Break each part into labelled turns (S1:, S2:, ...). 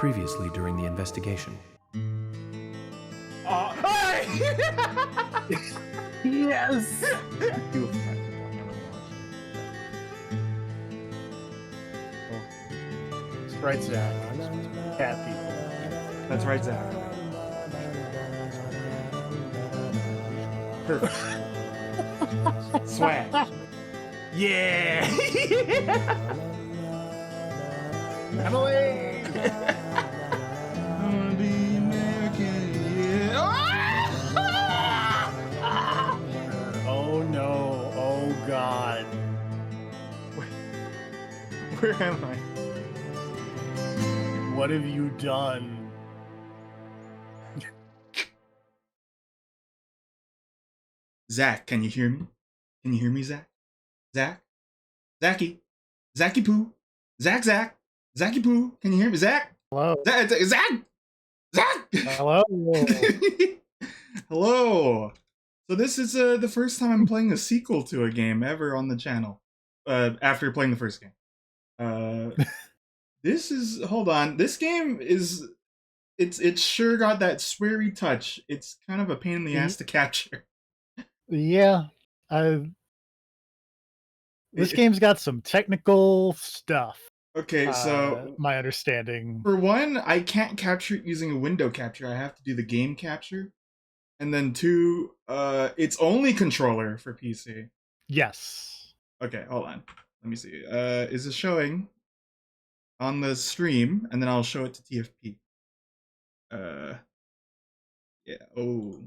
S1: Previously during the investigation.
S2: Yes! That's right, Zach. Cat people. That's right, Zach. Perfect. Swag. Yeah! Emily!
S3: I wanna be American, yeah.
S2: Oh no. Oh god.
S3: Where am I?
S2: What have you done?
S3: Zach, can you hear me? Can you hear me, Zach? Zach? Zachy? Zachy Poo? Zach? Zachy Poo? Can you hear me? Zach?
S2: Hello?
S3: Zach?
S2: Hello?
S3: Hello. So this is the first time I'm playing a sequel to a game ever on the channel. After playing the first game. This is, hold on. This game is, it's sure got that sweary touch. It's kind of a pain in the ass to capture.
S2: Yeah. This game's got some technical stuff.
S3: Okay, so
S2: my understanding.
S3: for one, I can't capture it using a window capture. I have to do the game capture. And then two, it's only controller for PC.
S2: Yes.
S3: Okay, hold on. Let me see. Is it showing on the stream? And then I'll show it to TFP. Yeah. Oh.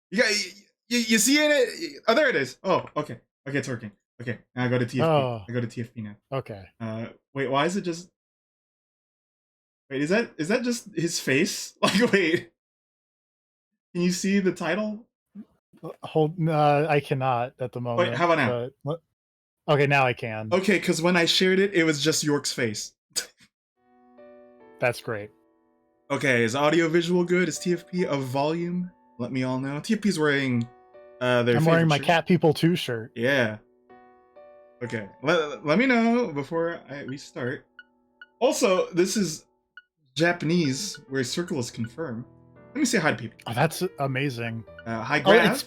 S3: You see it? Oh, there it is. Oh, okay. Okay, it's working. Okay, now I go to TFP.
S2: Oh.
S3: I go to TFP now.
S2: Okay.
S3: Wait, why is it just? Wait, is that just his face? Like, wait. Can you see the title?
S2: Hold. I cannot at the moment.
S3: Wait, how about now?
S2: But, okay, now I can.
S3: Okay, because when I shared it, it was just York's face.
S2: That's great.
S3: Okay, is audio visual good? Is TFP of volume? Let me all know. TFP's wearing their
S2: I'm wearing my
S3: shirt.
S2: Cat People 2 shirt.
S3: Yeah. Okay, let me know before we start. Also, this is Japanese, where circle is confirmed. Let me say hi to people.
S2: Oh, that's amazing.
S3: Hi, Grab.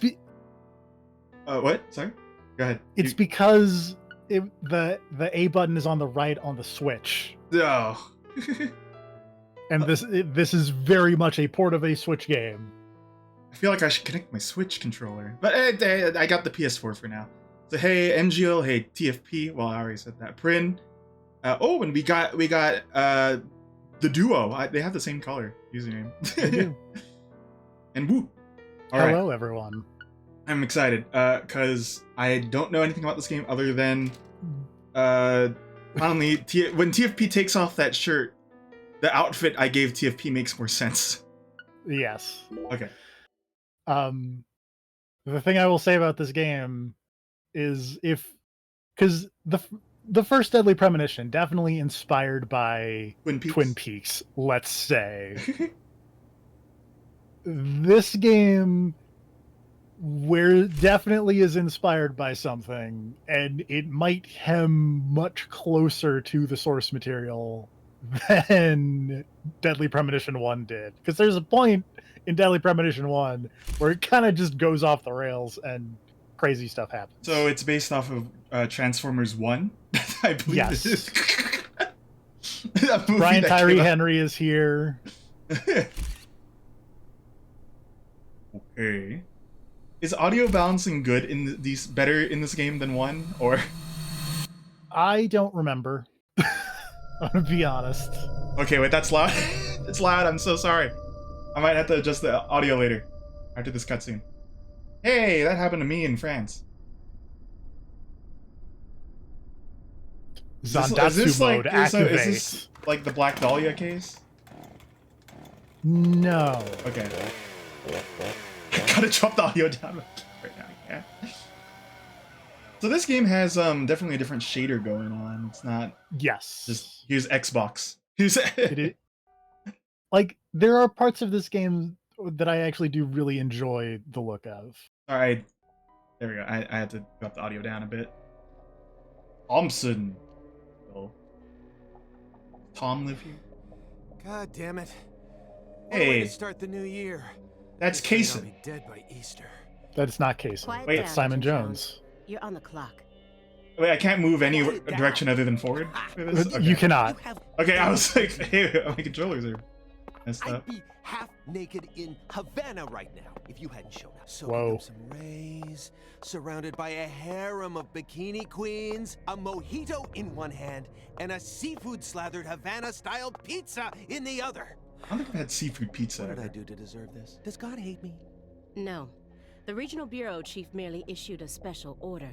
S3: What? Sorry? Go ahead.
S2: It's because the A button is on the right on the Switch.
S3: Oh.
S2: And this is very much a port of a Switch game.
S3: I feel like I should connect my Switch controller. But I got the PS4 for now. So hey, MGL, hey, TFP. Well, I already said that. Prin. Oh, and we got the duo. They have the same color username.
S2: They do.
S3: And woo.
S2: Hello, everyone.
S3: I'm excited because I don't know anything about this game other than finally when TFP takes off that shirt, the outfit I gave TFP makes more sense.
S2: Yes.
S3: Okay.
S2: The thing I will say about this game is because the first Deadly Premonition definitely inspired by Twin Peaks, let's say. This game definitely is inspired by something, and it might hem much closer to the source material than Deadly Premonition 1 did. Because there's a point in Deadly Premonition 1 where it kind of just goes off the rails and crazy stuff happens.
S3: So it's based off of Transformers 1? I believe
S2: yes.
S3: It is.
S2: Brian Tyree Henry is here.
S3: Okay. Is audio balancing good in better in this game than 1, or?
S2: I don't remember. I'm gonna be honest.
S3: Okay, wait, that's loud. It's loud. I'm so sorry. I might have to adjust the audio later after this cutscene. Hey, that happened to me in France.
S2: Zandatsu mode activate.
S3: Is this like the Black Dahlia case?
S2: No.
S3: Okay. Gotta drop the audio down right now. Yeah. So this game has definitely a different shader going on. It's not.
S2: Yes.
S3: Just here's Xbox.
S2: Like there are parts of this game that I actually do really enjoy the look of.
S3: All right. There we go. I had to drop the audio down a bit. Thompson. Oh. Tom live here?
S4: God damn it. What a way
S3: Hey,
S4: to start the new year.
S3: that's
S4: Guess I'll
S3: Kason.
S4: be dead by Easter.
S2: That's not Casey.
S5: Quiet
S3: Wait,
S5: down,
S2: That's Simon
S5: Agent
S2: Jones.
S5: You're on the clock.
S3: Wait, I can't move any
S4: Quiet down.
S3: direction other than forward for this? Okay.
S2: You cannot.
S4: You have
S3: Okay, I was like, hey, my controllers are messed
S4: I'd
S3: up.
S4: be half naked in Havana right now if you hadn't shown up. Soaking
S2: Whoa.
S4: up some rays, surrounded by a harem of bikini queens, a mojito in one hand, and a seafood-slathered Havana-style pizza in the other.
S3: I don't think I've had seafood pizza
S4: What did I
S3: ever.
S4: do to deserve this? Does God hate me?
S5: No. The regional bureau chief merely issued a special order.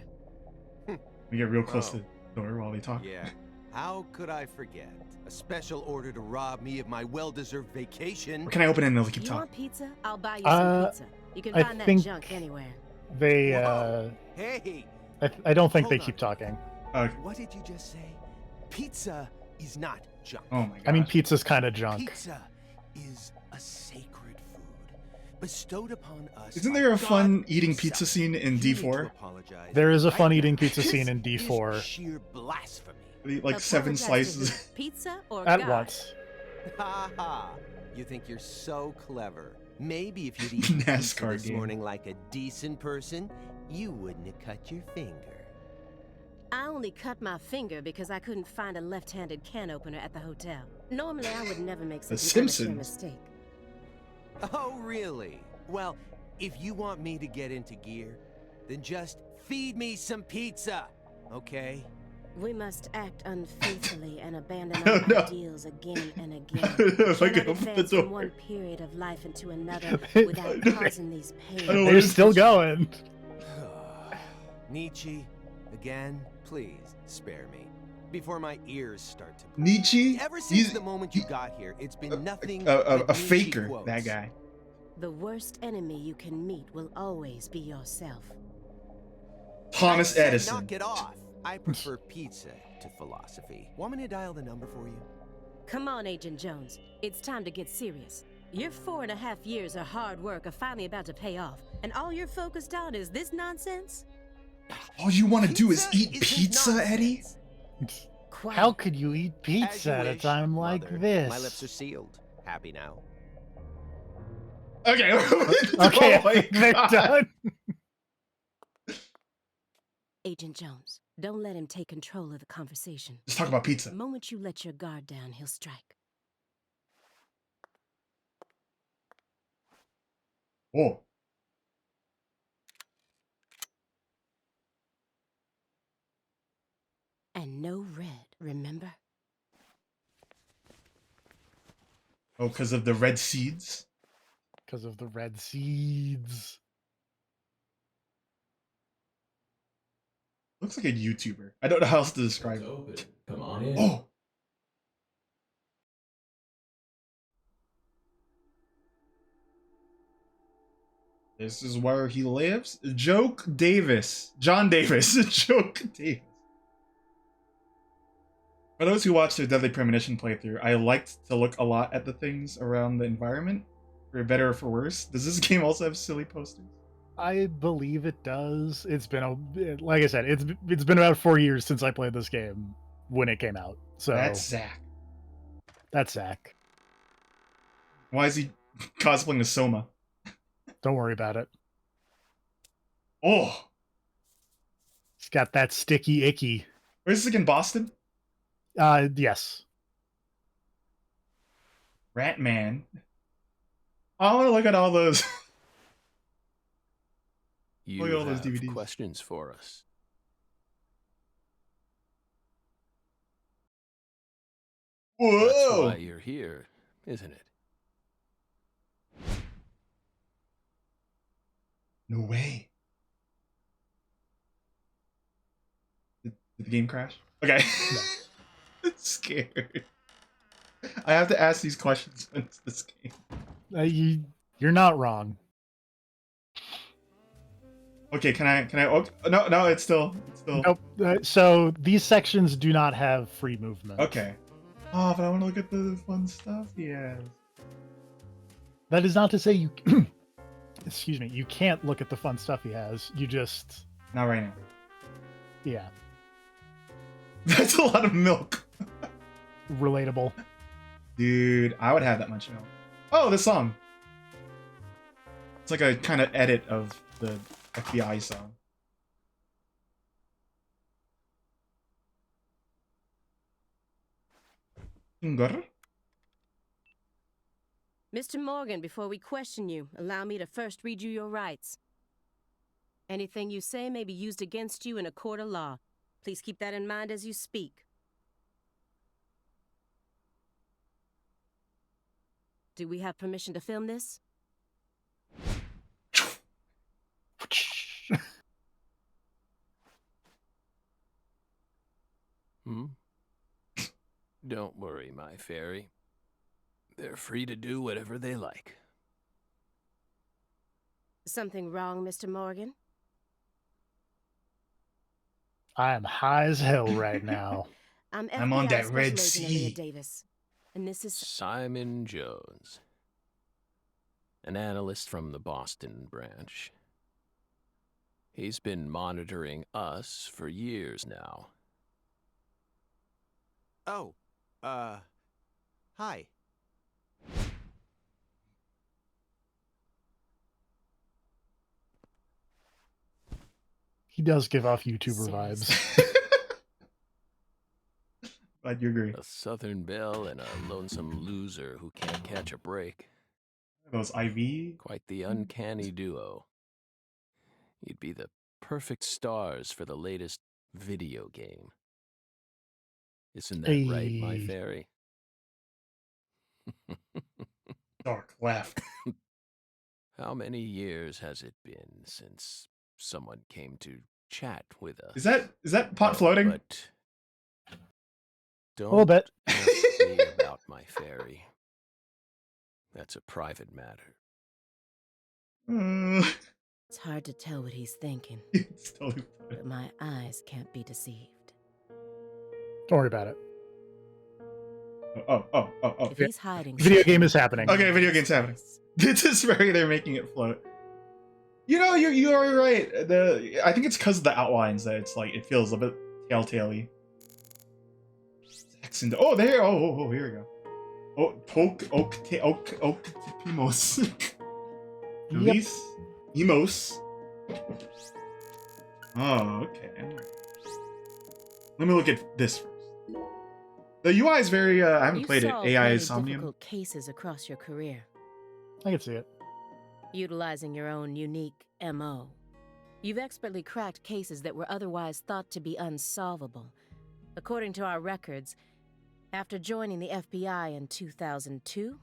S3: We get real close
S4: Oh.
S3: to the door while they talk.
S4: Yeah. How could I forget? A special order to rob me of my well-deserved vacation.
S3: Or can I open it and they'll keep
S5: You
S3: talking?
S5: want pizza? I'll buy you some pizza. You can
S2: I
S5: find that
S2: think-
S5: junk anywhere.
S2: They,
S4: Whoa. Hey,
S2: I don't think they
S4: Hold
S2: keep
S4: on.
S2: talking.
S3: Okay.
S4: what did you just say? Pizza is not junk.
S3: Oh my god.
S2: I mean, pizza's kind of junk.
S4: Pizza is a sacred food bestowed upon us.
S3: Isn't
S4: by
S3: there a
S4: God
S3: fun eating
S4: himself.
S3: pizza scene in
S4: You need to
S3: D4?
S4: apologize
S2: There is a
S4: right
S2: fun
S4: now.
S2: eating pizza
S4: This
S2: scene in
S4: is
S2: D4.
S4: sheer blasphemy.
S3: They eat like 7
S5: Apologize to
S3: slices.
S5: who? Pizza or
S2: At
S5: God?
S2: once.
S4: Ha ha! You think you're so clever. Maybe if you'd eaten pizza
S3: NASCAR
S4: this
S3: game.
S4: morning like a decent person, you wouldn't have cut your finger.
S5: I only cut my finger because I couldn't find a left-handed can opener at the hotel. Normally, I would never make
S3: The
S5: such an amateur
S3: Simpsons.
S5: mistake.
S4: Oh, really? Well, if you want me to get into gear, then just feed me some pizza, okay?
S5: We must act unfaithfully and abandon
S3: Oh,
S5: our
S3: no.
S5: ideals again and again.
S3: If I
S5: Cannot
S3: could open the
S5: advance from
S3: door.
S5: one period of life into another
S2: I
S5: without
S3: don't-
S5: causing these pains.
S3: I don't
S2: They're
S3: wanna-
S2: still going.
S4: Nietzsche, again, please spare me before my ears start to.
S3: Nietzsche?
S4: Ever since
S3: He's
S4: the moment you got here, it's been nothing
S3: a
S4: but Nietzsche
S3: faker,
S4: quotes.
S3: that guy.
S5: The worst enemy you can meet will always be yourself.
S3: Thomas
S4: I said
S3: Edison.
S4: knock it off. I prefer pizza to philosophy. Want me to dial the number for you?
S5: Come on, Agent Jones. It's time to get serious. Your 4.5 years of hard work are finally about to pay off, and all you're focused on is this nonsense?
S3: All you want to do is
S4: Pizza
S3: eat
S4: isn't
S3: pizza, Eddie?
S4: nonsense.
S5: Quiet.
S2: How could you eat
S4: As
S2: pizza
S4: you
S2: at a
S4: wish,
S2: time like
S4: Mother.
S2: this?
S4: My lips are sealed. Happy now.
S3: Okay.
S2: Okay,
S3: Oh my
S2: they're
S3: God.
S2: done.
S5: Agent Jones, don't let him take control of the conversation.
S3: Let's talk about pizza.
S5: The moment you let your guard down, he'll strike.
S3: Whoa.
S5: And no red, remember?
S3: Oh, because of the red seeds?
S2: Because of the red seeds.
S3: Looks like a YouTuber. I don't know how else to describe
S1: It's
S3: it.
S1: open. Come on in.
S3: Oh! This is where he lives? Joke Davis. John Davis. Joke Davis. For those who watched their Deadly Premonition playthrough, I liked to look a lot at the things around the environment, for better or for worse. Does this game also have silly posters?
S2: I believe it does. It's been like I said, it's been about 4 years since I played this game when it came out. So
S3: That's Zach.
S2: that's Zach.
S3: Why is he cosplaying as Soma?
S2: Don't worry about it.
S3: Oh!
S2: It's got that sticky icky.
S3: Where's this in Boston?
S2: Yes.
S3: Ratman. I want to look at all those.
S6: You
S3: Look at all those
S6: have
S3: DVDs.
S6: questions for us. That's
S3: Whoa!
S6: why you're here, isn't it?
S3: No way. Did the game crash? Okay.
S2: No.
S3: It's scared. I have to ask these questions when it's this game.
S2: You're not wrong.
S3: Okay, can I? Oh, no, it's still.
S2: Nope. So these sections do not have free movement.
S3: Okay. Oh, but I want to look at the fun stuff. Yeah.
S2: That is not to say you. Excuse me. You can't look at the fun stuff he has. You just.
S3: Not right now.
S2: Yeah.
S3: That's a lot of milk.
S2: relatable.
S3: Dude, I would have that much milk. Oh, this song. It's like a kind of edit of the FBI song. Ingor?
S5: Mr. Morgan, before we question you, allow me to first read you your rights. Anything you say may be used against you in a court of law. Please keep that in mind as you speak. Do we have permission to film this?
S6: Hmm? Don't worry, my fairy. They're free to do whatever they like.
S5: Something wrong, Mr. Morgan?
S2: I am high as hell right now.
S5: I'm
S3: I'm on
S5: FBI
S3: that
S5: Special
S3: Red
S5: Agent
S3: Sea.
S5: Aaliyah Davis. And this is...
S6: Simon Jones. An analyst from the Boston branch. He's been monitoring us for years now.
S4: Oh, hi.
S2: He does give off YouTuber vibes.
S3: Glad you agree.
S6: A Southern belle and a lonesome loser who can't catch a break.
S3: Those IV.
S6: Quite the uncanny duo. You'd be the perfect stars for the latest video game. Isn't that right, my
S2: Hey.
S6: fairy?
S3: Dark left.
S6: How many years has it been since someone came to chat with us?
S3: Is that pot
S6: Oh,
S3: floating?
S6: But don't
S2: little bit.
S6: ask me about my fairy. That's a private matter.
S5: It's hard to tell what he's thinking,
S3: It's totally fine.
S5: but my eyes can't be deceived.
S2: Don't worry about it.
S3: Oh.
S5: If he's hiding...
S2: Video
S5: something,
S2: game is happening.
S3: Okay, video game's happening. This is where they're making it float. You know, you are right. I think it's because of the outlines that it's like it feels a bit telltale-y. Oh, there. Oh, here we go. Oh, Pimos. Release. Emos. Oh, okay. Let me look at this first. The UI is very. I haven't played it.
S5: solved
S3: AI
S5: many
S3: Somnium.
S5: difficult cases across your career,
S2: I can see it.
S5: utilizing your own unique MO. You've expertly cracked cases that were otherwise thought to be unsolvable. According to our records, after joining the FBI in 2002,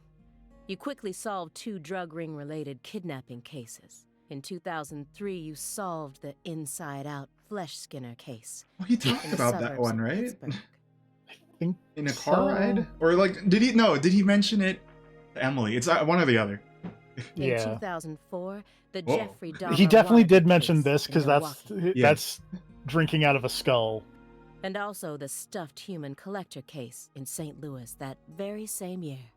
S5: you quickly solved 2 drug ring-related kidnapping cases. In 2003, you solved the inside-out flesh skinner case.
S3: Oh, he
S5: in
S3: talked
S5: the
S3: about that
S5: suburbs
S3: one,
S5: of
S3: right?
S5: Pittsburgh.
S2: I think
S3: In a car
S2: so.
S3: ride, or like, did he? No, did he mention it to Emily? It's one or the other.
S5: In
S2: Yeah.
S5: 2004, the
S3: Whoa.
S5: Jeffrey Dahmer
S2: He definitely did
S5: Watergate
S2: mention
S5: case
S2: this
S5: in
S2: because
S5: Milwaukee.
S2: that's drinking out of a skull.
S5: And also the stuffed human collector case in St. Louis that very same year.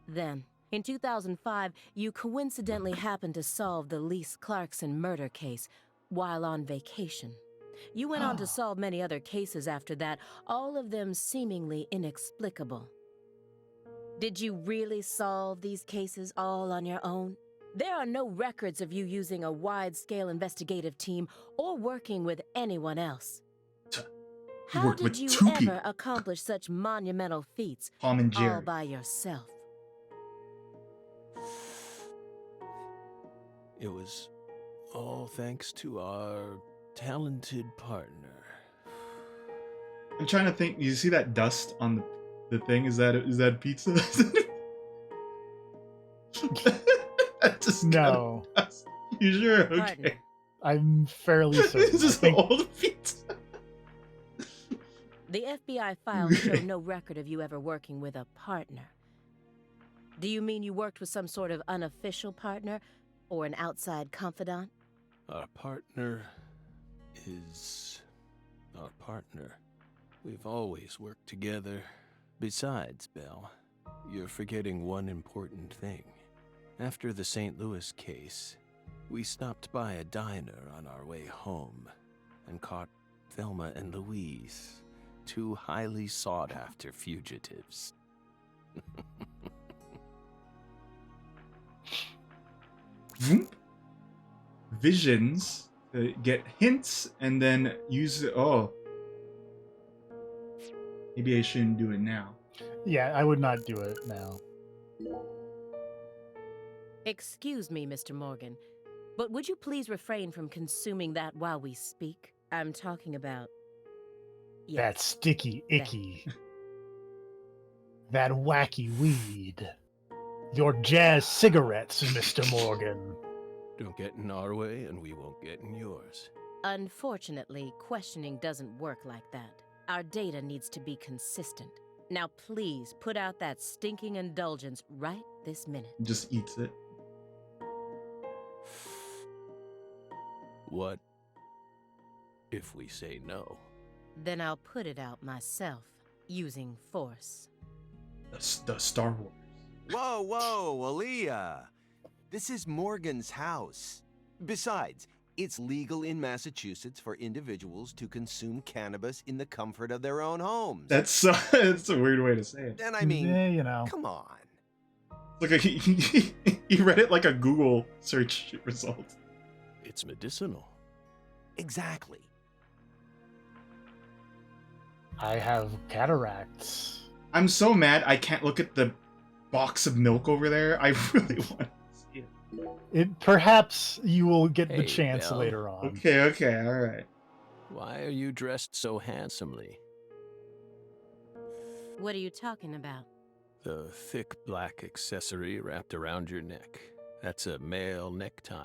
S5: Then, in 2005, you coincidentally happened to solve the Lise Clarkson murder case while on vacation. You went on to solve many other cases after that, all of them seemingly inexplicable. Did you really solve these cases all on your own? There are no records of you using a wide-scale investigative team or working with anyone else.
S3: You
S5: How
S3: worked
S5: did
S3: with
S5: you
S3: 2
S5: ever
S3: people.
S5: accomplish such monumental feats
S3: Tom and
S5: all
S3: Jerry.
S5: by yourself?
S6: It was all thanks to our talented partner.
S3: I'm trying to think. You see that dust on the thing? Is that pizza? That just
S2: No,
S3: kinda dust. You sure?
S5: Partner.
S3: Okay.
S2: I'm fairly certain.
S3: This is
S2: I think
S3: old pizza.
S5: The FBI files show no record of you ever working with a partner. Do you mean you worked with some sort of unofficial partner or an outside confidant?
S6: Our partner is our partner. We've always worked together. Besides, Belle, you're forgetting one important thing. After the St. Louis case, we stopped by a diner on our way home and caught Thelma and Louise two highly sought-after fugitives.
S3: Vroom. Visions to get hints and then use it. Oh. Maybe I shouldn't do it now.
S2: Yeah, I would not do it now.
S5: Excuse me, Mr. Morgan, but would you please refrain from consuming that while we speak? I'm talking about...
S2: That sticky icky. That wacky weed. Your jazz cigarettes, Mr. Morgan.
S6: Don't get in our way, and we won't get in yours.
S5: Unfortunately, questioning doesn't work like that. Our data needs to be consistent. Now please put out that stinking indulgence right this minute.
S3: Just eats it.
S6: What if we say no?
S5: Then I'll put it out myself, using force.
S3: The Star Wars.
S4: Whoa, whoa, Aaliyah. This is Morgan's house. Besides, it's legal in Massachusetts for individuals to consume cannabis in the comfort of their own homes.
S3: That's a weird way to say it.
S4: And I mean,
S2: Yeah, you know.
S4: come on.
S3: Look, he read it like a Google search result.
S6: It's medicinal.
S4: Exactly.
S2: I have cataracts.
S3: I'm so mad I can't look at the box of milk over there. I really want to see it.
S2: Perhaps you will get the
S6: Hey,
S2: chance
S6: Belle.
S2: later on.
S3: Okay, all right.
S6: Why are you dressed so handsomely?
S5: What are you talking about?
S6: The thick black accessory wrapped around your neck. That's a male necktie.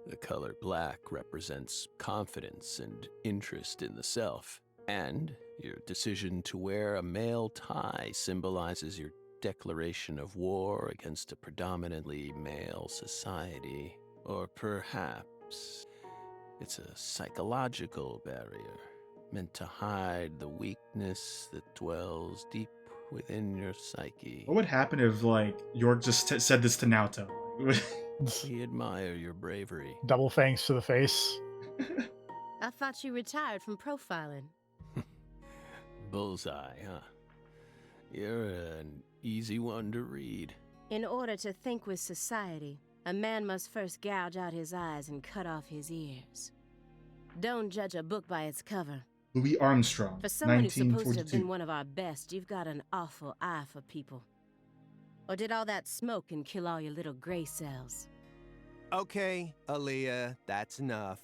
S6: The color black represents confidence and interest in the self. And your decision to wear a male tie symbolizes your declaration of war against a predominantly male society. Or perhaps it's a psychological barrier meant to hide the weakness that dwells deep within your psyche.
S3: What would happen if, like, York just said this to Naoto?
S6: We admire your bravery.
S2: Double thanks to the face.
S5: I thought you retired from profiling.
S6: Bullseye, huh? You're an easy one to read.
S5: In order to think with society, a man must first gouge out his eyes and cut off his ears. Don't judge a book by its cover.
S3: Louis Armstrong,
S5: For someone who's supposed to have
S3: 1942.
S5: been one of our best, you've got an awful eye for people. Or did all that smoke and kill all your little gray cells?
S4: Okay, Aaliyah, that's enough.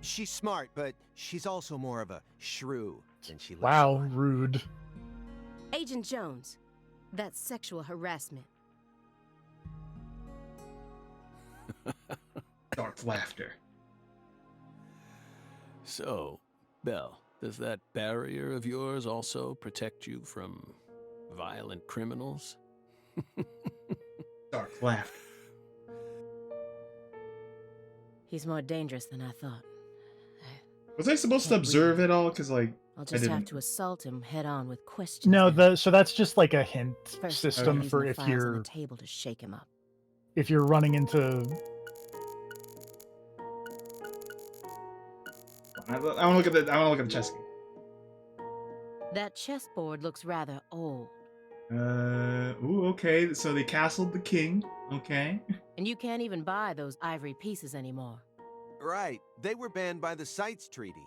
S4: She's smart, but she's also more of a shrew than she looks
S2: Wow,
S4: like.
S2: rude.
S5: Agent Jones, that's sexual harassment.
S3: Dark laughter.
S6: So, Belle, does that barrier of yours also protect you from violent criminals?
S3: Dark laughter.
S5: He's more dangerous than I thought.
S3: Was I supposed to observe it all? Because, like,
S5: I'll just have
S3: didn't.
S5: to assault him head on with questions.
S2: No,
S5: now.
S2: so that's just like a hint
S5: First,
S2: system
S5: using
S2: for
S5: the
S2: if
S5: files on
S2: you're
S5: the table to shake him up.
S2: running into.
S3: I want to look at the chess game.
S5: That chessboard looks rather old,
S3: Ooh, okay. So they castled the king. Okay.
S5: and you can't even buy those ivory pieces anymore.
S4: Right, they were banned by the CITES Treaty.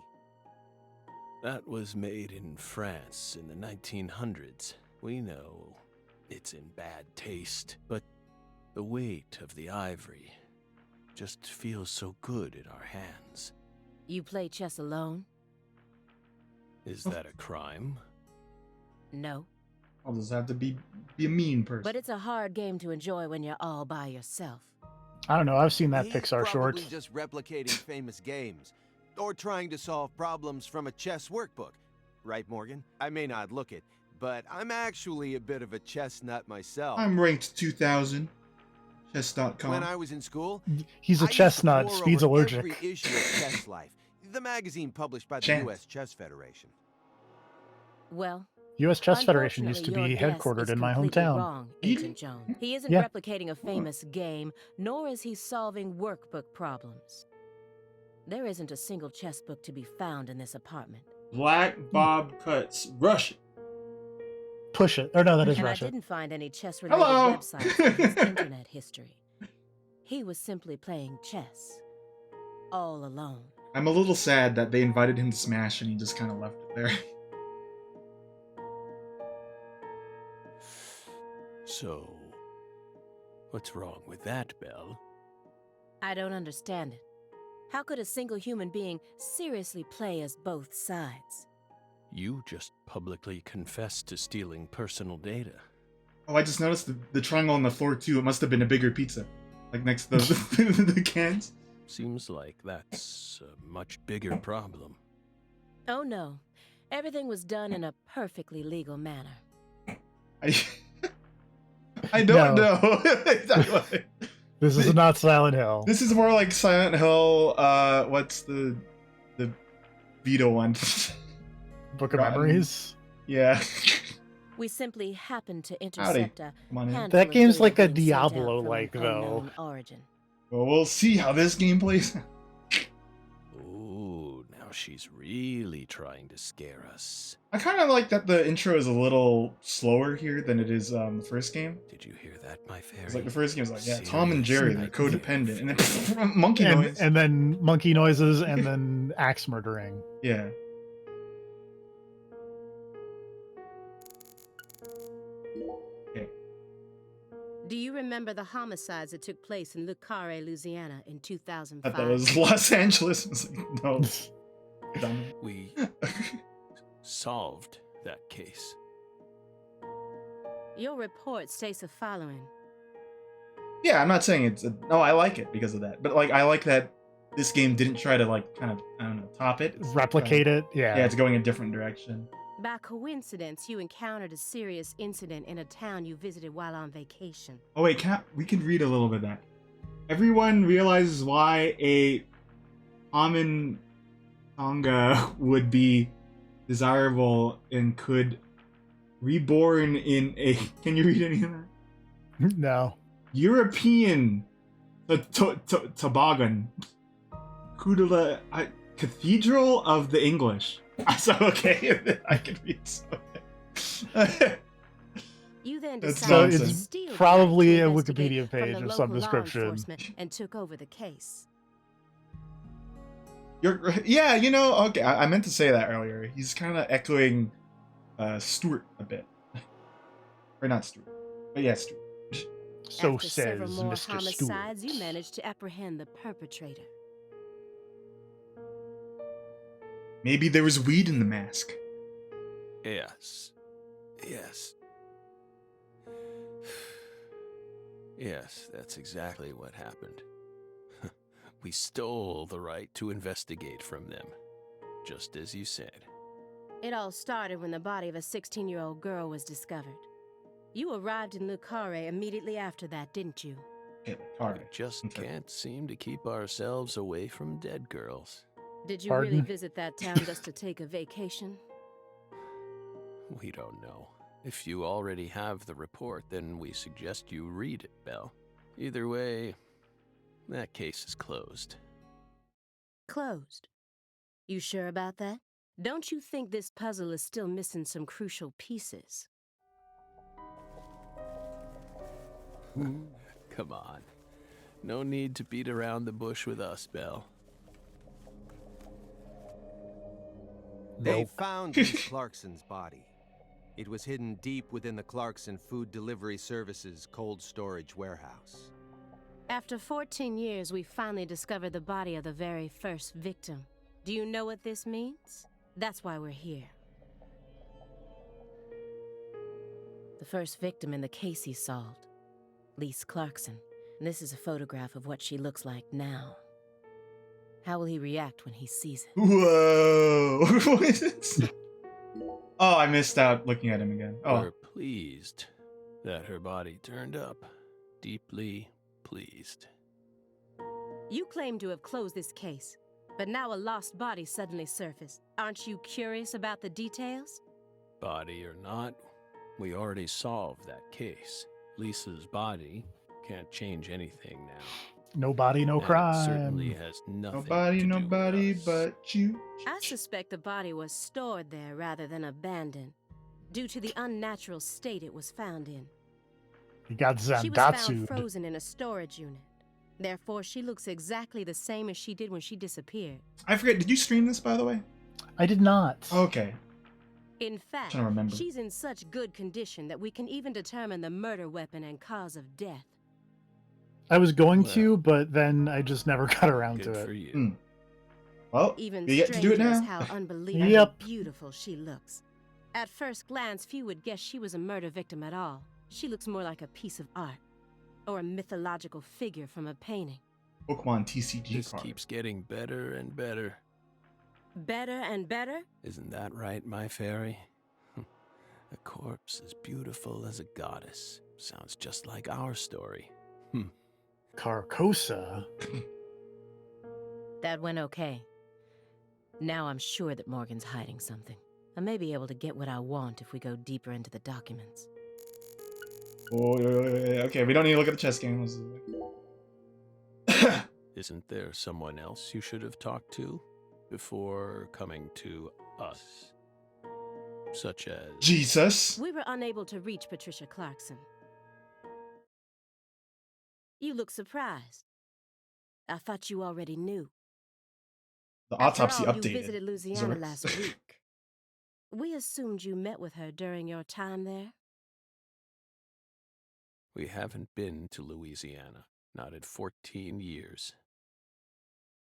S6: That was made in France in the 1900s. We know it's in bad taste, but the weight of the ivory just feels so good in our hands.
S5: You play chess alone?
S6: Is that a crime?
S5: No.
S3: I'll just have to be a mean person.
S5: But it's a hard game to enjoy when you're all by yourself.
S2: I don't know. I've seen that
S4: He's
S2: Pixar short.
S4: probably just replicating famous games, or trying to solve problems from a chess workbook. Right, Morgan? I may not look it, but I'm actually a bit of a chess nut myself.
S3: I'm ranked 2000. Chess.com.
S4: When I was in school,
S2: He's a
S4: I used to
S2: chestnut.
S4: pore
S2: Speed's
S4: over
S2: allergic.
S4: every issue of Chess Life, the magazine published by the
S3: Chance.
S4: U.S. Chess Federation.
S5: Well,
S2: U.S. Chess Federation used to
S5: unfortunately,
S2: be
S5: your guess
S2: headquartered
S5: is
S2: in my
S5: completely
S2: hometown.
S5: Wrong, Agent Jones. He isn't
S2: Yeah.
S5: replicating a famous game, nor is he solving workbook problems. There isn't a single chess book to be found in this apartment.
S3: Black Bob Cuts. Rush.
S2: Push it. Or no, that is
S5: And I
S2: Russia.
S5: didn't find any chess-related
S3: Hello.
S5: websites in his internet history. He was simply playing chess. All alone.
S3: I'm a little sad that they invited him to Smash and he just kind of left it there.
S6: So, what's wrong with that, Belle?
S5: I don't understand it. How could a single human being seriously play as both sides?
S6: You just publicly confessed to stealing personal data.
S3: Oh, I just noticed the triangle on the floor too. It must have been a bigger pizza. Like next to the cans.
S6: Seems like that's a much bigger problem.
S5: Oh no. Everything was done in a perfectly legal manner.
S3: I don't
S2: No.
S3: know.
S2: This is not Silent Hill.
S3: This is more like Silent Hill. What's the Vito one?
S2: Book of
S3: Rotten.
S2: Memories.
S3: Yeah.
S5: We simply happened to intercept a
S3: Come on in.
S5: handful
S2: That
S5: of
S2: game's
S5: data
S2: like a
S5: being sent out
S2: Diablo-like,
S5: from
S2: though.
S5: unknown origin.
S3: Well, we'll see how this game plays.
S6: Ooh, now she's really trying to scare us.
S3: I kind of like that the intro is a little slower here than it is the first game.
S6: Did you hear that, my fairy?
S3: It's like the first game was like, yeah, Tom and Jerry, they're
S6: Seriously?
S3: codependent, and then monkey noise.
S2: And then monkey noises, and then axe murdering.
S3: Yeah.
S5: Do you remember the homicides that took place in Le Carre, Louisiana in
S3: I
S5: 2005?
S3: thought that was Los Angeles. I was like, no. Dumb.
S6: We solved that case.
S5: Your report states the following.
S3: Yeah, I'm not saying it's no, I like it because of that. But like I like that this game didn't try to like kind of, I don't know, top it. It's
S2: Replicate it. Yeah.
S3: Yeah, it's going a different direction.
S5: By coincidence, you encountered a serious incident in a town you visited while on vacation.
S3: Oh wait, we can read a little bit of that. Everyone realizes why a common Tonga would be desirable and could reborn in a. Can you read any of that?
S2: No.
S3: European toboggan. Kudala Cathedral of the English. So okay, I can read something.
S5: You then
S3: That's
S5: decided to
S3: nonsense.
S5: steal the
S2: Probably
S5: right to
S2: a
S5: investigate
S2: Wikipedia
S5: from
S2: page
S5: the
S2: of some
S5: local law
S2: description.
S5: enforcement and took over the case.
S3: Yeah, you know, okay, I meant to say that earlier. He's kind of echoing Stuart a bit. Or not Stuart. But yeah, Stuart.
S2: So
S5: After
S2: says
S5: several more
S2: Mr.
S5: homicides,
S2: Stewart.
S5: you managed to apprehend the perpetrator.
S3: Maybe there was weed in the mask.
S6: Yes. Yes. Yes, that's exactly what happened. We stole the right to investigate from them, just as you said.
S5: It all started when the body of a 16-year-old girl was discovered. You arrived in Le Carre immediately after that, didn't you?
S3: Okay, all
S6: We
S3: right.
S6: just
S3: Okay.
S6: can't seem to keep ourselves away from dead girls.
S5: Did you
S2: Pardon?
S5: really visit that town just to take a vacation?
S6: We don't know. If you already have the report, then we suggest you read it, Belle. Either way, that case is closed.
S5: Closed. You sure about that? Don't you think this puzzle is still missing some crucial pieces?
S6: Come on. No need to beat around the bush with us, Belle.
S4: They found Miss Clarkson's body. It was hidden deep within the Clarkson Food Delivery Services cold storage warehouse.
S5: After 14 years, we finally discovered the body of the very first victim. Do you know what this means? That's why we're here. The first victim in the case he solved, Lise Clarkson. And this is a photograph of what she looks like now. How will he react when he sees it?
S3: Whoa! What is it? Oh, I missed out looking at him again. Oh,
S6: We're pleased that her body turned up. Deeply pleased.
S5: You claim to have closed this case, but now a lost body suddenly surfaced. Aren't you curious about the details?
S6: Body or not, we already solved that case. Lisa's body can't change anything now.
S2: No body, no
S6: And
S2: crime.
S6: it certainly has nothing
S3: Nobody,
S6: to do
S3: nobody
S6: with us.
S3: but you.
S5: I suspect the body was stored there rather than abandoned, due to the unnatural state it was found in.
S2: He got
S5: She was found
S2: Zandatsu.
S5: frozen in a storage unit. Therefore, she looks exactly the same as she did when she disappeared.
S3: I forget. Did you stream this, by the way?
S2: I did not.
S3: Okay.
S5: In fact,
S3: Trying to remember.
S5: she's in such good condition that we can even determine the murder weapon and cause of death.
S2: I was going
S6: Well,
S2: to, but then I just never got around
S6: Good
S2: to
S6: for
S2: it.
S6: you.
S3: Well,
S5: Even
S3: you get to do it
S5: stranger is
S3: now.
S5: how unbelievably
S2: Yep.
S5: beautiful she looks. At first glance, few would guess she was a murder victim at all. She looks more like a piece of art, or a mythological figure from a painting.
S3: Pokemon TCG
S6: This
S3: card.
S6: keeps getting better and better.
S5: Better and better?
S6: Isn't that right, my fairy? A corpse as beautiful as a goddess. Sounds just like our story.
S2: Carcosa.
S5: That went okay. Now I'm sure that Morgan's hiding something. I may be able to get what I want if we go deeper into the documents.
S3: Oh, okay, we don't need to look at the chess game.
S6: Isn't there someone else you should have talked to before coming to us? Such as...
S3: Jesus.
S5: We were unable to reach Patricia Clarkson. You look surprised. I thought you already knew.
S3: The
S5: After
S3: autopsy
S5: all,
S3: updated.
S5: You visited Louisiana
S3: Sorry.
S5: last week. We assumed you met with her during your time there.
S6: We haven't been to Louisiana, not in 14 years.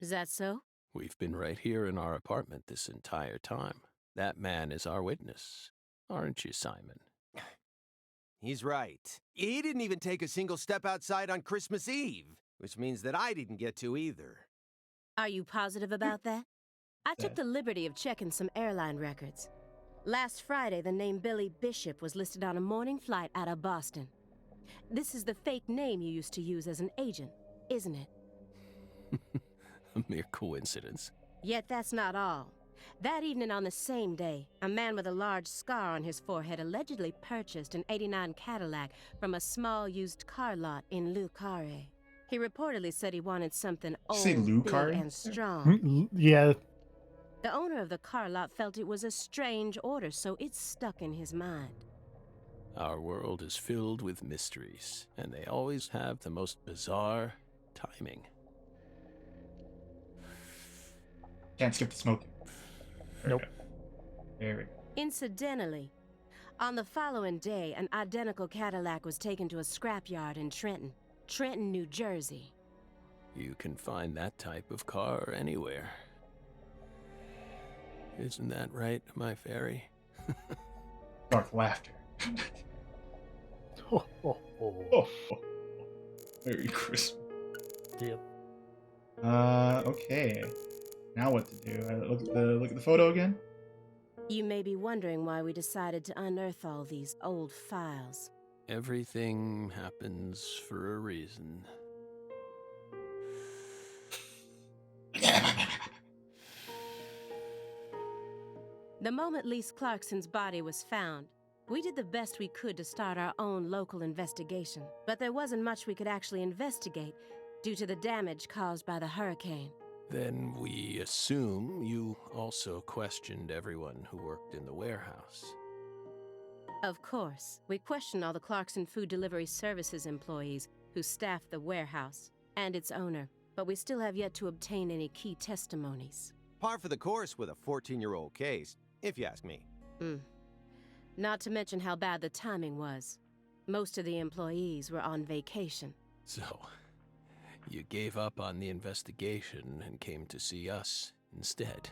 S5: Is that so?
S6: We've been right here in our apartment this entire time. That man is our witness. Aren't you, Simon?
S4: He's right. He didn't even take a single step outside on Christmas Eve, which means that I didn't get to either.
S5: Are you positive about that? I took the liberty of checking some airline records. Last Friday, the name Billy Bishop was listed on a morning flight out of Boston. This is the fake name you used to use as an agent, isn't it?
S6: A mere coincidence.
S5: Yet that's not all. That evening on the same day, a man with a large scar on his forehead allegedly purchased an '89 Cadillac from a small used car lot in Le Carré. He reportedly said he wanted something
S3: you say
S5: old,
S3: Le
S5: big,
S3: Carré?
S5: and strong.
S2: Yeah.
S5: The owner of the car lot felt it was a strange order, so it stuck in his mind.
S6: Our world is filled with mysteries, and they always have the most bizarre timing.
S3: Can't skip the smoking.
S2: Nope.
S3: There we go.
S5: Incidentally, on the following day, an identical Cadillac was taken to a scrapyard in Trenton, New Jersey.
S6: You can find that type of car anywhere. Isn't that right, my fairy?
S3: Dark laughter.
S2: Oh, oh, oh.
S3: Oh, oh. Merry Christmas.
S2: Yep.
S3: Okay. Now what to do? Look at the photo again.
S5: You may be wondering why we decided to unearth all these old files.
S6: Everything happens for a reason.
S5: The moment Lise Clarkson's body was found, we did the best we could to start our own local investigation. But there wasn't much we could actually investigate due to the damage caused by the hurricane.
S6: Then we assume you also questioned everyone who worked in the warehouse.
S5: Of course, we questioned all the Clarkson Food Delivery Services employees who staffed the warehouse and its owner, but we still have yet to obtain any key testimonies.
S4: Par for the course with a 14-year-old case, if you ask me.
S5: Not to mention how bad the timing was. Most of the employees were on vacation.
S6: So, you gave up on the investigation and came to see us instead.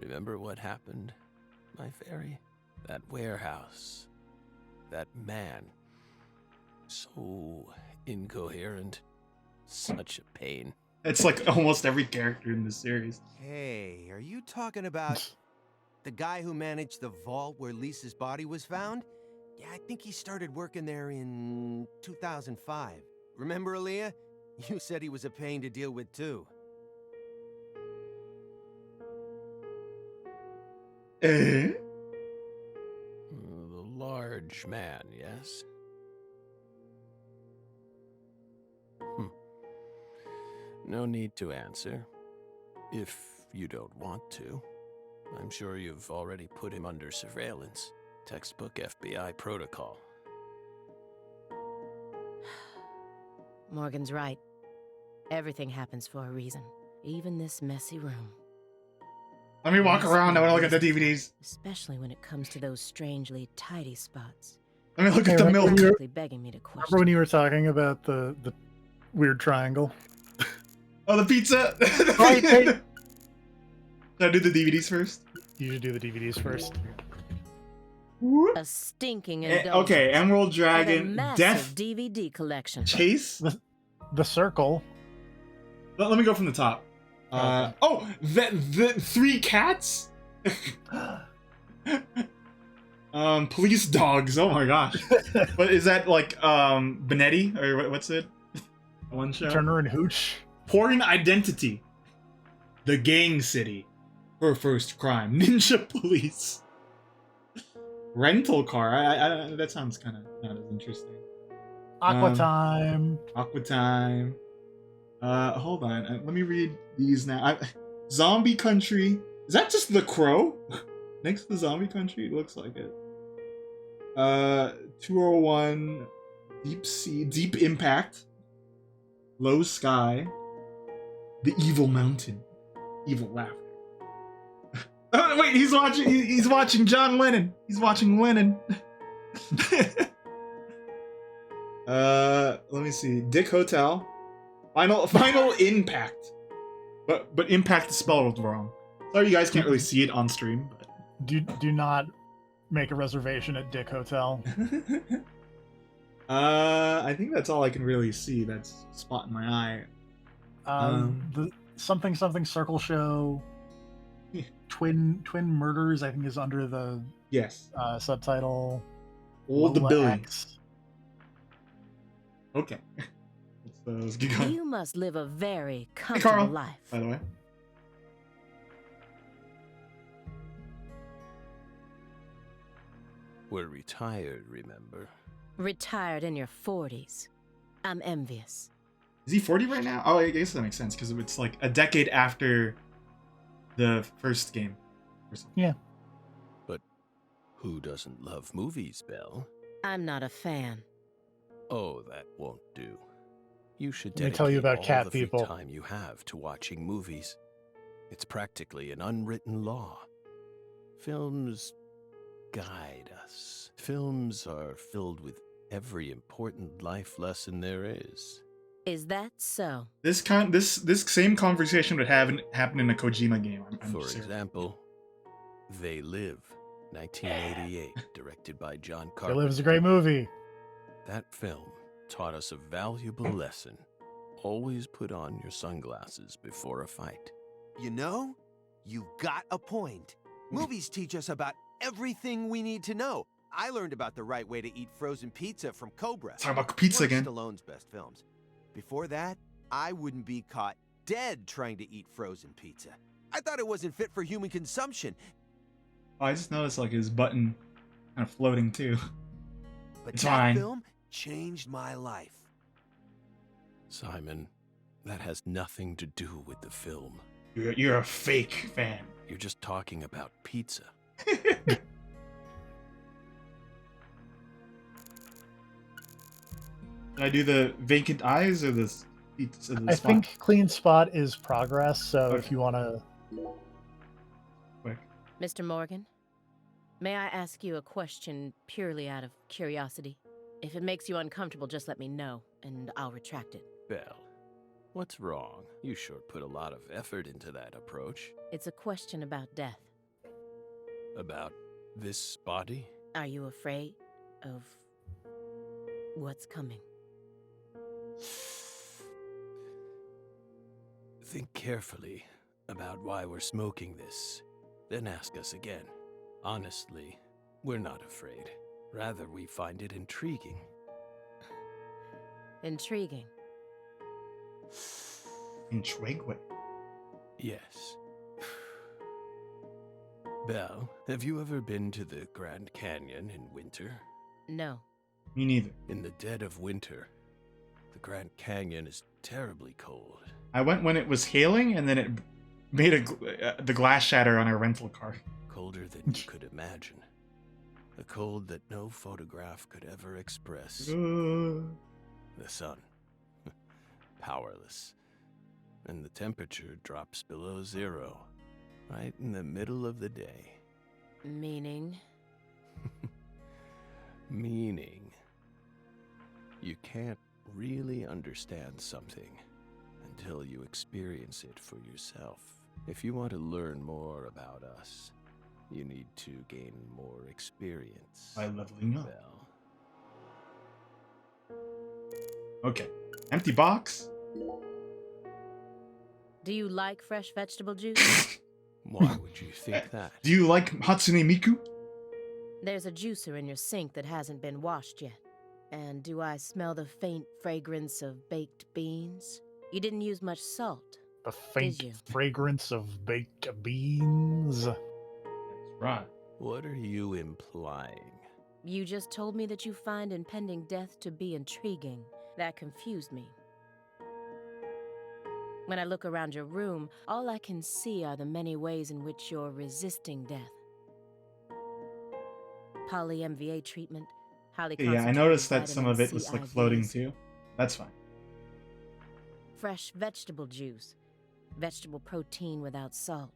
S6: Remember what happened, my fairy? That warehouse. That man. So incoherent. Such a pain.
S3: It's like almost every character in this series.
S4: Hey, are you talking about the guy who managed the vault where Lisa's body was found? Yeah, I think he started working there in 2005. Remember, Aaliyah? You said he was a pain to deal with, too.
S6: The large man, yes? No need to answer. If you don't want to. I'm sure you've already put him under surveillance. Textbook FBI protocol.
S5: Morgan's right. Everything happens for a reason, even this messy room.
S3: Let me walk around. I want to look at the DVDs.
S5: Especially when it comes to those strangely tidy spots.
S3: Let me look at the
S2: remember
S3: milk.
S2: you're-
S5: Simply begging me to question.
S2: Remember when you were talking about the weird triangle?
S3: Oh, the pizza.
S2: Right, hey.
S3: Should I do the DVDs first?
S2: You should do the DVDs first.
S3: Whoop.
S5: A stinking
S3: Eh,
S5: indulgence.
S3: okay, Emerald
S5: And a
S3: Dragon,
S5: massive
S3: Death
S5: DVD collection.
S3: Chase.
S2: The circle.
S3: Let me go from the top. Oh, the three cats. Police dogs. Oh my gosh. But is that like Benetti or what's it? One show.
S2: Turner and Hooch.
S3: Porn Identity. The Gang City. Her first crime. Ninja Police. Rental car. I that sounds kind of not as interesting.
S2: Aqua Time.
S3: Aqua Time. Hold on. Let me read these now. Zombie Country. Is that just The Crow? Next to Zombie Country? It looks like it. 201. Deep Sea. Deep Impact. Low Sky. The Evil Mountain. Evil Laughter. Oh, wait, he's watching John Lennon. He's watching Lennon. Let me see. Dick Hotel. Final Impact. But Impact is spelled wrong. Sorry, you guys can't really see it on stream. But...
S2: Do not make a reservation at Dick Hotel.
S3: I think that's all I can really see. That's spot in my eye.
S2: The something Circle Show. Twin Murders, I think, is under the
S3: Yes.
S2: subtitle.
S3: Old
S2: Lola
S3: Billy.
S2: X.
S3: Okay. Let's get going.
S5: You must live a very
S3: Carl.
S5: comfortable life.
S3: By the way.
S6: We're retired, remember?
S5: Retired in your 40s. I'm envious.
S3: Is he 40 right now? Oh, I guess that makes sense because it's like a decade after the first game. Or something.
S6: But who doesn't love movies, Belle?
S5: I'm not a fan.
S6: Oh, that won't do. You should
S2: Let me tell you
S6: dedicate
S2: about
S6: all
S2: cat
S6: the free
S2: people.
S6: time you have to watching movies. It's practically an unwritten law. Films guide us. Films are filled with every important life lesson there is.
S5: Is that so?
S3: This same conversation would happen in a Kojima game. I'm
S6: For
S3: serious.
S6: example, They Live, 1988, directed by John
S2: It
S6: Carpenter.
S2: Lives a great movie.
S6: That film taught us a valuable lesson. Always put on your sunglasses before a fight.
S4: You know, you got a point. Movies teach us about everything we need to know. I learned about the right way to eat frozen pizza from Cobra.
S3: Talk about pizza
S4: One of
S3: again.
S4: Stallone's best films. Before that, I wouldn't be caught dead trying to eat frozen pizza. I thought it wasn't fit for human consumption.
S3: Oh, I just noticed like his button kind of floating too.
S4: But
S3: It's
S4: that
S3: fine.
S4: film changed my life.
S6: Simon, that has nothing to do with the film.
S3: You're a fake fan.
S6: You're just talking about pizza.
S3: Should I do the vacant eyes or the pizza?
S2: I think Clean Spot is progress, so if
S3: Okay.
S2: you want to...
S3: Quick.
S5: Mr. Morgan, may I ask you a question purely out of curiosity? If it makes you uncomfortable, just let me know, and I'll retract it.
S6: Belle, what's wrong? You sure put a lot of effort into that approach.
S5: It's a question about death.
S6: About this body?
S5: Are you afraid of what's coming?
S6: Think carefully about why we're smoking this, then ask us again. Honestly, we're not afraid. Rather, we find it intriguing.
S5: Intriguing.
S3: Intrigue.
S6: Yes. Belle, have you ever been to the Grand Canyon in winter?
S5: No.
S3: Me neither.
S6: In the dead of winter, the Grand Canyon is terribly cold.
S3: I went when it was hailing, and then it made the glass shatter on our rental car.
S6: Colder than you could imagine. A cold that no photograph could ever express. The sun. Powerless. And the temperature drops below 0. Right in the middle of the day.
S5: Meaning?
S6: Meaning. You can't really understand something until you experience it for yourself. If you want to learn more about us, you need to gain more experience.
S3: By leveling up.
S6: Belle.
S3: Okay. Empty box?
S5: Do you like fresh vegetable juice?
S6: Why would you think that?
S3: Do you like Hatsune Miku?
S5: There's a juicer in your sink that hasn't been washed yet. And do I smell the faint fragrance of baked beans? You didn't use much salt.
S2: The faint
S5: you?
S2: fragrance of baked beans.
S3: That's right.
S6: What are you implying?
S5: You just told me that you find impending death to be intriguing. That confused me. When I look around your room, all I can see are the many ways in which you're resisting death. Poly-MVA treatment, highly
S3: Yeah, I
S5: concentrated
S3: noticed that some
S5: vitamin
S3: of it
S5: C
S3: was like
S5: IVs,
S3: floating too. That's fine.
S5: fresh vegetable juice, vegetable protein without salt,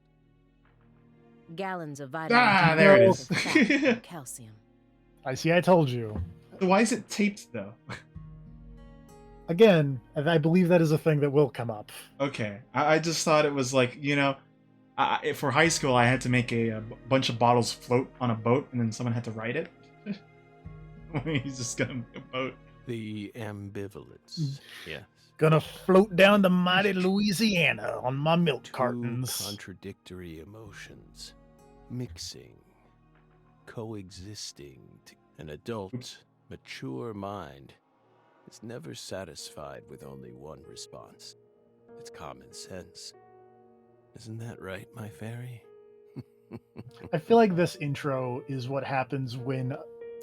S5: gallons of vitamin
S3: Ah,
S5: D,
S3: there it
S5: lots
S3: is.
S5: of fat and calcium.
S2: I see, I told you.
S3: So why is it taped though?
S2: Again, I believe that is a thing that will come up.
S3: Okay, I just thought it was like, for high school I had to make a bunch of bottles float on a boat, and then someone had to write it. He's just gonna make a boat.
S6: The ambivalence. Yes.
S2: Gonna float down the mighty Louisiana on my milk
S6: Two
S2: cartons.
S6: contradictory emotions, mixing, coexisting. An adult, mature mind is never satisfied with only one response. It's common sense. Isn't that right, my fairy?
S2: I feel like this intro is what happens when,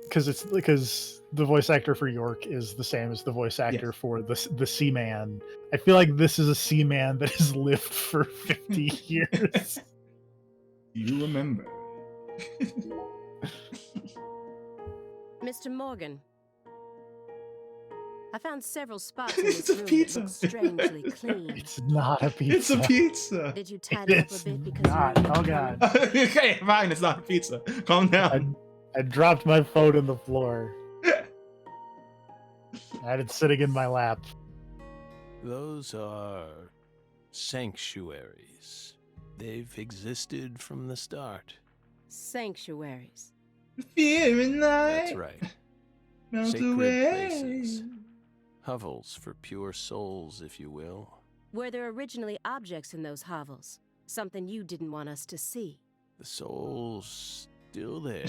S2: because the voice actor for York is the same as the voice actor
S3: Yes.
S2: for the Seaman. I feel like this is a Seaman that has lived for 50 years.
S3: You remember?
S5: Mr. Morgan, I found several spots in
S3: It's
S5: this
S3: a
S5: room
S3: pizza.
S5: that look strangely clean.
S2: It's not a pizza.
S3: It's a pizza.
S5: Did you tidy up a
S2: It's
S5: bit because
S2: not.
S5: you knew
S2: Oh
S5: it
S2: god.
S3: Okay, fine. It's not a pizza. Calm down.
S2: I dropped my phone on the floor. I had it sitting in my lap.
S6: Those are sanctuaries. They've existed from the start.
S5: sanctuaries?
S3: Fear and
S6: That's
S3: night
S6: right.
S3: melt
S6: Sacred
S3: away.
S6: places. Hovels for pure souls, if you will.
S5: Were there originally objects in those hovels? Something you didn't want us to see?
S6: The soul's still there.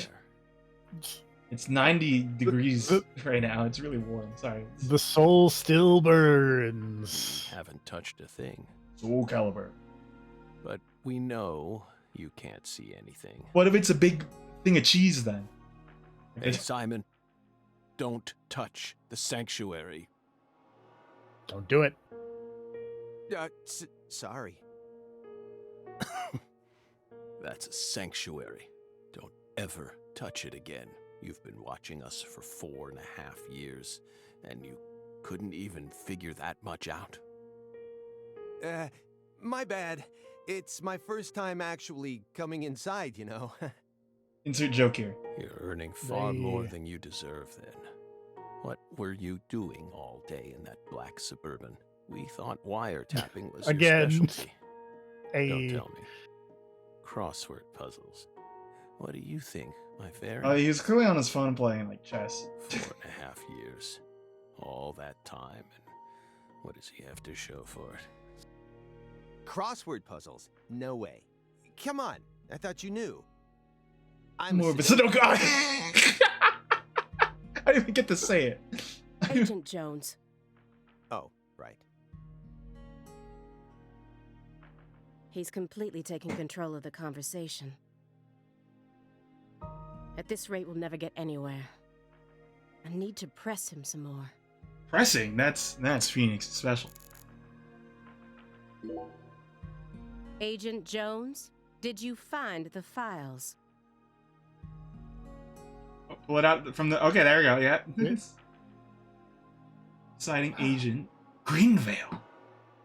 S3: It's 90 degrees
S2: the-
S3: right now. It's really warm. Sorry.
S2: The soul still burns.
S6: Haven't touched a thing.
S3: Soul Calibur.
S6: But we know you can't see anything.
S3: What if it's a big thing of cheese then?
S6: Hey, Simon, don't touch the sanctuary.
S2: Don't do it.
S4: Sorry.
S6: That's a sanctuary. Don't ever touch it again. You've been watching us for 4.5 years, and you couldn't even figure that much out.
S4: My bad. It's my first time actually coming inside, you know.
S3: Insert joke here.
S6: You're earning far more
S2: They-
S6: than you deserve then. What were you doing all day in that black Suburban? We thought wiretapping was
S2: Again.
S6: your specialty. Don't
S2: A
S6: tell me. Crossword puzzles. What do you think, my fairy?
S3: Oh, he was clearly on his phone playing like chess.
S6: 4.5 years. All that time, and what does he have to show for it?
S4: Crossword puzzles? No way. Come on. I thought you knew. I'm
S3: More of a Sudoku. I didn't even get to say it.
S5: Agent Jones,
S4: Oh, right.
S5: he's completely taking control of the conversation. At this rate, we'll never get anywhere. I need to press him some more.
S3: Pressing? That's Phoenix special.
S5: Agent Jones, did you find the files?
S3: Oh, pull it out from the. Okay, there we go. Yeah. Citing Agent Greenvale.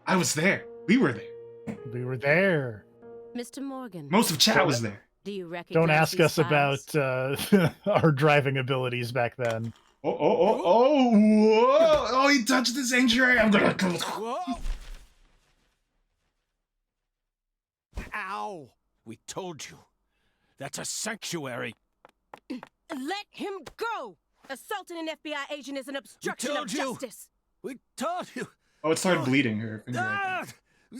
S3: I was there. We were there.
S2: We were there.
S5: Mr. Morgan,
S3: Most of chat was there.
S5: do you recognize
S2: Don't ask
S5: these
S2: us
S5: files?
S2: about our driving abilities back then.
S3: Whoa! Oh, he touched the sanctuary. I'm gonna go.
S6: Whoa! Ow! We told you. That's a sanctuary.
S5: Let him go! Assaulting an FBI agent is an obstruction of
S6: told you.
S5: justice.
S6: We told you.
S3: Oh, it started bleeding her finger.
S6: Ah!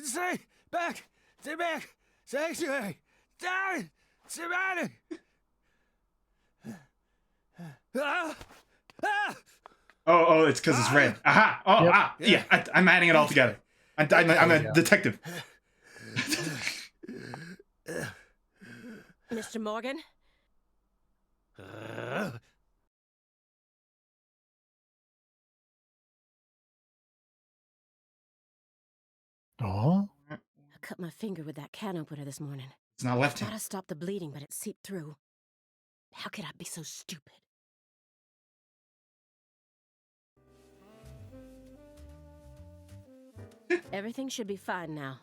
S6: Stay back! Stay back! Sanctuary! Stay! Stay back! Ah! Ah!
S3: Oh, it's because it's red. Aha! Oh,
S2: Yep.
S3: yeah. I'm adding it all together. I'm a detective.
S5: Mr. Morgan?
S2: Oh?
S5: I cut my finger with that can opener this morning.
S3: It's not left
S5: Thought I
S3: hand.
S5: stopped the bleeding, but it seeped through. How could I be so stupid? Everything should be fine now.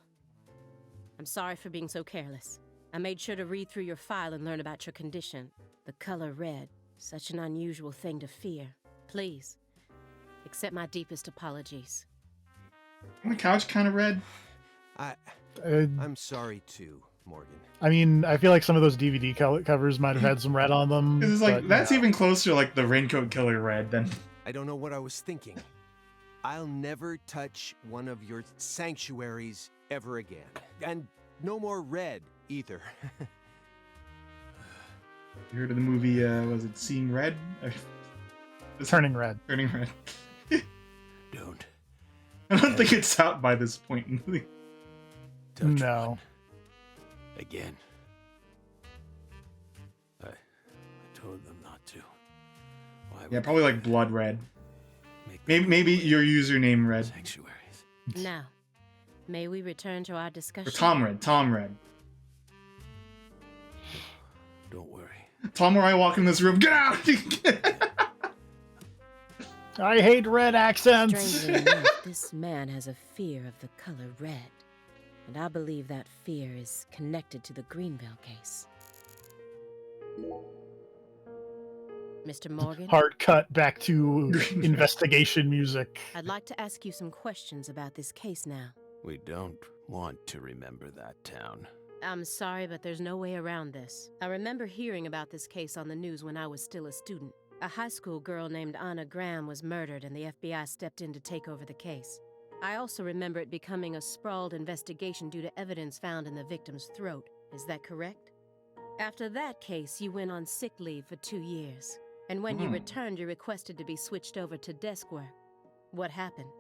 S5: I'm sorry for being so careless. I made sure to read through your file and learn about your condition. The color red, such an unusual thing to fear. Please, accept my deepest apologies.
S3: The couch kind of red.
S4: I'm sorry too, Morgan.
S2: I mean, I feel like some of those DVD covers might have had some red on them.
S3: It's like
S2: but,
S3: that's
S2: yeah.
S3: even closer, like the Raincoat Killer red than.
S4: I don't know what I was thinking. I'll never touch one of your sanctuaries ever again. And no more red either.
S3: You heard of the movie? Was it Seeing Red?
S2: Turning red.
S3: Turning Red.
S6: Don't
S3: I don't think it's out by this point in the movie.
S6: touch
S2: No.
S6: one again. I told them not to. Why
S3: Yeah,
S6: would
S3: probably
S6: they
S3: like blood red.
S6: make
S3: Maybe your username red.
S6: sanctuaries?
S5: Now, may we return to our
S3: Or
S5: discussion?
S3: Tom Red. Tom Red.
S6: Don't worry.
S3: Tom, where I walk in this room, get out!
S2: I hate red accents.
S5: Strangely enough, this man has a fear of the color red. And I believe that fear is connected to the Greenville case. Mr. Morgan,
S2: Hard cut back to
S3: Green
S2: investigation music.
S5: I'd like to ask you some questions about this case now.
S6: We don't want to remember that town.
S5: I'm sorry, but there's no way around this. I remember hearing about this case on the news when I was still a student. A high school girl named Anna Graham was murdered and the FBI stepped in to take over the case. I also remember it becoming a sprawled investigation due to evidence found in the victim's throat. Is that correct? After that case, you went on sick leave for 2 years. And when you returned, you requested to be switched over to desk work. What happened?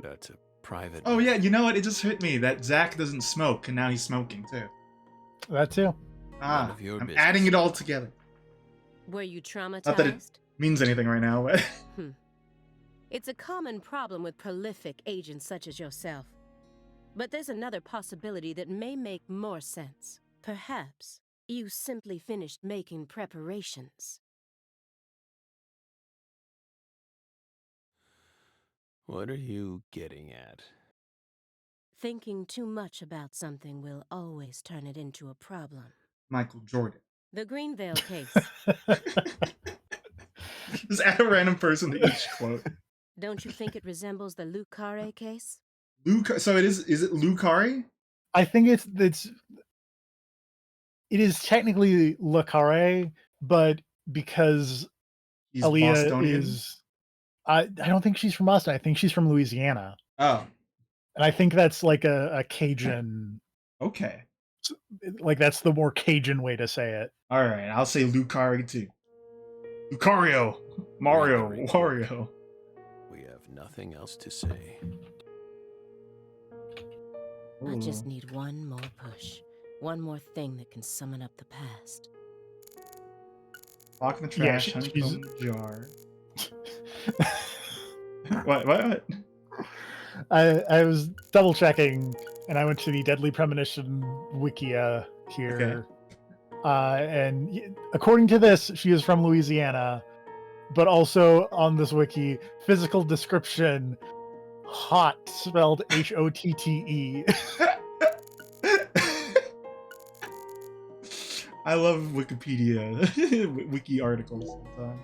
S6: That's a private.
S3: Oh yeah, you know what? It just hit me that Zach doesn't smoke, and now he's smoking too.
S2: That too.
S3: Ah,
S6: of your
S3: I'm
S6: business.
S3: adding it all together.
S5: Were you traumatized?
S3: Not that it means anything right now, but
S5: It's a common problem with prolific agents such as yourself. But there's another possibility that may make more sense. Perhaps you simply finished making preparations.
S6: What are you getting at?
S5: Thinking too much about something will always turn it into a problem.
S3: Michael Jordan.
S5: The Greenvale case.
S3: Just add a random person to each quote.
S5: Don't you think it resembles the Luke Carre case?
S3: So it is. Is it Lucari?
S2: I think it is technically Le Carre, but because
S3: He's
S2: Aaliyah
S3: Bostonian?
S2: is, I don't think she's from Boston. I think she's from Louisiana,
S3: Oh,
S2: and I think that's like a Cajun,
S3: okay.
S2: like that's the more Cajun way to say it.
S3: All right, I'll say Lucari too. Lucario, Mario,
S6: Lucari.
S3: Wario.
S6: We have nothing else to say.
S5: I just need one more push. One more thing that can summon up the past.
S3: Clock in the
S2: Yeah,
S3: trash,
S2: she's-
S3: honeycomb jar. What?
S2: I was double checking, and I went to the Deadly Premonition Wikia here. According to this, she is from Louisiana, but also on this wiki, physical description, hot, spelled Hotte.
S3: I love Wikipedia, wiki articles sometimes.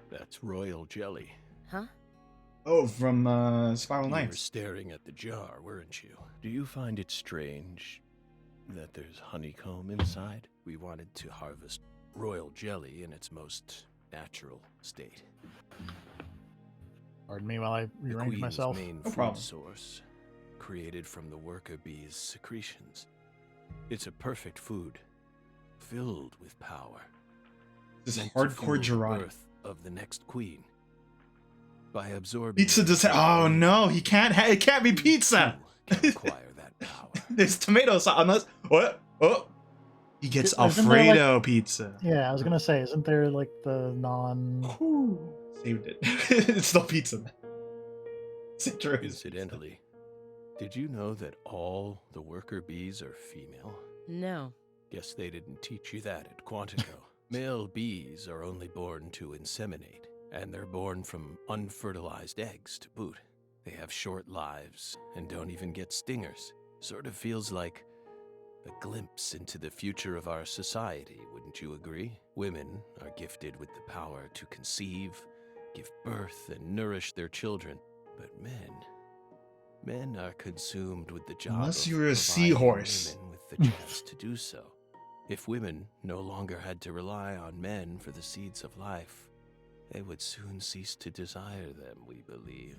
S6: That's royal jelly.
S5: Huh?
S3: Oh, from Spiral
S6: You were
S3: Knights.
S6: staring at the jar, weren't you? Do you find it strange that there's honeycomb inside? We wanted to harvest royal jelly in its most natural state.
S2: Pardon me while I
S6: The
S2: rearrange
S6: queen's
S2: myself.
S6: main
S3: No
S6: food
S3: problem.
S6: source, created from the worker bee's secretions. It's a perfect food, filled with power.
S3: This
S6: meant to
S3: hardcore
S6: fuel the
S3: Jiraiya.
S6: birth of the next queen. By absorbing
S3: Pizza does. Oh no, he can't. It can't be pizza.
S6: you can acquire that power.
S3: There's tomato sauce. Unless what? Oh, he gets
S2: Isn't there, like-
S3: Alfredo pizza.
S2: Yeah, I was gonna say, isn't there like the non?
S3: Whew. Saved it. It's still pizza. Citrus.
S6: Incidentally, did you know that all the worker bees are female?
S5: No.
S6: Guess they didn't teach you that at Quantico. Male bees are only born to inseminate, and they're born from unfertilized eggs to boot. They have short lives and don't even get stingers. Sort of feels like a glimpse into the future of our society, wouldn't you agree? Women are gifted with the power to conceive, give birth, and nourish their children. But men are consumed with the job
S3: Unless
S6: of
S3: you were a
S6: providing
S3: seahorse.
S6: women with the chance to do so. If women no longer had to rely on men for the seeds of life, they would soon cease to desire them, we believe.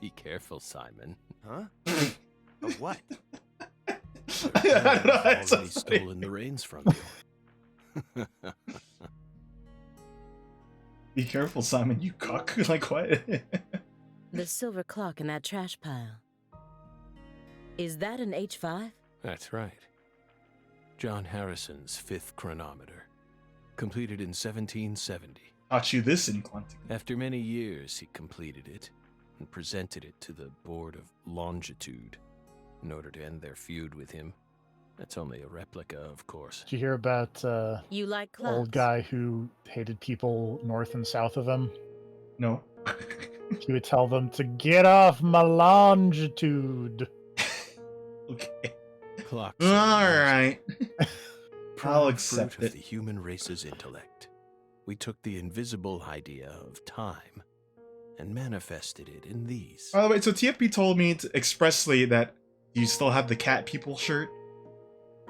S6: Be careful, Simon.
S4: Huh? Of what?
S3: I don't know.
S6: I've
S3: It's
S6: already
S3: so funny.
S6: stolen the reins from you.
S3: Be careful, Simon. You cuck. Like what?
S5: The silver clock in that trash pile. Is that an H5?
S6: That's right. John Harrison's fifth chronometer, completed in 1770.
S3: Taught you this in Quantic.
S6: After many years, he completed it and presented it to the Board of Longitude in order to end their feud with him. That's only a replica, of course.
S2: Did you hear about
S5: You like clocks?
S2: old guy who hated people north and south of him?
S3: No.
S2: He would tell them to get off my longitude.
S3: Okay.
S6: Clocks.
S3: All
S6: are
S3: right.
S6: prime
S3: I'll
S6: fruit
S3: accept
S6: of
S3: it.
S6: the human race's intellect. We took the invisible idea of time and manifested it in these.
S3: By the way, so TFP told me expressly that you still have the cat people shirt.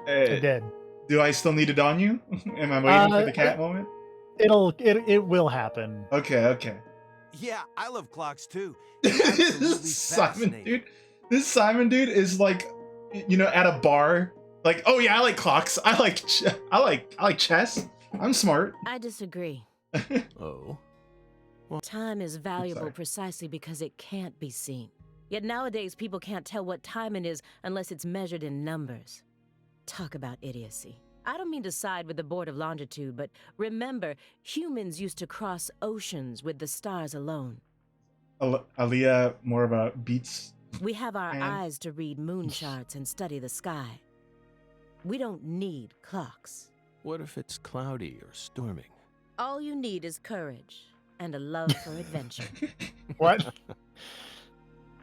S2: I did.
S3: Do I still need it on you? Am I waiting for the cat
S2: it-
S3: moment?
S2: It will happen.
S3: Okay.
S4: Yeah, I love clocks too.
S3: This Simon dude. This Simon dude is like, at a bar. Like, oh yeah, I like clocks. I like chess. I'm smart.
S5: I disagree.
S6: Oh?
S5: Time is valuable
S3: sorry.
S5: precisely because it can't be seen. Yet nowadays, people can't tell what time it is unless it's measured in numbers. Talk about idiocy. I don't mean to side with the Board of Longitude, but remember, humans used to cross oceans with the stars alone.
S3: Aaliyah more of a beats.
S5: We have our
S3: Man.
S5: eyes to read moon charts and study the sky. We don't need clocks.
S6: What if it's cloudy or storming?
S5: All you need is courage and a love for adventure.
S2: What?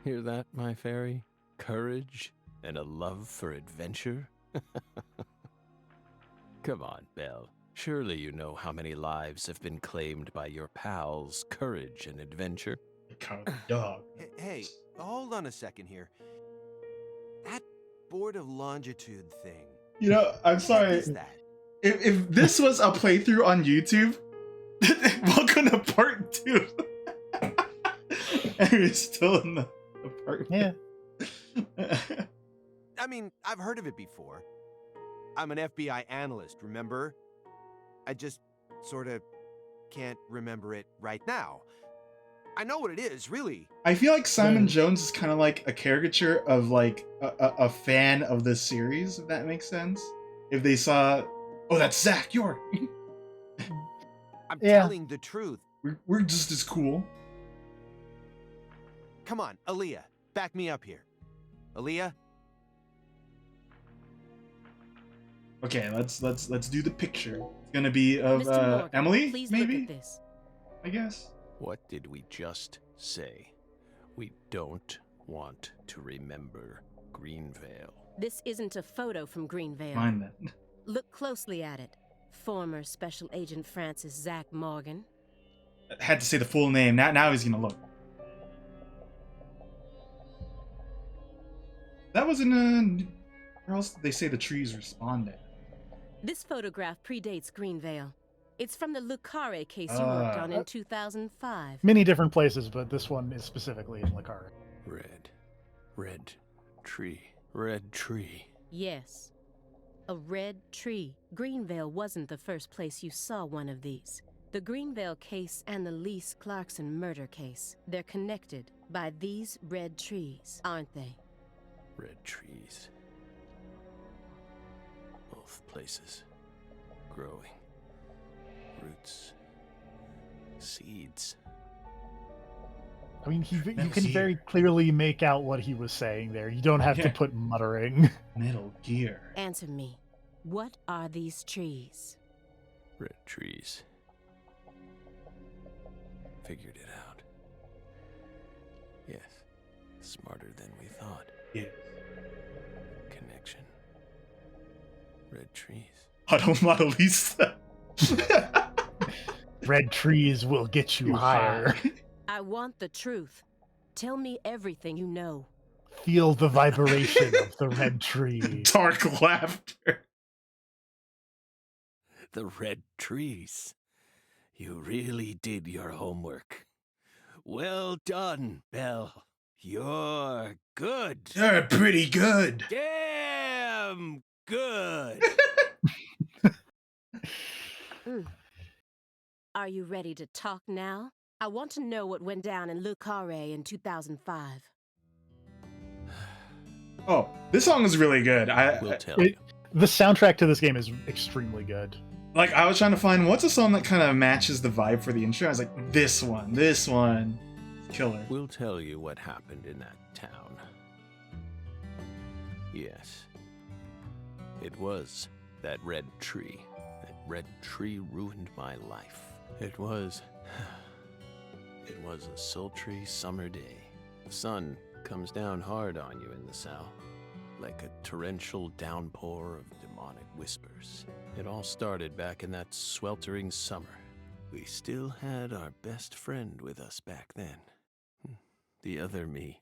S6: Hear that, my fairy? Courage and a love for adventure? Come on, Belle. Surely you know how many lives have been claimed by your pals' courage and adventure.
S3: Kind of dog.
S4: Hey, hold on a second here. That Board of Longitude thing.
S3: I'm
S4: What
S3: sorry.
S4: is that?
S3: If this was a playthrough on YouTube, welcome to part 2. And we're still in the apartment.
S2: Yeah.
S4: I mean, I've heard of it before. I'm an FBI analyst, remember? I just sort of can't remember it right now. I know what it is, really.
S3: I feel like Simon Jones is kind of like a caricature of like a fan of this series, if that makes sense. If they saw Oh, that's Zach. You're.
S4: I'm
S2: Yeah.
S4: telling the truth.
S3: We're just as cool.
S4: Come on, Aaliyah, back me up here. Aaliyah?
S3: Okay, let's do the picture. It's gonna be of
S5: Mr. Morgan,
S3: Emily,
S5: please
S3: maybe.
S5: look at this.
S3: I guess.
S6: What did we just say? We don't want to remember Greenvale.
S5: This isn't a photo from Greenvale.
S3: Mind that.
S5: Look closely at it. Former Special Agent Francis Zach Morgan.
S3: I had to say the full name. Now he's gonna look. That was in where else did they say the trees responded?
S5: This photograph predates Greenvale. It's from the Lucare case you worked on in 2005.
S2: Many different places, but this one is specifically in Lakar.
S6: Red tree.
S5: Yes. A red tree. Greenvale wasn't the first place you saw one of these. The Greenvale case and the Lise Clarkson murder case. They're connected by these red trees, aren't they?
S6: Red trees. Both places. Growing. Roots. Seeds.
S2: I mean, you
S3: Metal
S2: can
S3: Gear.
S2: very clearly make out what he was saying there. You don't have to
S3: Yeah.
S2: put muttering.
S3: Metal Gear.
S5: Answer me. What are these trees?
S6: Red trees. Figured it out. Yes. Smarter than we thought.
S3: Yeah.
S6: Connection. Red trees.
S3: Automodelista.
S2: Red trees will get you higher.
S5: I want the truth. Tell me everything you know.
S2: Feel the vibration of the red tree.
S3: Dark laughter.
S6: The red trees. You really did your homework. Well done, Belle. You're good.
S3: You're pretty good.
S6: Damn good.
S5: Are you ready to talk now? I want to know what went down in Le Carré in 2005.
S3: Oh, this song is really good.
S6: We'll tell you.
S2: The soundtrack to this game is extremely good.
S3: I was trying to find what's a song that kind of matches the vibe for the intro. I was like, this one, killer.
S6: We'll tell you what happened in that town. Yes. It was that red tree. That red tree ruined my life. It was a sultry summer day. The sun comes down hard on you in the south, like a torrential downpour of demonic whispers. It all started back in that sweltering summer. We still had our best friend with us back then. The other me.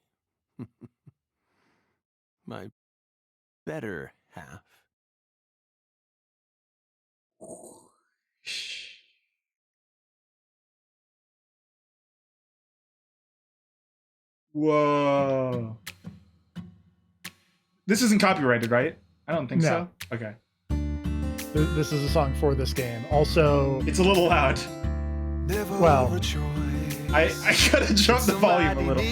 S6: My better half.
S3: Whoa. This isn't copyrighted, right? I don't think so.
S2: No.
S3: Okay.
S2: This is a song for this game. Also,
S3: It's a little loud.
S2: well,
S3: I gotta drop the volume a little.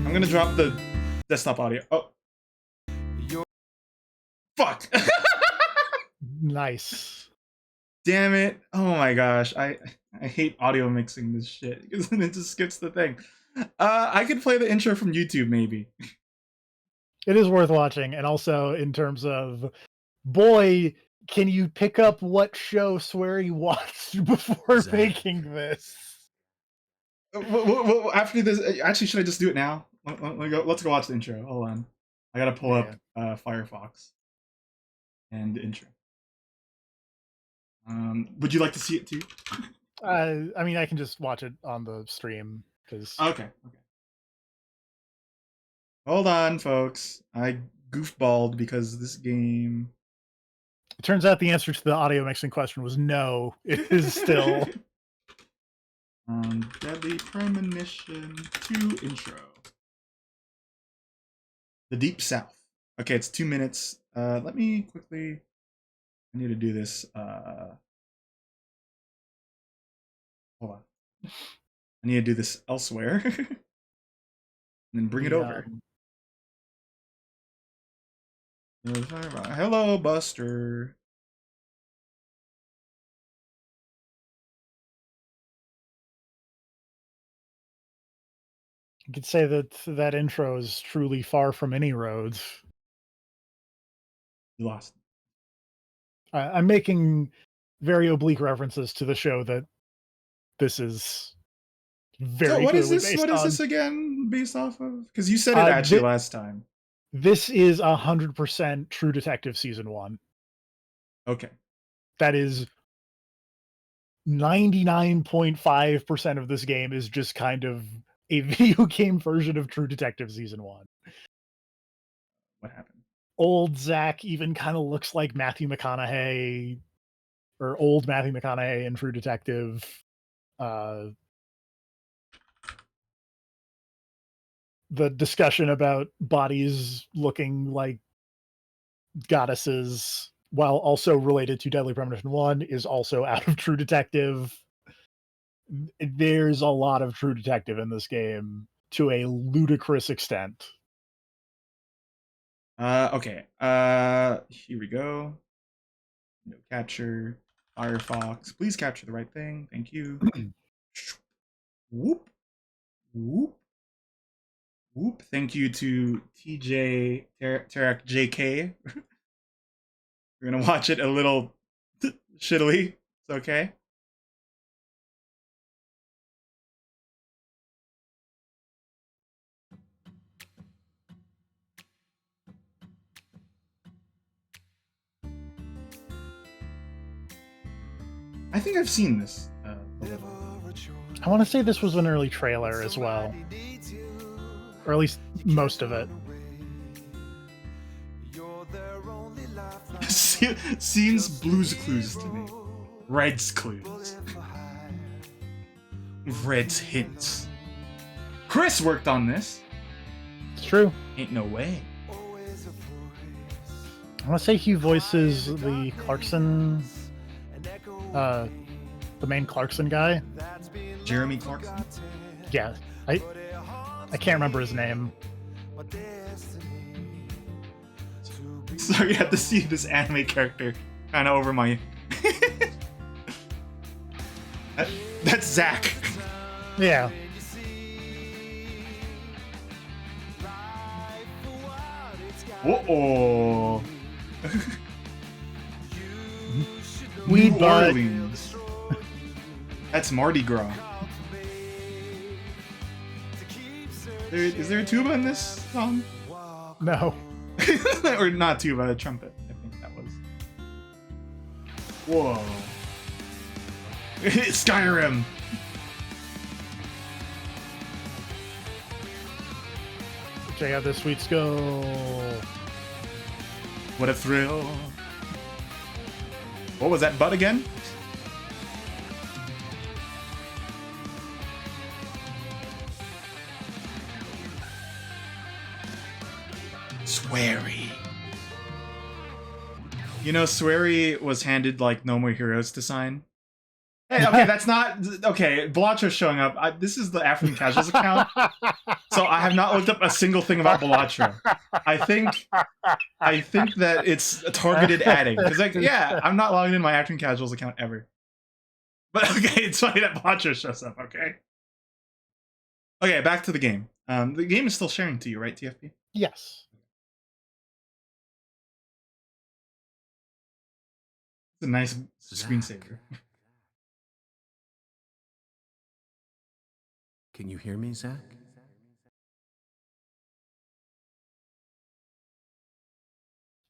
S3: I'm gonna drop the desktop audio. Oh. Fuck.
S2: nice.
S3: Damn it. Oh my gosh. I hate audio mixing this shit because then it just skips the thing. I could play the intro from YouTube maybe.
S2: It is worth watching. And also, in terms of, boy, can you pick up what show Swery watched before
S6: Zach.
S2: making this?
S3: Well, after this, actually, should I just do it now? Let's go watch the intro. Hold on. I gotta pull up Firefox and the intro. Would you like to see it too?
S2: I mean, I can just watch it on the stream because
S3: Okay. Hold on, folks. I goofballed because this game.
S2: it turns out the answer to the audio mixing question was no. It is still.
S3: Deadly Premonition 2 intro. The Deep South. Okay, it's 2 minutes. Let me quickly. I need to do this. Hold on. I need to do this elsewhere. And then bring it over. Hello, Buster.
S2: You could say that that intro is truly far from any roads.
S3: You lost.
S2: I'm making very oblique references to the show that this is
S3: So
S2: very
S3: what is
S2: clearly
S3: this?
S2: based
S3: What is
S2: on.
S3: this again based off of? Because you said it actually last time.
S2: This is 100% True Detective season 1.
S3: Okay.
S2: That is 99.5% of this game is just kind of a video game version of True Detective season 1.
S3: What happened?
S2: Old Zach even kind of looks like Matthew McConaughey, or old Matthew McConaughey in True Detective. The discussion about bodies looking like goddesses while also related to Deadly Premonition 1 is also out of True Detective. There's a lot of True Detective in this game to a ludicrous extent.
S3: Okay. Here we go. No capture. Firefox. Please capture the right thing. Thank you. Whoop. Whoop. Whoop. Thank you to TJ Tarak JK. We're gonna watch it a little shittily. It's okay. I think I've seen this.
S2: I want to say this was an early trailer as well, or at least most of it.
S3: Seems Blues Clues to me. Red's Clues. Red's Hints. Chris worked on this.
S2: It's true.
S3: Ain't no way.
S2: I want to say he voices the Clarkson, the main Clarkson guy.
S3: Jeremy Clarkson?
S2: Yeah, I can't remember his name.
S3: Sorry, I had to see this anime character kind of over my. That's Zach.
S2: Yeah.
S3: Uh-oh.
S2: Weed
S3: New
S2: Bud.
S3: Orleans. That's Mardi Gras. Is there a tuba in this song?
S2: No.
S3: Or not tuba, a trumpet. I think that was. Whoa. Skyrim.
S2: Check out this sweet skull.
S3: What a thrill. What was that butt again? Swery. You know, Swery was handed like No More Heroes to sign. Hey, okay, that's not okay. Balatro's showing up. This is the African Casuals account, so I have not looked up a single thing about Balatro. I think that it's a targeted adding because, like, yeah, I'm not logging in my African Casuals account ever. But okay, it's funny that Balatro shows up. Okay, back to the game. The game is still sharing to you, right, TFP?
S2: Yes.
S3: It's a nice screensaver.
S1: Can you hear me, Zach?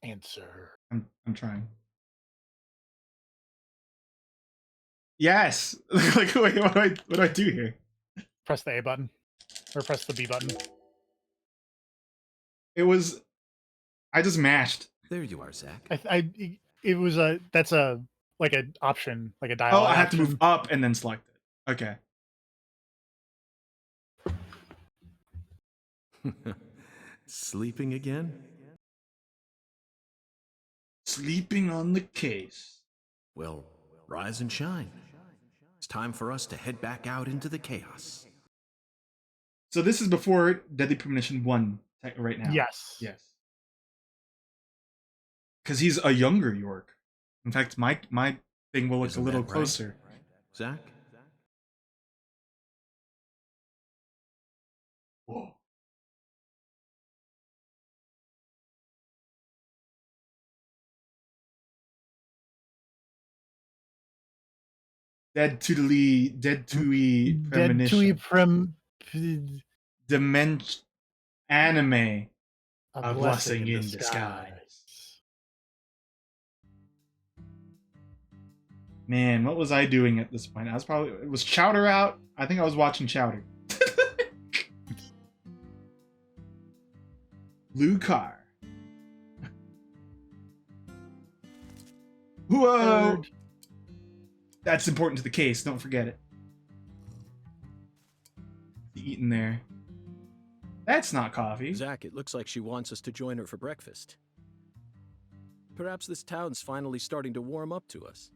S2: Answer.
S3: I'm trying. Yes. Like, wait, what do I do here?
S2: Press the A button. Or press the B button.
S3: It was. I just mashed.
S1: There you are, Zach.
S2: It was that's a like an option, like a
S3: Oh,
S2: dialogue.
S3: I have to
S2: option.
S3: move up and then select it. Okay.
S1: Sleeping again?
S3: Sleeping on the case.
S1: Well, rise and shine. It's time for us to head back out into the chaos.
S3: So this is before Deadly Premonition 1 right now.
S2: Yes.
S3: Yes. Because he's a younger York. In fact, my thing will look
S1: Isn't
S3: a little
S1: that right?
S3: closer.
S1: Zach?
S3: Whoa. Dead to
S2: Dead to
S3: premonition. Dement anime.
S2: a blessing in disguise.
S3: Man, what was I doing at this point? It was Chowder out. I think I was watching Chowder. Blue car. Whoa!
S2: Third.
S3: That's important to the case. Don't forget it. Eating there. That's not coffee.
S6: Zach, it looks like she wants us to join her for breakfast. Perhaps this town's finally starting to warm up to us.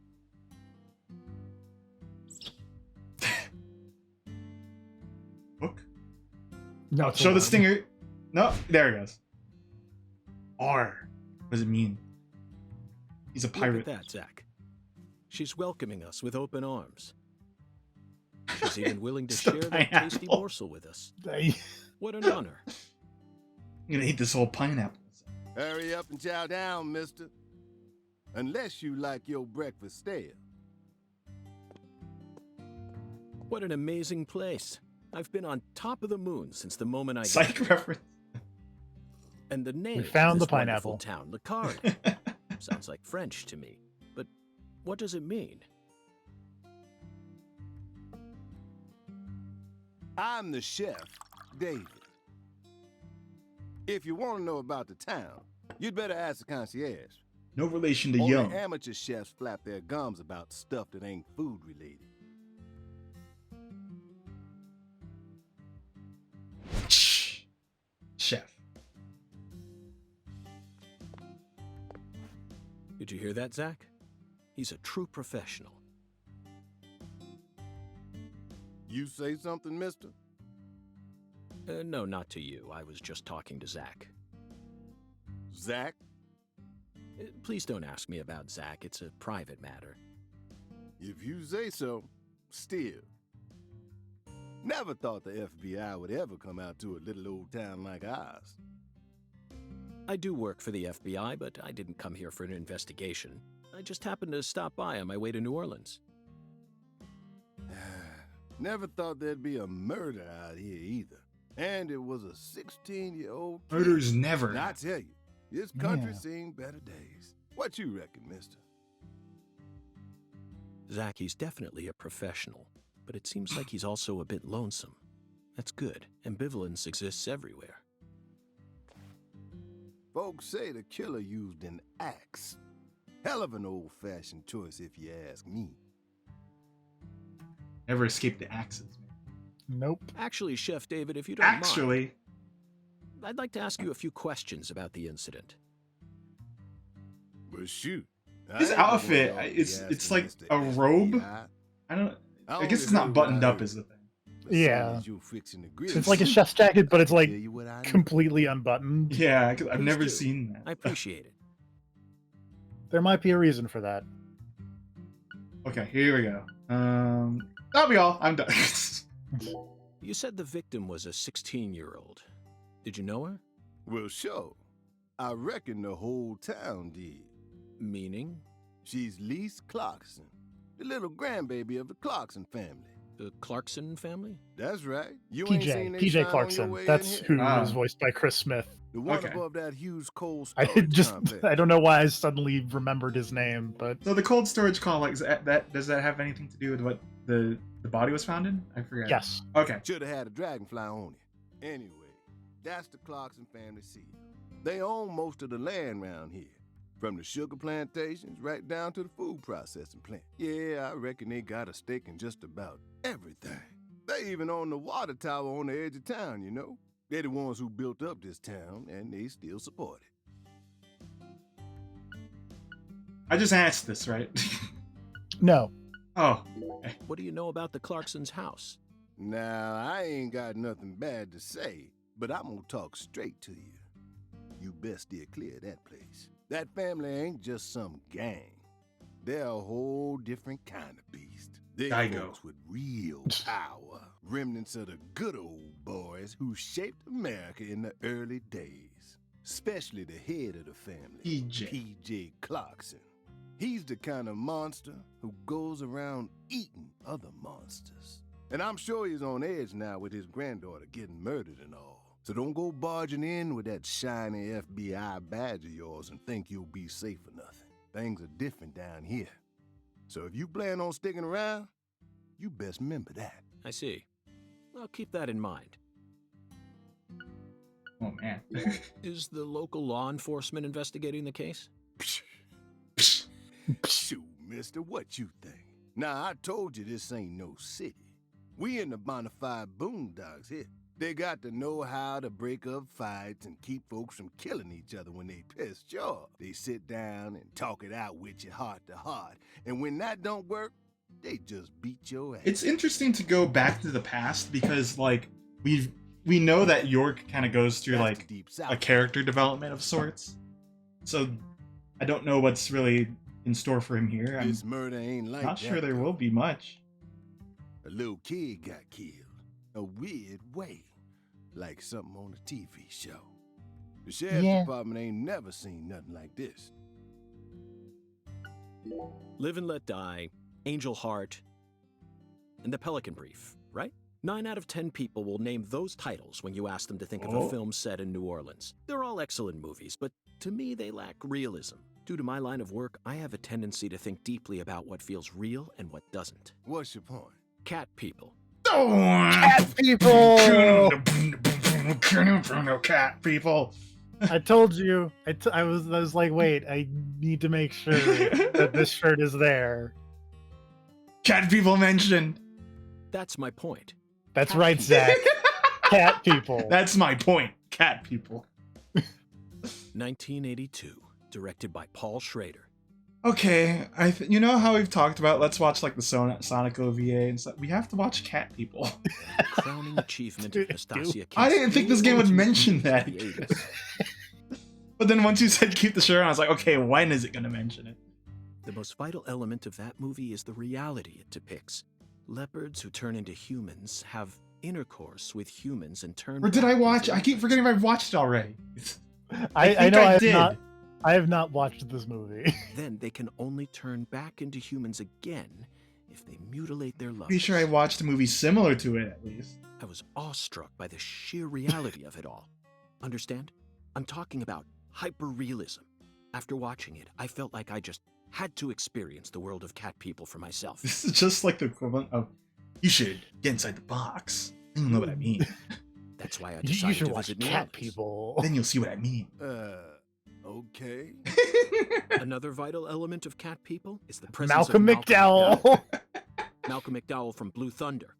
S3: Book.
S2: No,
S3: Oh,
S2: it's a
S3: show the
S2: worm.
S3: stinger. No, there it goes. R. What does it mean? He's a pirate.
S6: Look at that, Zach. She's welcoming us with open arms. She's even willing to
S3: It's the
S6: share that tasty
S3: pineapple.
S6: morsel with us.
S2: They-
S6: What an honor.
S3: I'm gonna eat this whole pineapple.
S7: Hurry up and chow down, mister. Unless you like your breakfast stale.
S6: What an amazing place. I've been on top of the moon since the moment I got
S3: Psych
S6: here.
S3: reference.
S6: And the name
S2: found
S6: of
S2: the
S6: this wonderful
S2: pineapple.
S6: town, Licard. Sounds like French to me. But what does it mean?
S7: I'm the chef, David. If you want to know about the town, you'd better ask the concierge.
S3: No relation to
S7: Only
S3: Young.
S7: amateur chefs flap their gums about stuff that ain't food related.
S3: Chef.
S6: Did you hear that, Zach? He's a true professional.
S7: You say something, mister?
S6: No, not to you. I was just talking to Zach.
S7: Zach?
S6: Please don't ask me about Zach. It's a private matter.
S7: If you say so, still. Never thought the FBI would ever come out to a little old town like ours.
S6: I do work for the FBI, but I didn't come here for an investigation. I just happened to stop by on my way to New Orleans.
S7: Never thought there'd be a murder out here either. And it was a 16-year-old kid.
S3: Murders never.
S7: And I tell you, this country
S2: Yeah.
S7: seen better days. What you reckon, mister?
S6: Zach, he's definitely a professional, but it seems like he's also a bit lonesome. That's good. Ambivalence exists everywhere.
S7: Folks say the killer used an axe. Hell of an old-fashioned choice if you ask me.
S3: Never escaped the axes.
S2: Nope.
S6: Actually, Chef David, if you don't mind,
S3: Actually,
S6: I'd like to ask you a few questions about the incident.
S7: Well, shoot.
S3: his
S7: I ain't the one
S3: outfit,
S7: y'all be
S3: it's
S7: asking
S3: like
S7: Mr.
S3: a robe.
S7: FBI.
S3: I don't. I
S7: only
S3: guess it's not
S7: heard what
S3: buttoned
S7: I
S3: up
S7: heard.
S3: is the thing.
S7: But seeing
S2: Yeah.
S7: as you fixing the grits,
S2: It's like a chef's jacket, but it's
S7: I'll
S2: like
S7: tell you what I know.
S2: completely unbuttoned.
S3: Yeah, 'cause I've
S6: Please
S3: never
S6: do.
S3: seen that.
S6: I appreciate it.
S2: There might be a reason for that.
S3: Okay, here we go. That'll be all. I'm done.
S6: You said the victim was a 16-year-old. Did you know her?
S7: Well, sure. I reckon the whole town did.
S6: Meaning?
S7: She's Lise Clarkson, the little grandbaby of the Clarkson family.
S6: The Clarkson family?
S7: That's right. You ain't seen
S2: PJ
S7: they shine on your
S2: Clarkson.
S7: way in
S2: That's
S7: here?
S2: who
S3: Ah.
S2: was voiced by Chris Smith.
S7: The one
S3: Okay.
S7: above that huge cold
S2: I
S7: storage
S2: just
S7: complex.
S2: I don't know why I suddenly remembered his name, but
S3: So the cold storage complex, that does that have anything to do with what the body was found in? I forget.
S2: yes.
S3: Okay.
S7: Should have had a dragonfly on it. Anyway, that's the Clarkson family seat. They own most of the land around here, from the sugar plantations right down to the food processing plant. Yeah, I reckon they got a stake in just about everything. They even own the water tower on the edge of town, you know? They're the ones who built up this town, and they still support it.
S3: I just asked this, right?
S2: No.
S3: Oh.
S6: What do you know about the Clarkson's house?
S7: Now, I ain't got nothing bad to say, but I'm gonna talk straight to you. You best steer clear of that place. That family ain't just some gang. They're a whole different kind of beast. They're
S3: Daigo.
S7: folks with real power. Remnants of the good old boys who shaped America in the early days. Especially the head of the family, P.J. Clarkson. He's the kind of monster who goes around eating other monsters. And I'm sure he's on edge now with his granddaughter getting murdered and all. So don't go barging in with that shiny FBI badge of yours and think you'll be safe or nothing. Things are different down here. So if you plan on sticking around, you best remember that.
S6: I see. I'll keep that in mind.
S3: Oh, man.
S6: Is the local law enforcement investigating the case?
S7: Shoot, mister, what you think? Now, I told you this ain't no city. We in the bonafide boondocks here. They got to know how to break up fights and keep folks from killing each other when they pissed you off. They sit down and talk it out with you heart to heart. And when that don't work, they just beat your ass.
S3: It's interesting to go back to the past because, like, we know that York kind of goes through,
S7: That's
S3: like,
S7: the Deep South.
S3: a character development of sorts. So I don't know what's really in store for him here. I'm
S7: This murder ain't like
S3: not
S7: that,
S3: sure there
S7: though.
S3: will be much.
S7: A little kid got killed. A weird way. Like something on a TV show. The sheriff's department ain't never seen nothing like this.
S6: Live and Let Die, Angel Heart, and The Pelican Brief, right? 9 out of 10 people will name those titles when you ask them to think of
S3: Oh.
S6: a film set in New Orleans. They're all excellent movies, but to me they lack realism. Due to my line of work, I have a tendency to think deeply about what feels real and what doesn't.
S7: What's your point?
S6: Cat people.
S2: Cat people!
S3: Cat people.
S2: I told you. I was like, wait, I need to make sure that this shirt is there.
S3: Cat people mentioned.
S6: That's my point.
S2: That's
S6: Cat
S2: right,
S6: people.
S2: Zach. Cat people.
S3: That's my point. Cat people.
S6: 1982, directed by Paul Schrader.
S3: Okay, you know how we've talked about let's watch like the Sonic OVA and stuff. We have to watch Cat People.
S6: Crowning achievement of Nastasia
S3: I didn't think this game would
S6: Kinski.
S3: mention that.
S6: The 80s.
S3: But then once you said keep the shirt on, I was like, okay, when is it gonna mention it?
S6: The most vital element of that movie is the reality it depicts. Leopards who turn into humans have intercourse with humans and turn.
S3: Or did I
S6: back
S3: watch?
S6: into
S3: I keep forgetting if I've watched it already.
S2: I
S3: think
S2: know
S3: I
S2: I have
S3: did.
S2: not. I have not watched this movie.
S6: Then they can only turn back into humans again if they mutilate their lovers.
S3: Pretty sure I watched a movie similar to it at least.
S6: I was awestruck by the sheer reality of it all. Understand? I'm talking about hyper-realism. After watching it, I felt like I just had to experience the world of cat people for myself.
S3: This is just like the equivalent of you should get inside the box. Then you'll know what I mean.
S6: That's why I
S2: You
S6: decided
S2: should
S6: to
S2: watch
S6: visit New
S2: Cat
S6: Orleans.
S2: People.
S3: Then you'll see what I mean.
S7: Okay.
S6: Another vital element of cat people is the presence
S2: Malcolm
S6: of
S2: McDowell.
S6: Malcolm McDowell from Blue Thunder.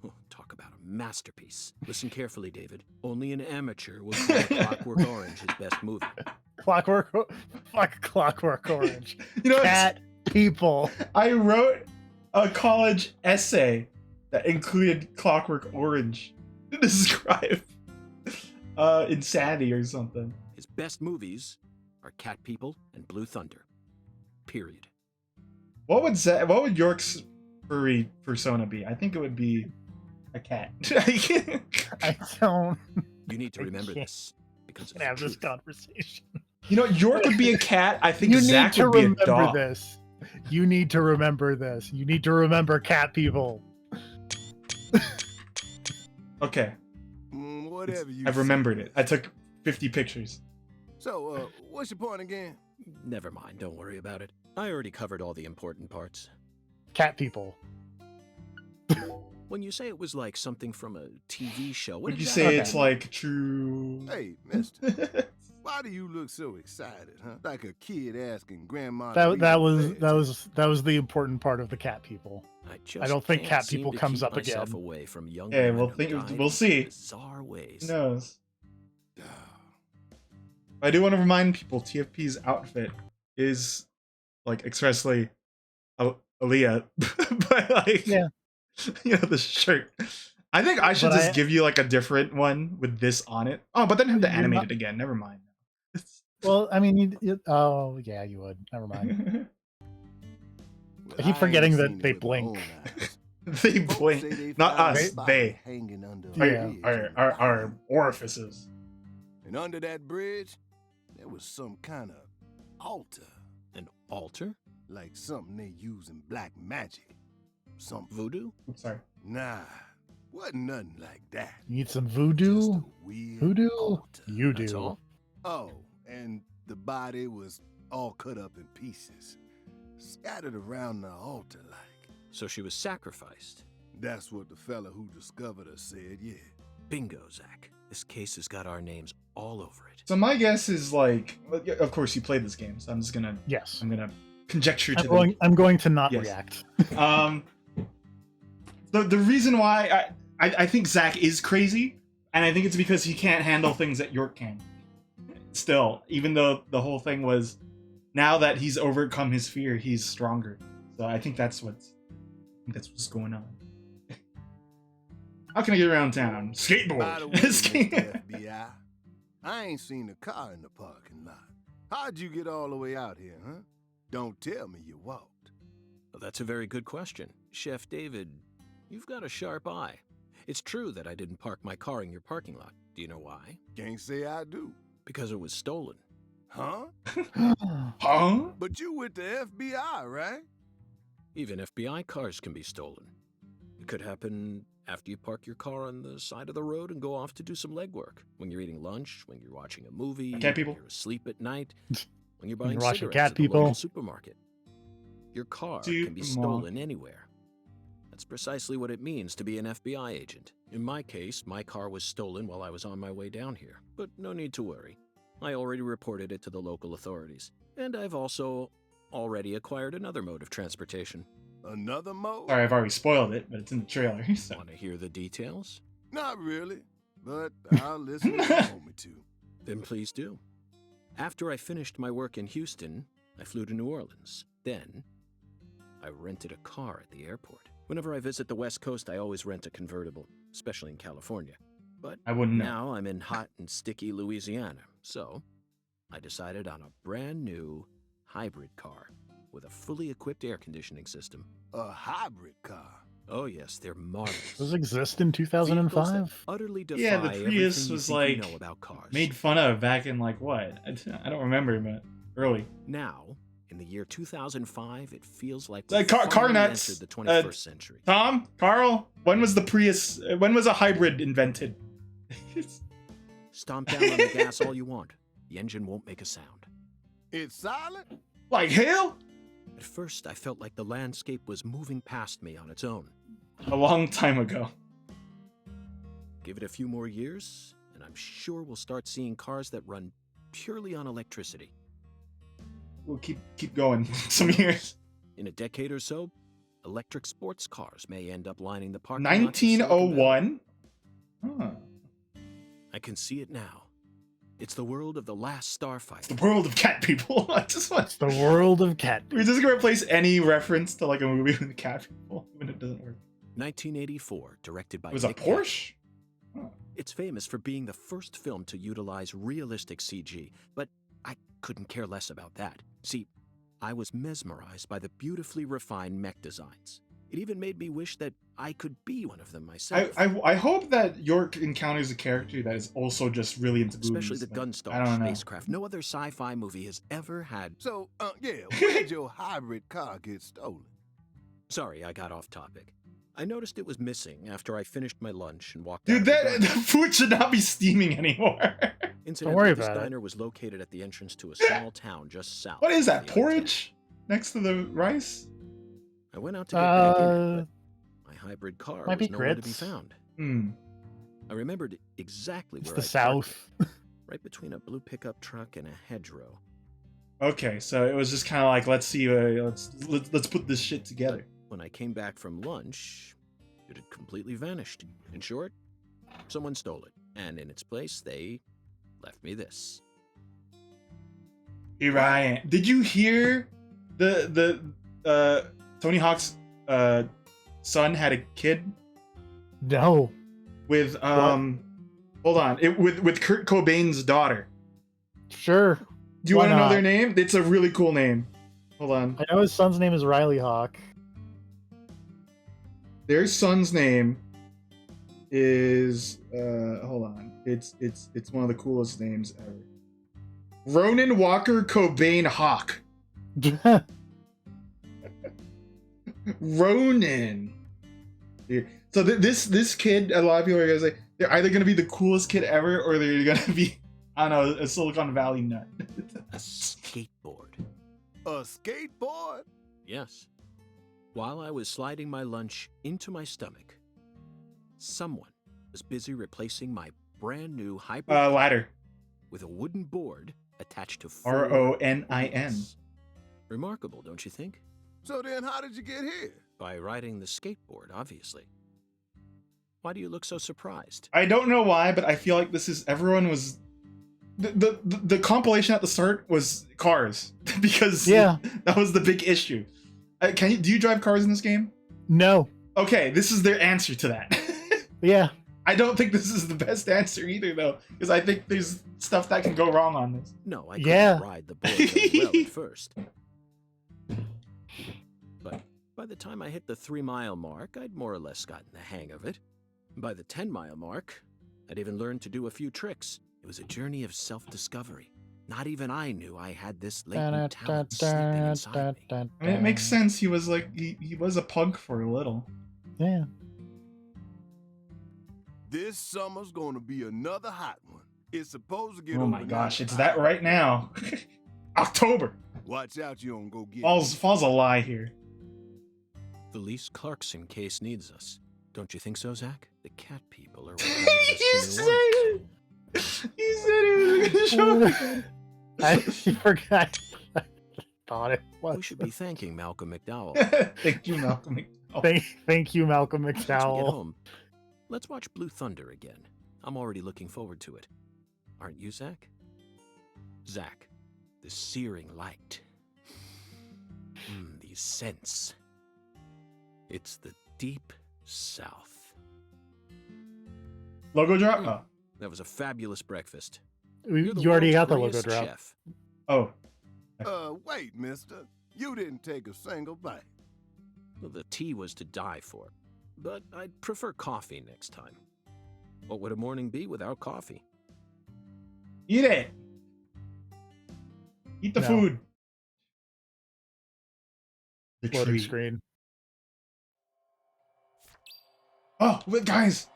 S6: Oh, talk about a masterpiece. Listen carefully, David. Only an amateur will call Clockwork Orange his best movie.
S2: Clockwork Orange.
S3: You know,
S2: Cat People.
S3: I wrote a college essay that included Clockwork Orange to describe insanity or something.
S6: His best movies are Cat People and Blue Thunder. Period.
S3: What would York's furry persona be? I think it would be a cat.
S2: I don't
S6: You need to
S2: I
S6: remember
S2: can't
S6: this because of
S2: have
S6: the
S2: this
S6: truth.
S2: conversation.
S3: You know, York would be a cat. I think
S2: You
S3: Zach
S2: need to
S3: would be a
S2: remember
S3: dog.
S2: this. You need to remember this. You need to remember Cat People.
S3: Okay,
S7: Whatever you
S3: I've
S7: say.
S3: remembered it. I took 50 pictures.
S7: So, what's your point again?
S6: Never mind, don't worry about it. I already covered all the important parts.
S2: Cat People.
S6: When you say it was like something from a TV show, what
S3: Would you
S6: exactly-
S3: say
S2: Okay.
S3: it's like true?
S7: Hey, mister. Why do you look so excited, huh? Like a kid asking grandma. to
S2: That
S7: read
S2: that
S7: the
S2: was
S7: pledge.
S2: that was the important part of the Cat People.
S6: I just
S2: don't think
S6: can't
S2: Cat
S6: seem
S2: People
S6: to
S2: comes
S6: keep
S2: up
S6: myself
S2: again.
S6: away from young
S3: Yeah,
S6: women
S3: we'll
S6: who
S3: think-
S6: died
S3: we'll
S6: in
S3: see.
S6: Bizarre ways.
S3: Who knows? I do want to remind people TFP's outfit is like expressly Aaliyah, but like,
S2: Yeah.
S3: you know, the shirt. I think I should
S2: But
S3: just give you like a different one with this on it. Oh, but then have to
S2: You're
S3: animate
S2: not-
S3: it again. Never mind.
S2: Well, I mean, oh yeah, you would. Never mind.
S7: Well,
S2: I keep
S7: ain't
S2: forgetting
S7: seen
S2: that
S7: it
S2: they
S7: with my own
S2: blink.
S7: eyes.
S3: They
S7: Folks
S3: blink.
S7: say they
S3: Not
S7: found
S3: us,
S7: a body
S3: they.
S7: hanging under a
S2: Yeah.
S7: bridge in the
S3: Our
S7: bayou.
S3: orifices.
S7: And under that bridge, there was some kind of altar,
S6: An altar?
S7: like something they use in black magic. Some
S6: Voodoo?
S3: Oops, sorry.
S7: Nah, wasn't nothing like that.
S2: You need some
S7: Just
S2: voodoo?
S7: a weird
S2: Voodoo?
S7: altar.
S2: You
S6: That's
S2: do.
S6: all?
S7: Oh, and the body was all cut up in pieces, scattered around the altar like.
S6: So she was sacrificed.
S7: That's what the fella who discovered her said, yeah.
S6: Bingo, Zach. This case has got our names all over it.
S3: So my guess is like, of course you played this game, so I'm gonna
S2: Yes.
S3: conjecture to
S2: I'm going to not
S3: Yes.
S2: react.
S3: The reason why I think Zach is crazy, and I think it's because he can't handle things that York can. Still, even though the whole thing was, now that he's overcome his fear, he's stronger. So I think that's what's going on. How can I get around town?
S7: By the
S3: Skateboard.
S7: way, Mr. FBI, I ain't seen a car in the parking lot. How'd you get all the way out here, huh? Don't tell me you walked.
S6: Well, that's a very good question. Chef David, you've got a sharp eye. It's true that I didn't park my car in your parking lot. Do you know why?
S7: Can't say I do.
S6: Because it was stolen.
S7: Huh?
S3: Huh?
S7: But you with the FBI, right?
S6: Even FBI cars can be stolen. It could happen after you park your car on the side of the road and go off to do some legwork. When you're eating lunch, when you're watching a movie,
S3: Cat people.
S6: when you're asleep at night, when you're
S2: When
S6: buying
S2: you're watching
S6: cigarettes
S2: cat
S6: at the
S2: people.
S6: local supermarket. Your car can be
S3: Supermarket.
S6: stolen anywhere. That's precisely what it means to be an FBI agent. In my case, my car was stolen while I was on my way down here. But no need to worry. I already reported it to the local authorities. And I've also already acquired another mode of transportation.
S7: Another mode?
S3: Sorry, I've already spoiled it, but it's in the trailer. So.
S6: Want to hear the details?
S7: Not really, but I'll listen if you want me to.
S6: Then please do. After I finished my work in Houston, I flew to New Orleans. Then, I rented a car at the airport. Whenever I visit the West Coast, I always rent a convertible, especially in California. But
S3: I wouldn't know.
S6: now I'm in hot and sticky Louisiana, so I decided on a brand new hybrid car with a fully equipped air conditioning system.
S7: A hybrid car.
S6: Oh yes, they're marvelous.
S2: Those exist in
S6: Vehicles that
S2: 2005?
S6: utterly defy
S3: Yeah, the Prius
S6: everything you
S3: was
S6: think
S3: like
S6: you know about cars.
S3: made fun of back in like what? I don't remember, but early.
S6: Now, in the year 2005, it feels like
S3: Like
S6: we've
S3: car
S6: finally
S3: nuts,
S6: entered the 21st century.
S3: Tom, Carl, when was the Prius? When was a hybrid invented?
S6: Stomp down on the gas all you want. The engine won't make a sound.
S7: It's silent?
S3: Like hell?
S6: At first, I felt like the landscape was moving past me on its own.
S3: A long time ago.
S6: Give it a few more years, and I'm sure we'll start seeing cars that run purely on electricity.
S3: We'll keep going some years.
S6: In a decade or so, electric sports cars may end up lining the parking lots of Silicon Valley.
S3: 1901. Huh.
S6: I can see it now. It's the world of the last starfighter.
S3: The world of cat people. I just want.
S2: It's the world of cat.
S3: We're just gonna replace any reference to like a movie with cat people, even if it doesn't work.
S6: 1984, directed by
S3: It was a
S6: Nick Cave.
S3: Porsche. Huh.
S6: It's famous for being the first film to utilize realistic CG, but I couldn't care less about that. See, I was mesmerized by the beautifully refined mech designs. It even made me wish that I could be one of them myself.
S3: I hope that York encounters a character that is also just really into movies.
S6: Especially the
S3: but I
S6: Gunstar
S3: don't know.
S6: spacecraft. No other sci-fi movie has ever had...
S7: So, yeah, where'd your hybrid car get stolen?
S6: Sorry, I got off topic. I noticed it was missing after I finished my lunch and walked
S3: Dude,
S6: out of the
S3: that the
S6: diner.
S3: food should not be steaming anymore.
S6: Incidentally,
S2: worry
S6: this
S2: about it.
S6: diner was located at the entrance to a small town just south.
S3: What is
S6: of
S3: that?
S6: the I-10.
S3: Porridge next to the rice?
S6: I went out to get back in it, but my hybrid car
S2: might
S6: was
S2: be
S6: nowhere to be
S2: grits.
S6: found.
S3: Hmm.
S6: I remembered exactly
S2: It's
S6: where
S2: the
S6: I parked
S2: South.
S6: it, right between a blue pickup truck and a hedgerow.
S3: Okay, so it was just kind of like, let's see, let's put this shit together.
S6: When I came back from lunch, it had completely vanished. In short, someone stole it, and in its place, they left me this.
S3: Here I am. Did you hear the Tony Hawk's son had a kid
S2: No.
S3: with hold on, with Kurt Cobain's daughter.
S2: Sure.
S3: Do you
S2: Why
S3: want to know
S2: not?
S3: their name? It's a really cool name. Hold on.
S2: I know his son's name is Riley Hawk.
S3: Their son's name is hold on. It's one of the coolest names ever. Ronan Walker Cobain Hawk. Ronan. Dude. So this kid, a lot of people are gonna say they're either gonna be the coolest kid ever, or they're gonna be, I don't know, a Silicon Valley nut.
S1: A skateboard.
S7: A skateboard?
S1: Yes. While I was sliding my lunch into my stomach, someone was busy replacing my brand new hyper
S3: Ladder.
S1: with a wooden board attached to 4
S3: Ronin.
S1: wheels. Remarkable, don't you think?
S7: So then how did you get here?
S1: By riding the skateboard, obviously. Why do you look so surprised?
S3: I don't know why, but I feel like this is everyone was the compilation at the start was cars because that was the big issue. Do you drive cars in this game?
S2: No.
S3: Okay, this is their answer to that.
S2: Yeah.
S3: I don't think this is the best answer either, though, because I think there's stuff that can go wrong on this.
S1: No, I couldn't ride the board very well at first. But by the time I hit the 3-mile mark, I'd more or less gotten the hang of it. By the 10-mile mark, I'd even learned to do a few tricks. It was a journey of self-discovery. Not even I knew I had this latent talent sleeping inside me.
S3: I mean, it makes sense. He was like he was a punk for a little.
S2: Yeah.
S7: This summer's gonna be another hot one. It's supposed to get
S3: Oh my gosh, it's that right now. October.
S7: Watch out you don't go get
S3: Falls a lie here.
S1: The Lise Clarkson case needs us. Don't you think so, Zach? The cat people are
S3: You said it! You said it was gonna show up.
S2: I forgot. I thought it was.
S1: We should be thanking Malcolm McDowell.
S3: Thank you, Malcolm McDowell.
S2: Thank you, Malcolm
S1: Once we get
S2: McDowell.
S1: home, let's watch Blue Thunder again. I'm already looking forward to it. Aren't you, Zach? Zach, the searing light. These scents. It's the deep south.
S3: Logo drop? Oh.
S1: That was a fabulous breakfast. You're the
S2: You already got
S1: world's
S2: the logo
S1: greatest
S2: drop.
S1: chef.
S3: Oh.
S7: wait, mister. You didn't take a single bite.
S1: Well, the tea was to die for, but I'd prefer coffee next time. What would a morning be without coffee?
S3: Eat it. Eat the
S2: No.
S3: food. The
S2: Loading
S3: tree.
S2: screen.
S3: Oh, wait, guys.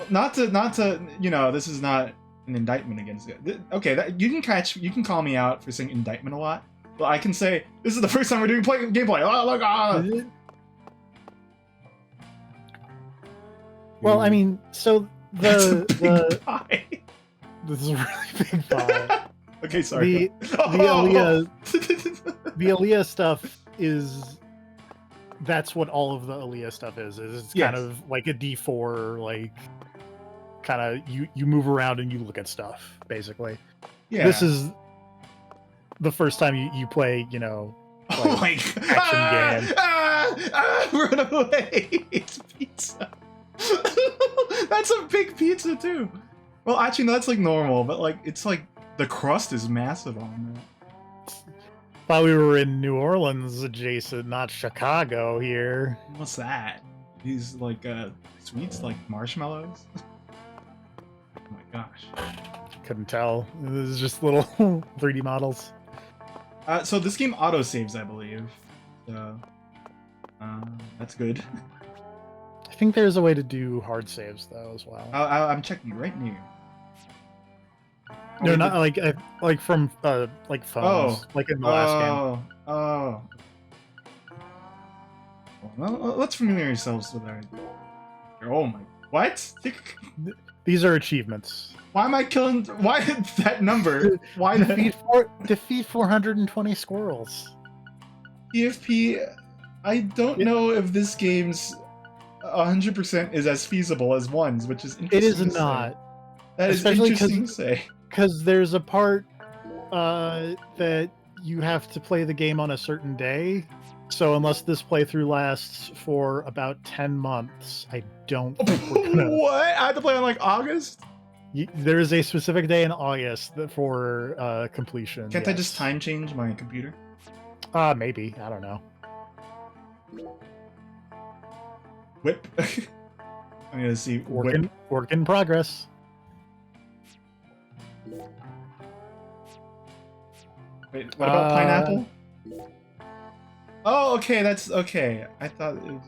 S3: Not to, you know, this is not an indictment against it. Okay, you can call me out for saying indictment a lot, but I can say this is the first time we're doing gameplay. Oh, look,
S2: Well, I mean, so
S3: That's a big
S2: the
S3: pie.
S2: this is a really big pie.
S3: Okay, sorry.
S2: The Aaliyah stuff is that's what all of the Aaliyah stuff is. It's
S3: Yes.
S2: kind of like a D4, like kind of you move around and you look at stuff, basically.
S3: Yeah.
S2: This is the first time you play, you know,
S3: Oh my god.
S2: game.
S3: Run away. It's pizza. That's a big pizza too. Well, actually, no, that's like normal, but like it's like the crust is massive on that.
S2: Thought we were in New Orleans adjacent, not Chicago here.
S3: What's that? These like sweets, like marshmallows. Oh my gosh.
S2: Couldn't tell. This is just little 3D models.
S3: So this game auto saves, I believe. So that's good.
S2: I think there's a way to do hard saves though as well.
S3: I'm checking right near.
S2: No, not like from like phones, like in the last game.
S3: Oh. Well, let's familiar ourselves with our. Oh my! What?
S2: These are achievements.
S3: Why am I killing? Why that number? Why
S2: Defeat 420 squirrels.
S3: TFP? I don't know if this game's 100% is as feasible as one's, which is interesting.
S2: It is
S3: to say.
S2: not.
S3: That is
S2: Especially
S3: interesting to say.
S2: Because there's a part that you have to play the game on a certain day. So unless this playthrough lasts for about 10 months, I don't think we're gonna...
S3: What? I have to play on like August?
S2: There is a specific day in August for completion.
S3: Can't I just
S2: yes.
S3: time change my computer?
S2: Maybe. I don't know.
S3: Whip. I'm gonna see.
S2: Work in progress.
S3: Wait, what about pineapple? Oh, okay, that's okay. I thought it was...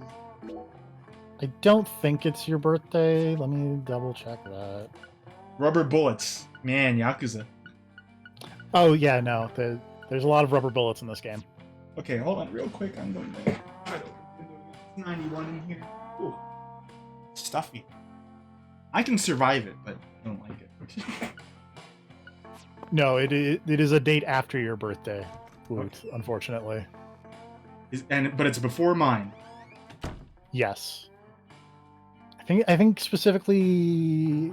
S2: I don't think it's your birthday. Let me double check that.
S3: Rubber bullets. Man, Yakuza.
S2: Oh, yeah, no. There's a lot of rubber bullets in this game.
S3: Okay, hold on real quick. I'm going to try to open the window. 91 in here. Ooh. Stuffy. I can survive it, but I don't like it.
S2: No, it is a date after your birthday, unfortunately.
S3: But it's before mine.
S2: Yes. I think specifically,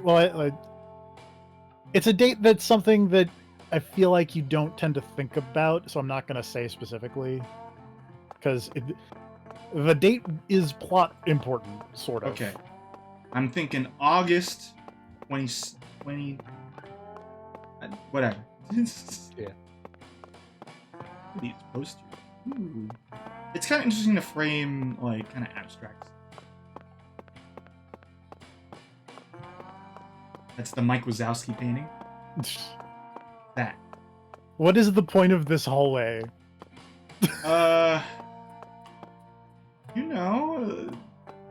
S2: it's a date that's something that I feel like you don't tend to think about, so I'm not going to say specifically, because the date is plot important, sort of.
S3: Okay. I'm thinking August 20... whatever.
S2: Yeah.
S3: These posters. Ooh. It's kind of interesting to frame, like, kind of abstract. That's the Mike Wazowski painting. That.
S2: What is the point of this hallway?
S3: You know,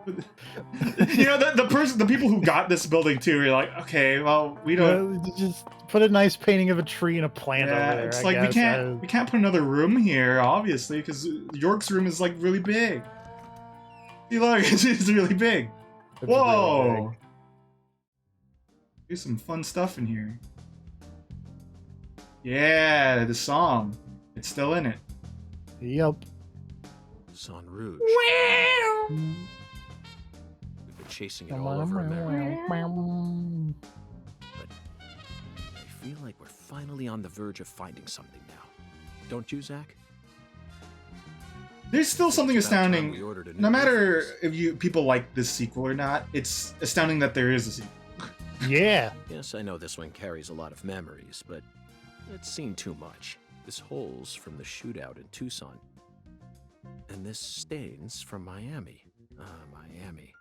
S3: the people who got this building too are like, okay, well, we don't
S2: just put a nice painting of a tree and a plant over there.
S3: It's
S2: I
S3: like
S2: guess.
S3: we can't put another room here, obviously, because York's room is like really big. See, look, it's really big.
S2: It's
S3: Whoa!
S2: really big.
S3: There's some fun stuff in here. Yeah, the song. It's still in it.
S2: Yep.
S1: Son Rouge. We've been chasing it all over America. But I feel like we're finally on the verge of finding something now. Don't you, Zach?
S3: There's still something
S1: It's about time
S3: astounding.
S1: we ordered a new
S3: No matter
S1: briefcase.
S3: if people like this sequel or not, it's astounding that there is a sequel.
S2: Yeah.
S1: Yes, I know this one carries a lot of memories, but it's seen too much. This hole's from the shootout in Tucson. And this stains from Miami. Miami.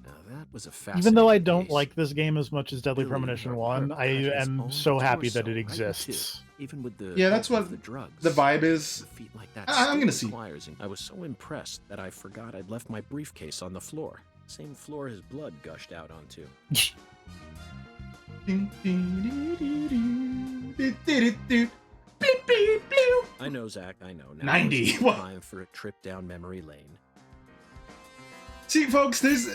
S1: Now that was a fascinating
S2: Even though I don't
S1: case.
S2: like this game as much as Deadly
S1: Billy
S2: Premonition
S1: Hurt
S2: 1, I
S1: his
S2: am
S1: own
S2: so happy that
S1: torso
S2: it
S1: right in two,
S2: exists.
S1: even with the
S3: Yeah, that's
S1: help of
S3: what
S1: the drugs.
S3: The vibe is.
S1: Defeat like that
S3: I'm gonna
S1: still
S3: see.
S1: requires- I was so impressed that I forgot I'd left my briefcase on the floor. Same floor his blood gushed out onto. I know, Zach, I know. Now
S3: 90.
S1: is
S3: Whoa.
S1: time for a trip down memory lane.
S3: See, folks, there's.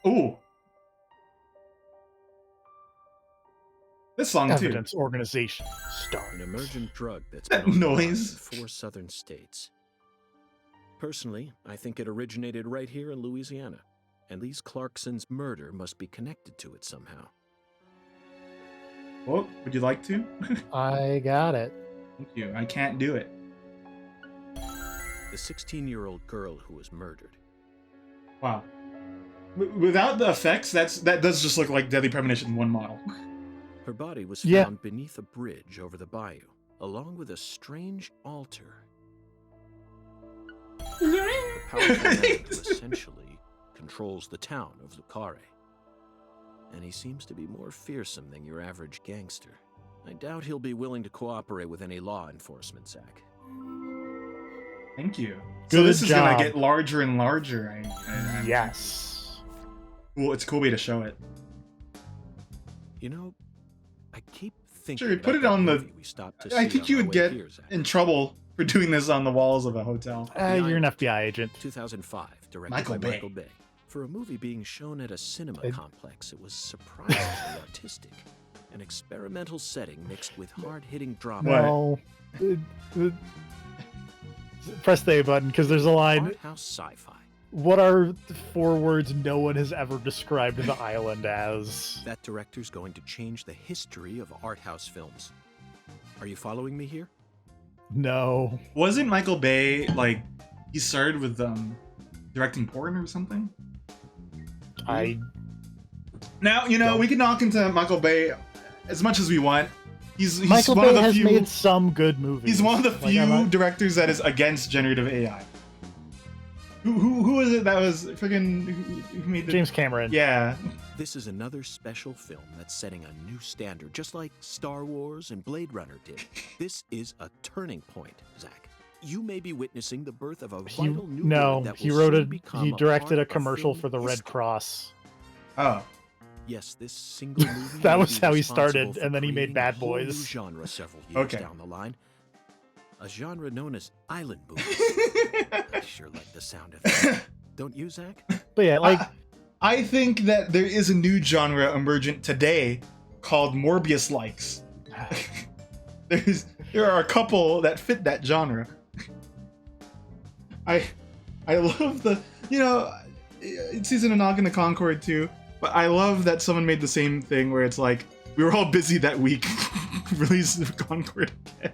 S3: Ooh. This song, too.
S2: Evidence Organization starts.
S1: An emergent drug that's
S3: That
S1: been on the rise
S3: noise.
S1: in 4 southern states. Personally, I think it originated right here in Louisiana, and Lise Clarkson's murder must be connected to it somehow.
S3: Well, would you like to?
S2: I got it.
S3: Thank you. I can't do it.
S1: The 16-year-old girl who was murdered.
S3: Wow. Without the effects, that does just look like Deadly Premonition 1 model.
S1: Her body was
S2: Yeah.
S1: found beneath a bridge over the bayou, along with a strange altar. The powerful man who essentially controls the town of Lucare. And he seems to be more fearsome than your average gangster. I doubt he'll be willing to cooperate with any law enforcement, Zach.
S3: Thank you. So
S2: Good
S3: this is gonna
S2: job.
S3: get larger and larger.
S2: Yes.
S3: Cool. It's a cool way to show it.
S1: You know, I keep thinking
S3: Sure,
S1: about
S3: put it
S1: that
S3: on the-
S1: movie we stopped to
S3: I
S1: see
S3: think
S1: on
S3: you
S1: our
S3: would
S1: way
S3: get
S1: here, Zach.
S3: in trouble for doing this on the walls of a hotel.
S2: You're an FBI agent.
S1: 2005, directed
S3: Michael
S1: by
S3: Bay.
S1: Michael Bay. For a movie being shown at a cinema
S2: It-
S1: complex, it was surprisingly artistic. An experimental setting mixed with hard-hitting drama.
S3: What?
S2: No. Press the A button, because there's a line.
S1: Art house sci-fi.
S2: What are 4 words no one has ever described the island as?
S1: That director's going to change the history of art house films. Are you following me here?
S2: No.
S3: Wasn't Michael Bay like he started with directing porn or something?
S2: I
S3: Now, we can knock into Michael Bay as much as we want. He's
S2: Michael
S3: one
S2: Bay
S3: of the
S2: has
S3: few,
S2: made some good movies.
S3: He's one of the
S2: Like,
S3: few
S2: I'm not-
S3: directors that is against generative AI. Who was it that was freaking who made the
S2: James Cameron.
S3: Yeah.
S1: This is another special film that's setting a new standard, just like Star Wars and Blade Runner did. This is a turning point, Zach. You may be witnessing the birth of a vital new word that will soon become
S2: he directed
S1: part
S2: a
S1: of
S2: commercial
S1: film
S2: for the Red
S1: history.
S3: Oh.
S2: Cross.
S1: Yes, this single movie
S2: That
S1: may
S2: was
S1: be
S2: how he
S1: responsible
S2: started,
S1: for
S2: and then he made
S1: creating
S2: Bad
S1: a whole new
S2: Boys.
S1: genre several years
S3: Okay.
S1: down the line. A genre known as island movies. I sure like the sound of that. Don't you, Zach?
S2: But yeah, like
S3: I think that there is a new genre emergent today called Morbius likes. There are a couple that fit that genre. I love the it's season of Knockin' the Concord too, but I love that someone made the same thing where it's like we were all busy that week releasing Concord again.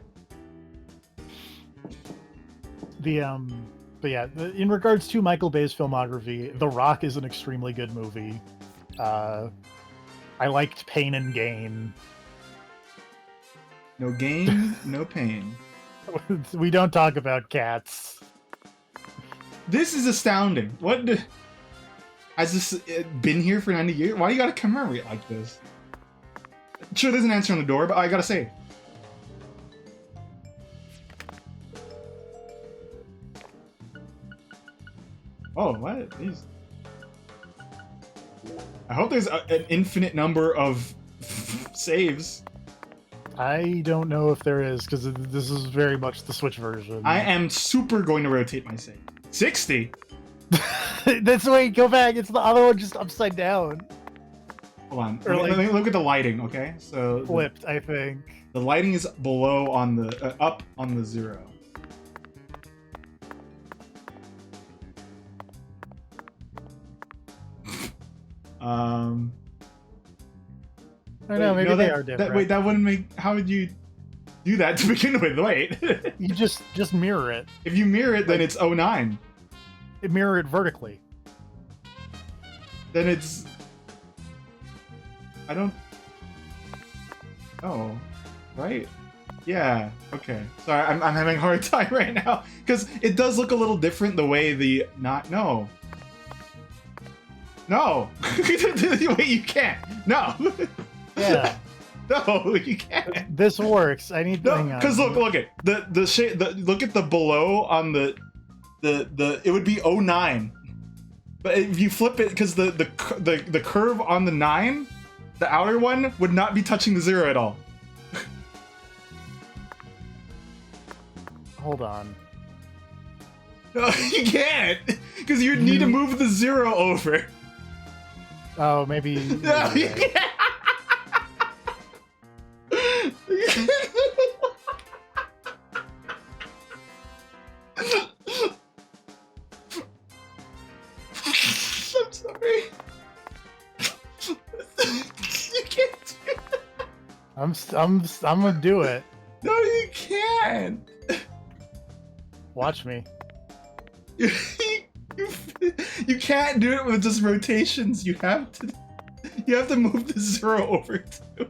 S2: But yeah, in regards to Michael Bay's filmography, The Rock is an extremely good movie. I liked Pain and Gain.
S3: No gain, no pain.
S2: We don't talk about cats.
S3: This is astounding. Has this been here for 90 years? Why you gotta commemorate like this? Sure, there's an answer on the door, but I gotta say. Oh, what? These. I hope there's an infinite number of saves.
S2: I don't know if there is, because this is very much the Switch version.
S3: I am super going to rotate my save. 60?
S2: That's the way, go back. It's the other one just upside down.
S3: Hold on.
S2: Or
S3: Let me look at the lighting, okay? So
S2: Flipped, I think.
S3: the lighting is below on the up on the 0.
S2: I know, maybe they are
S3: That,
S2: different.
S3: wait, that wouldn't make. How would you do that to begin with? Wait.
S2: You just mirror it.
S3: If you mirror it, then it's 09.
S2: Mirror it vertically.
S3: Then it's. I don't. Oh, right. Yeah. Okay. Sorry, I'm having a hard time right now because it does look a little different the way the not no. No. Wait, you can't. No.
S2: Yeah.
S3: No, you can't.
S2: This works. I need to
S3: No,
S2: hang on.
S3: because look at the shade. Look at the below on the it would be 09. But if you flip it, because the curve on the 9, the outer one would not be touching the 0 at all.
S2: Hold on.
S3: No, you can't, because you'd need to move the 0 over.
S2: Oh, maybe.
S3: No, you
S2: right.
S3: can't. I'm sorry. You can't do that.
S2: I'm gonna do it.
S3: No, you can't.
S2: Watch me.
S3: You can't do it with just rotations. You have to move the 0 over too.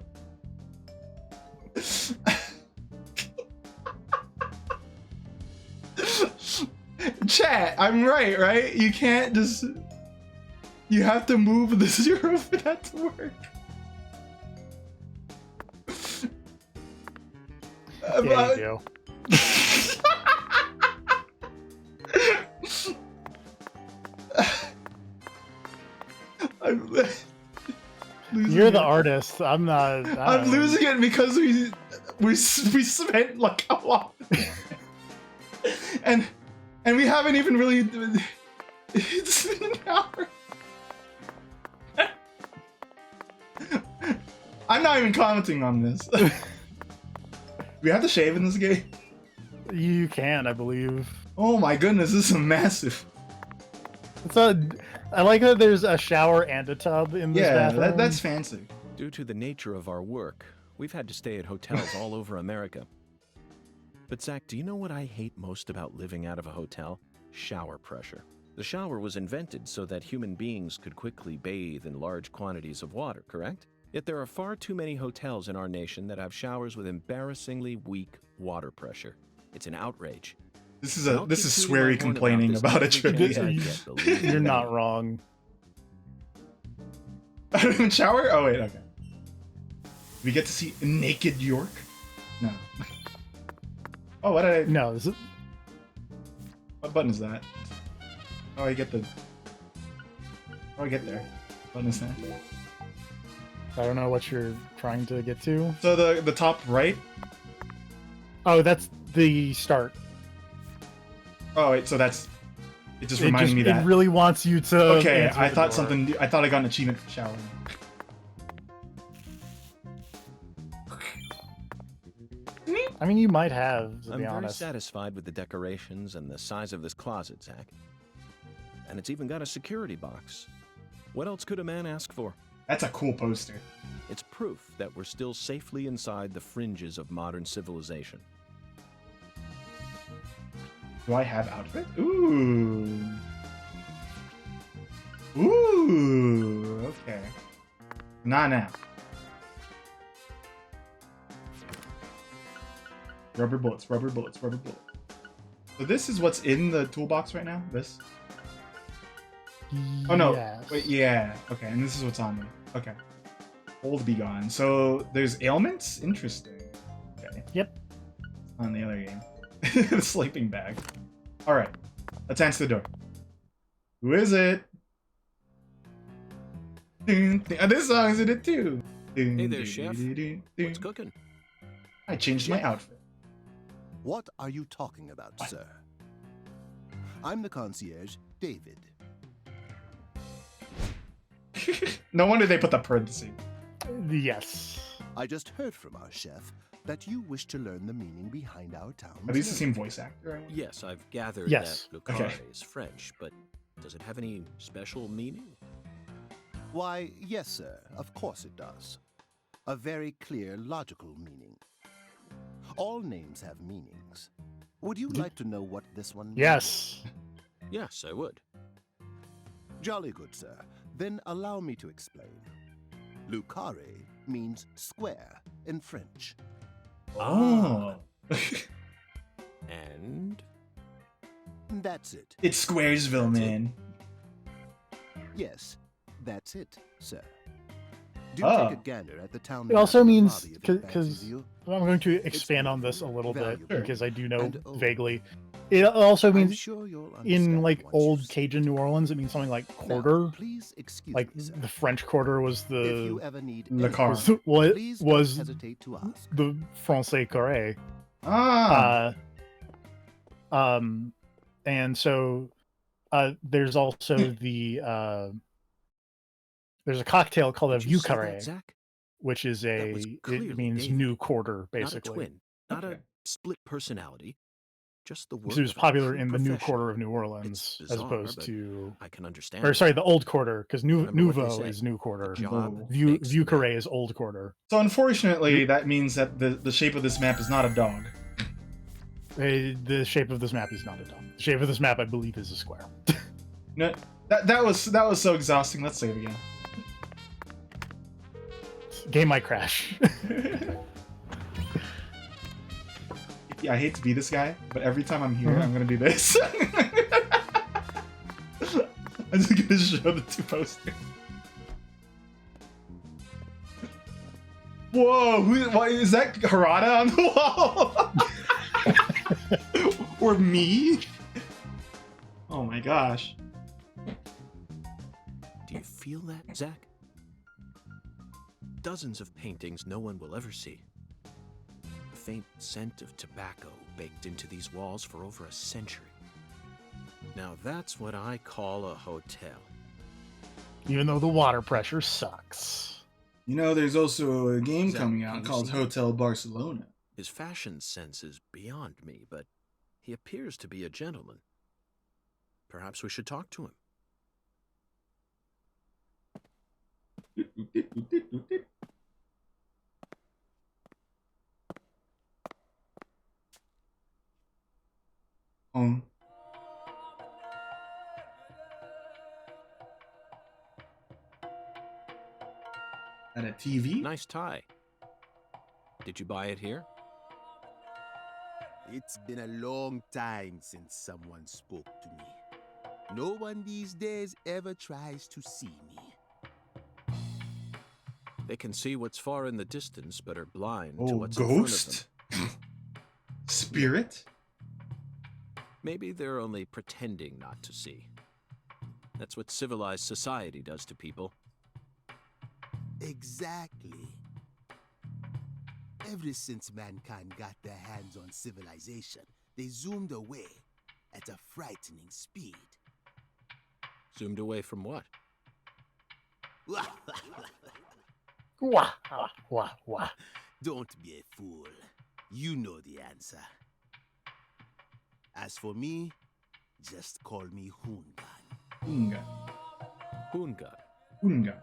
S3: Chat, I'm right? You can't just. You have to move the 0 for that to work.
S2: Yeah, you do.
S3: I'm losing
S2: You're the
S3: it.
S2: artist. I'm not.
S3: I'm losing it because we spent like a lot, and we haven't even really. It's been an hour. I'm not even commenting on this. Do we have to shave in this game?
S2: You can, I believe.
S3: Oh my goodness, this is massive.
S2: I like that there's a shower and a tub in this
S3: Yeah,
S2: bathroom.
S3: that's fancy.
S1: Due to the nature of our work, we've had to stay at hotels all over America. But Zach, do you know what I hate most about living out of a hotel? Shower pressure. The shower was invented so that human beings could quickly bathe in large quantities of water, correct? Yet there are far too many hotels in our nation that have showers with embarrassingly weak water pressure. It's an outrage.
S3: This is
S1: And I'll
S3: this
S1: keep
S3: is
S1: tooting my
S3: sweary
S1: horn
S3: complaining
S1: this
S3: about a
S1: every
S3: trip he
S1: chance I
S3: had.
S1: get, believe
S2: You're
S1: me.
S2: not wrong.
S3: I don't even shower? Oh, wait, okay. We get to see naked York? No. Oh, what did I...
S2: No, this is,
S3: What button is that? Oh, I get the... How do I get there? What button is that?
S2: I don't know what you're trying to get to.
S3: So the top right?
S2: Oh, that's the start.
S3: Oh, wait, so that's... It just reminded me that.
S2: It really wants you to.
S3: Okay,
S2: answer
S3: I
S2: the
S3: thought
S2: door.
S3: something... I thought I got an achievement for showering.
S2: I mean, you might have, to
S1: I'm
S2: be
S1: very
S2: honest.
S1: satisfied with the decorations and the size of this closet, Zach. And it's even got a security box. What else could a man ask for?
S3: That's a cool poster.
S1: It's proof that we're still safely inside the fringes of modern civilization.
S3: Do I have outfit? Ooh. Ooh, okay. Not now. Rubber bullets, rubber bullets, rubber bullets. So this is what's in the toolbox right now? This? Oh no,
S2: Yes.
S3: wait, yeah. Okay, and this is what's on me. Okay. Hold be gone. So there's ailments? Interesting. Okay.
S2: Yep.
S3: On the other game. The sleeping bag. Alright. Let's answer the door. Who is it? This song is in it too.
S1: Hey there, chef. What's cooking?
S3: I changed my outfit.
S7: What are you talking about, sir? I'm the concierge, David.
S3: No wonder they put the parenthesis.
S2: Yes.
S7: I just heard from our chef that you wish to learn the meaning behind our town.
S3: Are these the same voice actor?
S1: Yes, I've gathered
S2: Yes.
S1: that Lucare
S3: Okay.
S1: is French, but does it have any special meaning?
S7: Why, yes, sir. Of course it does. A very clear, logical meaning. All names have meanings. Would you like to know what this one means?
S2: Yes.
S1: Yes, I would.
S7: Jolly good, sir. Then allow me to explain. Lucare means square in French.
S3: Oh.
S1: And
S7: That's it.
S3: It's Squaresville, man.
S7: Yes, that's it, sir. Do
S3: Oh.
S7: take a gander at the town.
S2: It also
S7: map in the
S2: means
S7: lobby if it
S2: because
S7: fancies you.
S2: I'm going to expand on this a little bit
S7: valuable,
S2: because I do know
S7: and old.
S2: vaguely. It also
S7: I'm
S2: means
S7: sure you'll
S2: in
S7: understand
S2: like
S7: once you
S2: old
S7: see
S2: Cajun New Orleans, it means something like
S7: it.
S2: quarter.
S7: Now, please excuse
S2: Like
S7: me, sir.
S2: the French quarter was
S7: If you
S2: the
S7: ever need
S3: Le
S7: any
S3: Car.
S2: was,
S7: help,
S2: what
S7: please
S2: was
S7: don't hesitate to ask.
S2: the Francais carré.
S3: Ah.
S2: And so there's also the there's a cocktail called a
S1: did you
S2: vieux
S1: see that,
S2: carré,
S1: Zach?
S2: which is
S1: That was clearly
S2: it means
S1: David.
S2: new quarter
S1: Not a
S2: basically.
S1: twin, not
S3: Okay.
S1: a split personality, just the work.
S2: So it was
S1: of a
S2: popular
S1: true
S2: in the new
S1: professional.
S2: quarter of New Orleans
S1: It's
S2: as
S1: bizarre,
S2: opposed
S1: but
S2: to,
S1: I can understand.
S2: or
S1: it.
S2: sorry, the old quarter because
S1: Remember what they
S2: nouveau
S1: say,
S2: is new quarter.
S1: The job
S3: Oh.
S2: Vieux
S1: makes the man.
S2: carré is old quarter.
S3: So unfortunately, that means that the shape of this map is not a dog.
S2: The shape of this map is not a dog. The shape of this map, I believe, is a square.
S3: No, that was so exhausting. Let's save again.
S2: Game might crash.
S3: Yeah, I hate to be this guy, but every time I'm here, I'm gonna do this. I'm just gonna show the two posters. Whoa, why is that Harada on the wall? Or me? Oh my gosh.
S1: Do you feel that, Zach? Dozens of paintings no one will ever see. The faint scent of tobacco baked into these walls for over a century. Now that's what I call a hotel.
S2: Even though the water pressure sucks.
S3: You know, there's also a game
S1: Zach,
S3: coming
S1: can
S3: out
S1: you
S3: called
S1: see?
S3: Hotel Barcelona.
S1: His fashion sense is beyond me, but he appears to be a gentleman. Perhaps we should talk to him.
S3: At a TV?
S1: Nice tie. Did you buy it here?
S7: It's been a long time since someone spoke to me. No one these days ever tries to see me.
S1: They can see what's far in the distance, but are blind to
S3: Oh,
S1: what's in front of
S3: ghost?
S1: them.
S3: Spirit?
S1: Maybe they're only pretending not to see. That's what civilized society does to people.
S7: Exactly. Ever since mankind got their hands on civilization, they zoomed away at a frightening speed.
S1: Zoomed away from what?
S2: Wah, wah, wah.
S7: Don't be a fool. You know the answer. As for me, just call me Hungan.
S3: Unga.
S1: Hunga,
S3: Unga.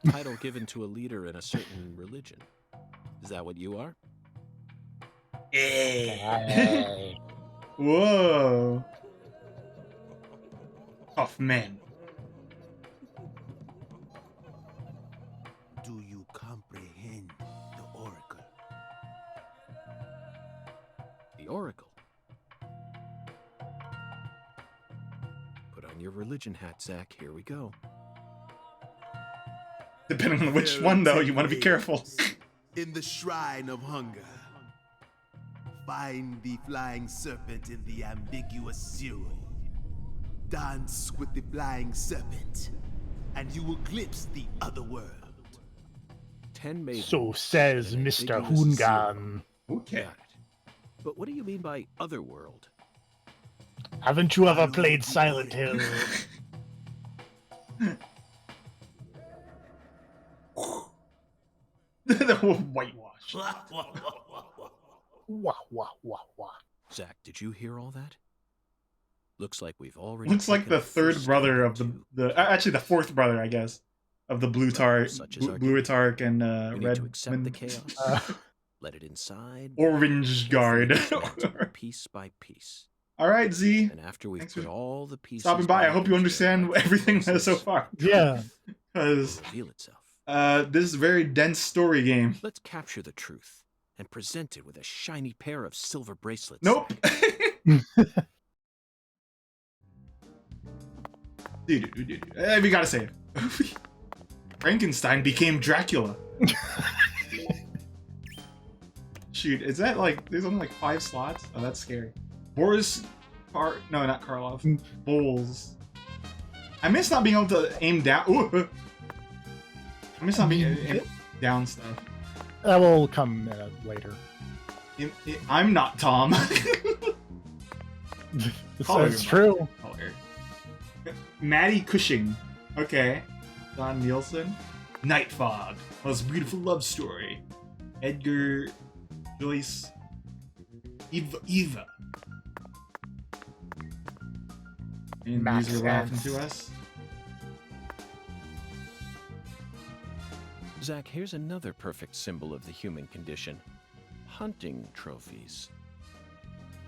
S1: title given to a leader in a certain religion. Is that what you are?
S2: Hey.
S3: Whoa. Tough man.
S7: Do you comprehend the oracle?
S1: The Oracle. Put on your religion hat, Zach. Here we go.
S3: Depending on which
S7: There
S3: one,
S7: are
S3: though,
S7: 10
S3: you want to be careful.
S7: ways In the shrine of hunger, find the flying serpent in the ambiguous zero. Dance with the flying serpent, and you will glimpse the other world.
S1: 10 maidens.
S2: So says
S1: and an
S2: Mr.
S1: ambiguous zero.
S2: Hungan.
S3: Okay.
S1: Got it. But what do you mean by otherworld?
S2: Haven't you ever played Silent Hill?
S3: The whitewash.
S2: Wah, wah, wah, wah.
S1: Zach, did you hear all that? Looks like we've already.
S3: Looks like
S1: taken
S3: the
S1: a
S3: third
S1: first
S3: brother
S1: step
S3: of the
S1: into-
S3: actually the fourth brother, I guess, of the Blue Tark,
S1: Such is our
S3: Blue Tark and
S1: We need
S3: Red
S1: to accept the
S3: Min-
S1: chaos. Let it inside.
S3: Orange Guard.
S1: dismantle piece by piece.
S3: All right, Z.
S1: And after we've
S3: Thanks
S1: put
S3: for
S1: all the pieces.
S3: Stopping by. I
S1: back
S3: hope you
S1: into
S3: understand
S1: their rightful
S3: everything so
S1: places,
S3: far.
S2: Yeah.
S3: Because
S1: it'll reveal itself.
S3: this is a very dense story game.
S1: Let's capture the truth and present it with a shiny pair of silver bracelets.
S3: Nope. We gotta save. Frankenstein became Dracula. Shoot, is that like there's only like 5 slots? Oh, that's scary. Boris no, not Karloff. Bowles. I miss not being able to aim down. Ooh. I miss not being able to aim down stuff.
S2: That will come later.
S3: I'm not Tom.
S2: It's true.
S3: Color. Maddie Cushing. Okay. Don Nielsen. Night Fog. Most beautiful love story. Edgar Joyce. Eva. And
S2: Max
S3: these are laughing
S2: Ants.
S3: to us.
S1: Zach, here's another perfect symbol of the human condition. Hunting trophies.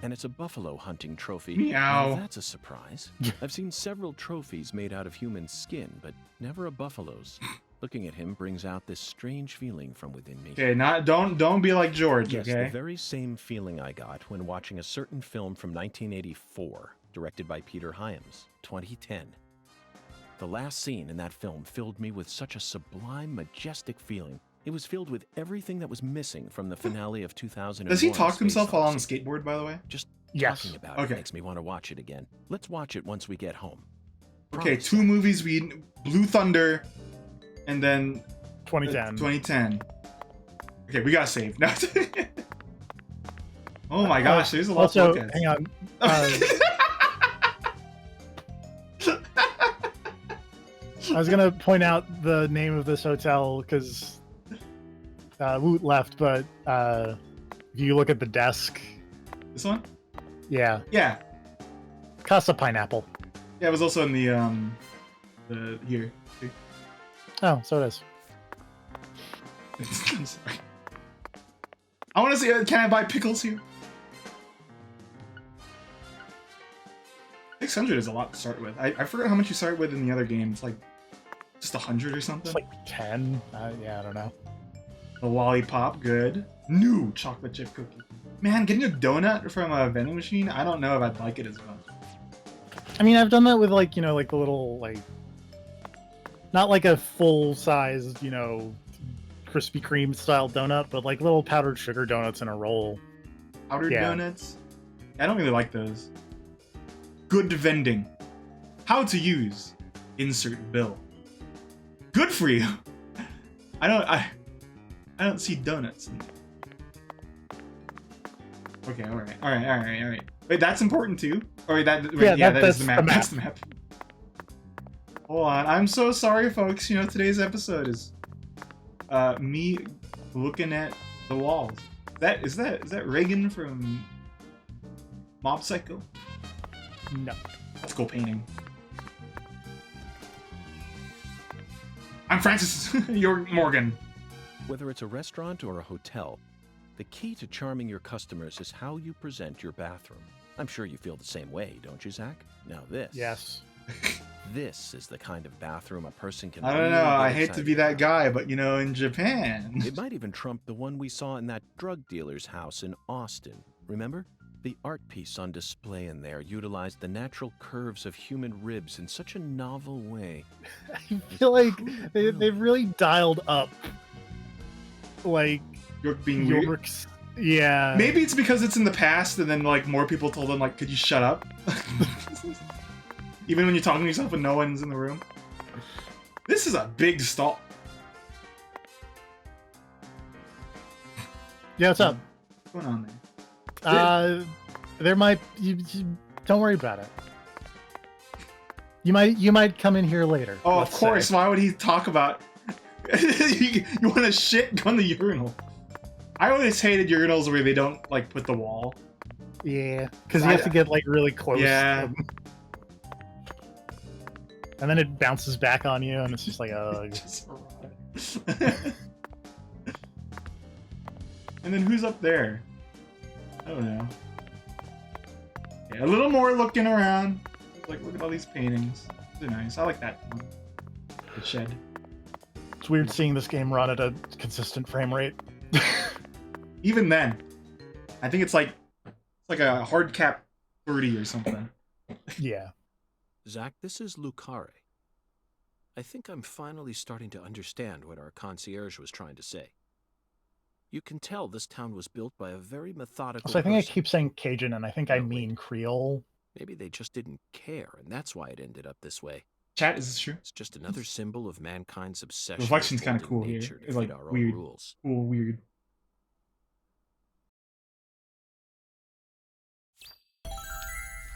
S1: And it's a buffalo hunting trophy.
S3: Meow.
S1: Now that's a surprise. I've seen several trophies made out of human skin, but never a buffalo's. Looking at him brings out this strange feeling from within me.
S3: Okay, don't be like George,
S1: Yes,
S3: okay?
S1: the very same feeling I got when watching a certain film from 1984, directed by Peter Hyams, 2010. The last scene in that film filled me with such a sublime, majestic feeling. It was filled with everything that was missing from the finale of 2001.
S3: Does he talk to
S1: Space
S3: himself while on the
S1: Odyssey.
S3: skateboard, by the way?
S1: Just
S2: Yes.
S1: talking about
S3: Okay.
S1: it makes me want to watch it again. Let's watch it once we get home.
S3: Okay,
S1: Promise.
S3: 2 movies. Blue Thunder, and then
S2: 2010.
S3: 2010. Okay, we gotta save. No. Oh my gosh, there's a lot
S2: Also,
S3: to look at.
S2: hang on. I was gonna point out the name of this hotel because Woot left, but if you look at the desk,
S3: This one?
S2: yeah,
S3: Yeah.
S2: Casa Pineapple.
S3: Yeah, it was also in the here.
S2: Oh, so it is.
S3: I'm sorry. I want to see. Can I buy pickles here? 600 is a lot to start with. I forgot how much you start with in the other games. Like Just 100 or something.
S2: It's like 10. Yeah, I don't know.
S3: A lollipop, good. New chocolate chip cookie. Man, getting a donut from a vending machine, I don't know if I'd like it as much.
S2: I mean, I've done that with like, you know, like the little like, not like a full size, you know, Krispy Kreme style donut, but like little powdered sugar donuts in a roll.
S3: Powdered donuts? I don't really like those. Good vending. How to use. Insert bill. Good for you. I don't see donuts in there. Okay, all right. Wait, that's important too. Or that is the map. That's the map. Hold on. I'm so sorry, folks. You know, today's episode is me looking at the walls. Is that Reagan from Mob Psycho?
S2: No.
S3: Let's go painting. I'm Francis. You're Morgan.
S1: Whether it's a restaurant or a hotel, the key to charming your customers is how you present your bathroom. I'm sure you feel the same way, don't you, Zach? Now this.
S2: Yes.
S1: This is the kind of bathroom a person can.
S3: I don't know. I hate to be that guy, but you know, in Japan.
S1: It might even trump the one we saw in that drug dealer's house in Austin. Remember? The art piece on display in there utilized the natural curves of human ribs in such a novel way.
S2: I feel like they've really dialed up, like,
S3: York being weird.
S2: York's. Yeah.
S3: Maybe it's because it's in the past, and then like more people told them like, "Could you shut up?" Even when you're talking to yourself and no one's in the room. This is a big stall.
S2: Yeah, what's up?
S3: What's going on there?
S2: There might you don't worry about it. You might come in here later.
S3: Oh, of course. Say. Why would he talk about? You want to shit? Go in the urinal. I always hated urinals where they don't like put the wall.
S2: Yeah, because you have to get like really close.
S3: Yeah.
S2: And then it bounces back on you, and it's just like,
S3: And then who's up there? I don't know. Yeah, a little more looking around. Like, look at all these paintings. They're nice. I like that one. The shed.
S2: It's weird seeing this game run at a consistent frame rate.
S3: Even then, I think it's like a hard cap 30 or something.
S2: Yeah.
S1: Zach, this is Lucare. I think I'm finally starting to understand what our concierge was trying to say. You can tell this town was built by a very methodical
S2: So I think
S1: person.
S2: I keep saying Cajun, and I think I mean Creole.
S1: Maybe they just didn't care, and that's why it ended up this way.
S3: Chat, is this true?
S1: It's just another symbol of mankind's obsession.
S3: Reflection's kind of
S1: with
S3: cool here.
S1: nature to
S3: It's
S1: fit
S3: like
S1: our
S3: weird.
S1: own rules.
S3: Cool, weird.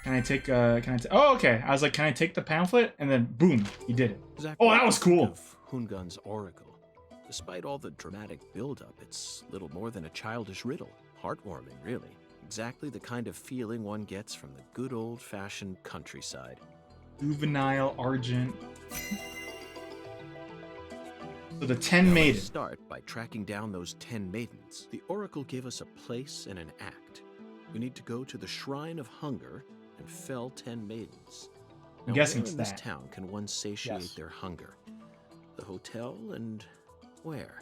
S3: Can I take? Oh, okay. I was like, can I take the pamphlet? And then, boom, he did it.
S1: Zach,
S3: Oh, that was cool.
S1: Of Hungun's oracle. Despite all the dramatic build-up, it's little more than a childish riddle. Heartwarming, really. Exactly the kind of feeling one gets from the good old-fashioned countryside.
S3: Juvenile Argent. So the 10
S1: Now,
S3: maidens.
S1: let's start by tracking down those 10 maidens. The oracle gave us a place and an act. We need to go to the Shrine of Hunger and fell 10 maidens.
S3: I'm
S1: Now,
S3: guessing
S1: where
S3: it's
S1: in this
S3: that.
S1: town can one satiate
S2: Yes.
S1: their hunger? The hotel and where?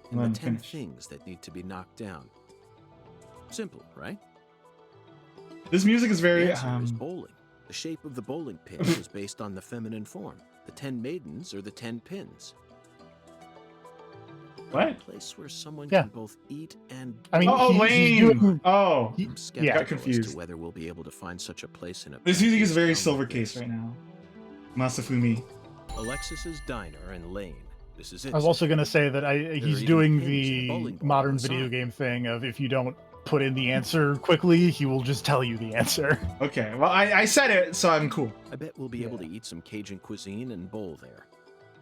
S3: Let
S1: And
S3: him
S1: the 10
S3: finish.
S1: things that need to be knocked down. Simple, right?
S3: This music is
S1: The
S3: very
S1: answer is bowling. The shape of the bowling pin was based on the feminine form. The 10 maidens are the 10 pins.
S3: What?
S1: A place where someone
S2: Yeah.
S1: can both eat and
S2: I mean,
S3: Oh,
S2: he's
S3: lame.
S2: doing-
S3: Oh,
S1: I'm skeptical as
S3: confused.
S1: to whether we'll be able to find such a place in a
S3: this music is
S1: backwoods
S3: very
S1: town
S3: silver
S1: like
S3: case
S1: this.
S3: right now. Masafumi.
S1: Alexis's Diner and Lane. This is it.
S2: I was also going to say that he's
S1: even
S2: doing
S1: pins and a
S2: the
S1: bowling ball
S2: modern
S1: on the
S2: video
S1: side.
S2: game thing of if you don't put in the answer quickly, he will just tell you the answer.
S3: Okay, well, I said it, so I'm cool.
S1: I bet we'll be able to eat some Cajun cuisine and bowl there.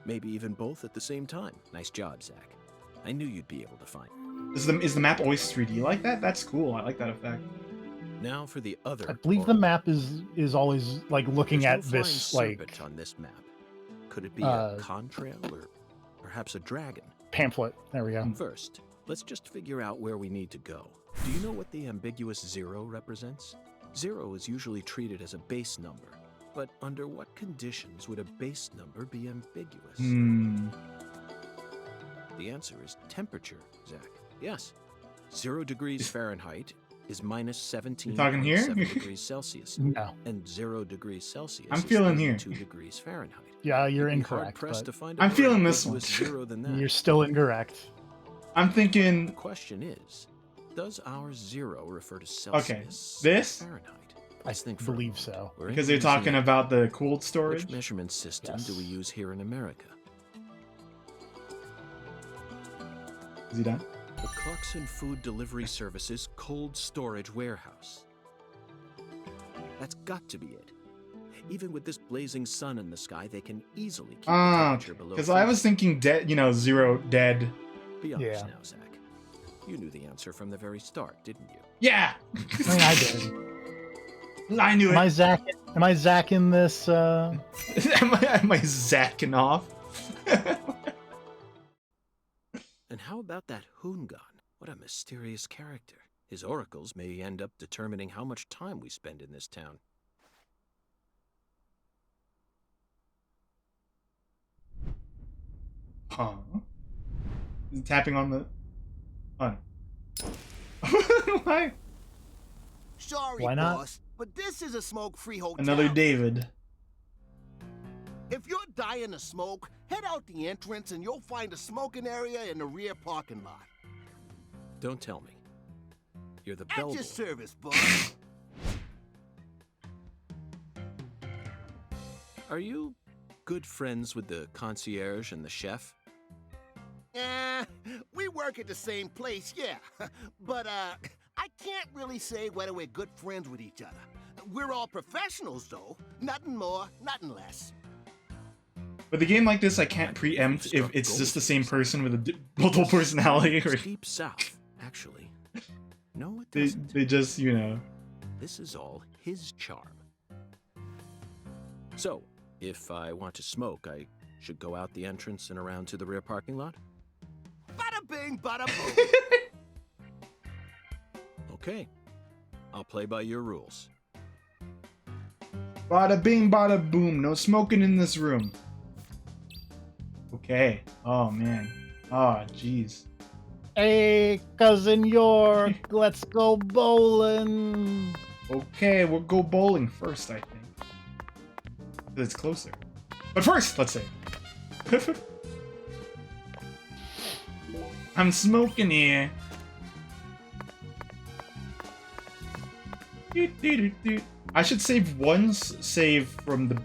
S1: Maybe even both at the same time. Nice job, Zach. I knew you'd be able to find.
S3: Is the map always 3D like that? That's cool. I like that effect.
S1: Now for the other.
S2: I believe the
S1: oracle.
S2: map is always like looking
S1: There's
S2: at
S1: no
S2: this
S1: flying
S2: like
S1: serpent on this map. Could it be
S2: uh,
S1: a contrail or perhaps a dragon?
S2: pamphlet. There we go.
S1: First, let's just figure out where we need to go. Do you know what the ambiguous 0 represents? 0 is usually treated as a base number, But under what conditions would a base number be ambiguous? The answer is temperature, Zach. Yes. 0 degrees Fahrenheit is minus
S3: talking here?
S1: 17.7 degrees Celsius.
S2: No.
S1: And 0 degrees Celsius
S3: I'm
S1: is
S3: feeling here.
S1: 2 degrees Fahrenheit.
S2: Yeah, you're
S1: You'd be hard
S2: incorrect.
S1: pressed to
S2: But
S1: find a
S3: I'm
S1: more
S3: feeling this one.
S1: ambiguous zero than that.
S2: you're still incorrect.
S3: I'm
S1: The
S3: thinking.
S1: question is, does our 0 refer to Celsius
S3: Okay,
S1: or
S3: this?
S1: Fahrenheit?
S2: I
S1: Let's think for a
S2: believe
S1: moment.
S2: so.
S1: We're in
S3: Because they're talking
S1: Louisiana.
S3: about the cold storage.
S1: Which measurement system do we
S2: Yes.
S1: use here in America?
S3: Is he done?
S1: The Clarkson Food Delivery Services Cold Storage Warehouse. That's got to be it. Even with this blazing sun in the sky, they can easily keep the temperature below
S3: Because I was
S1: freezing.
S3: thinking dead. 0 dead.
S1: Be honest
S2: Yeah.
S1: now, Zach. You knew the answer from the very start, didn't you?
S3: Yeah.
S2: I mean, I did.
S3: I knew
S2: Am
S3: it.
S2: I Zach? Am I Zach in this?
S3: am I zacking off?
S1: And how about that Hoongan? What a mysterious character. His oracles may end up determining how much time we spend in this town.
S3: Huh? Is it tapping on the. On. Why?
S7: Sorry,
S2: Why not?
S7: boss, but this is a smoke-free hotel.
S3: Another David.
S7: If you're dying of smoke, head out the entrance and you'll find a smoking area in the rear parking lot.
S1: Don't tell me. You're the
S7: At your
S1: bellboy.
S7: service, boss.
S1: Are you good friends with the concierge and the chef?
S7: We work at the same place, yeah. But, I can't really say whether we're good friends with each other. We're all professionals, though. Nothing more, nothing less.
S3: With a game like this, I can't preempt if it's just the same person with a multiple personality. Or
S1: It's deep south, actually. No, it
S3: they,
S1: doesn't.
S3: they just,
S1: This is all his charm. So, if I want to smoke, I should go out the entrance and around to the rear parking lot?
S7: Bada bing, bada boom.
S1: Okay. I'll play by your rules.
S3: Bada bing, bada boom. No smoking in this room. Okay. Oh, man. Oh, jeez.
S2: Hey, cousin York, let's go bowling.
S3: Okay, we'll go bowling first, I think. 'Cause it's closer. But first, let's say. I'm smoking here. I should save save from the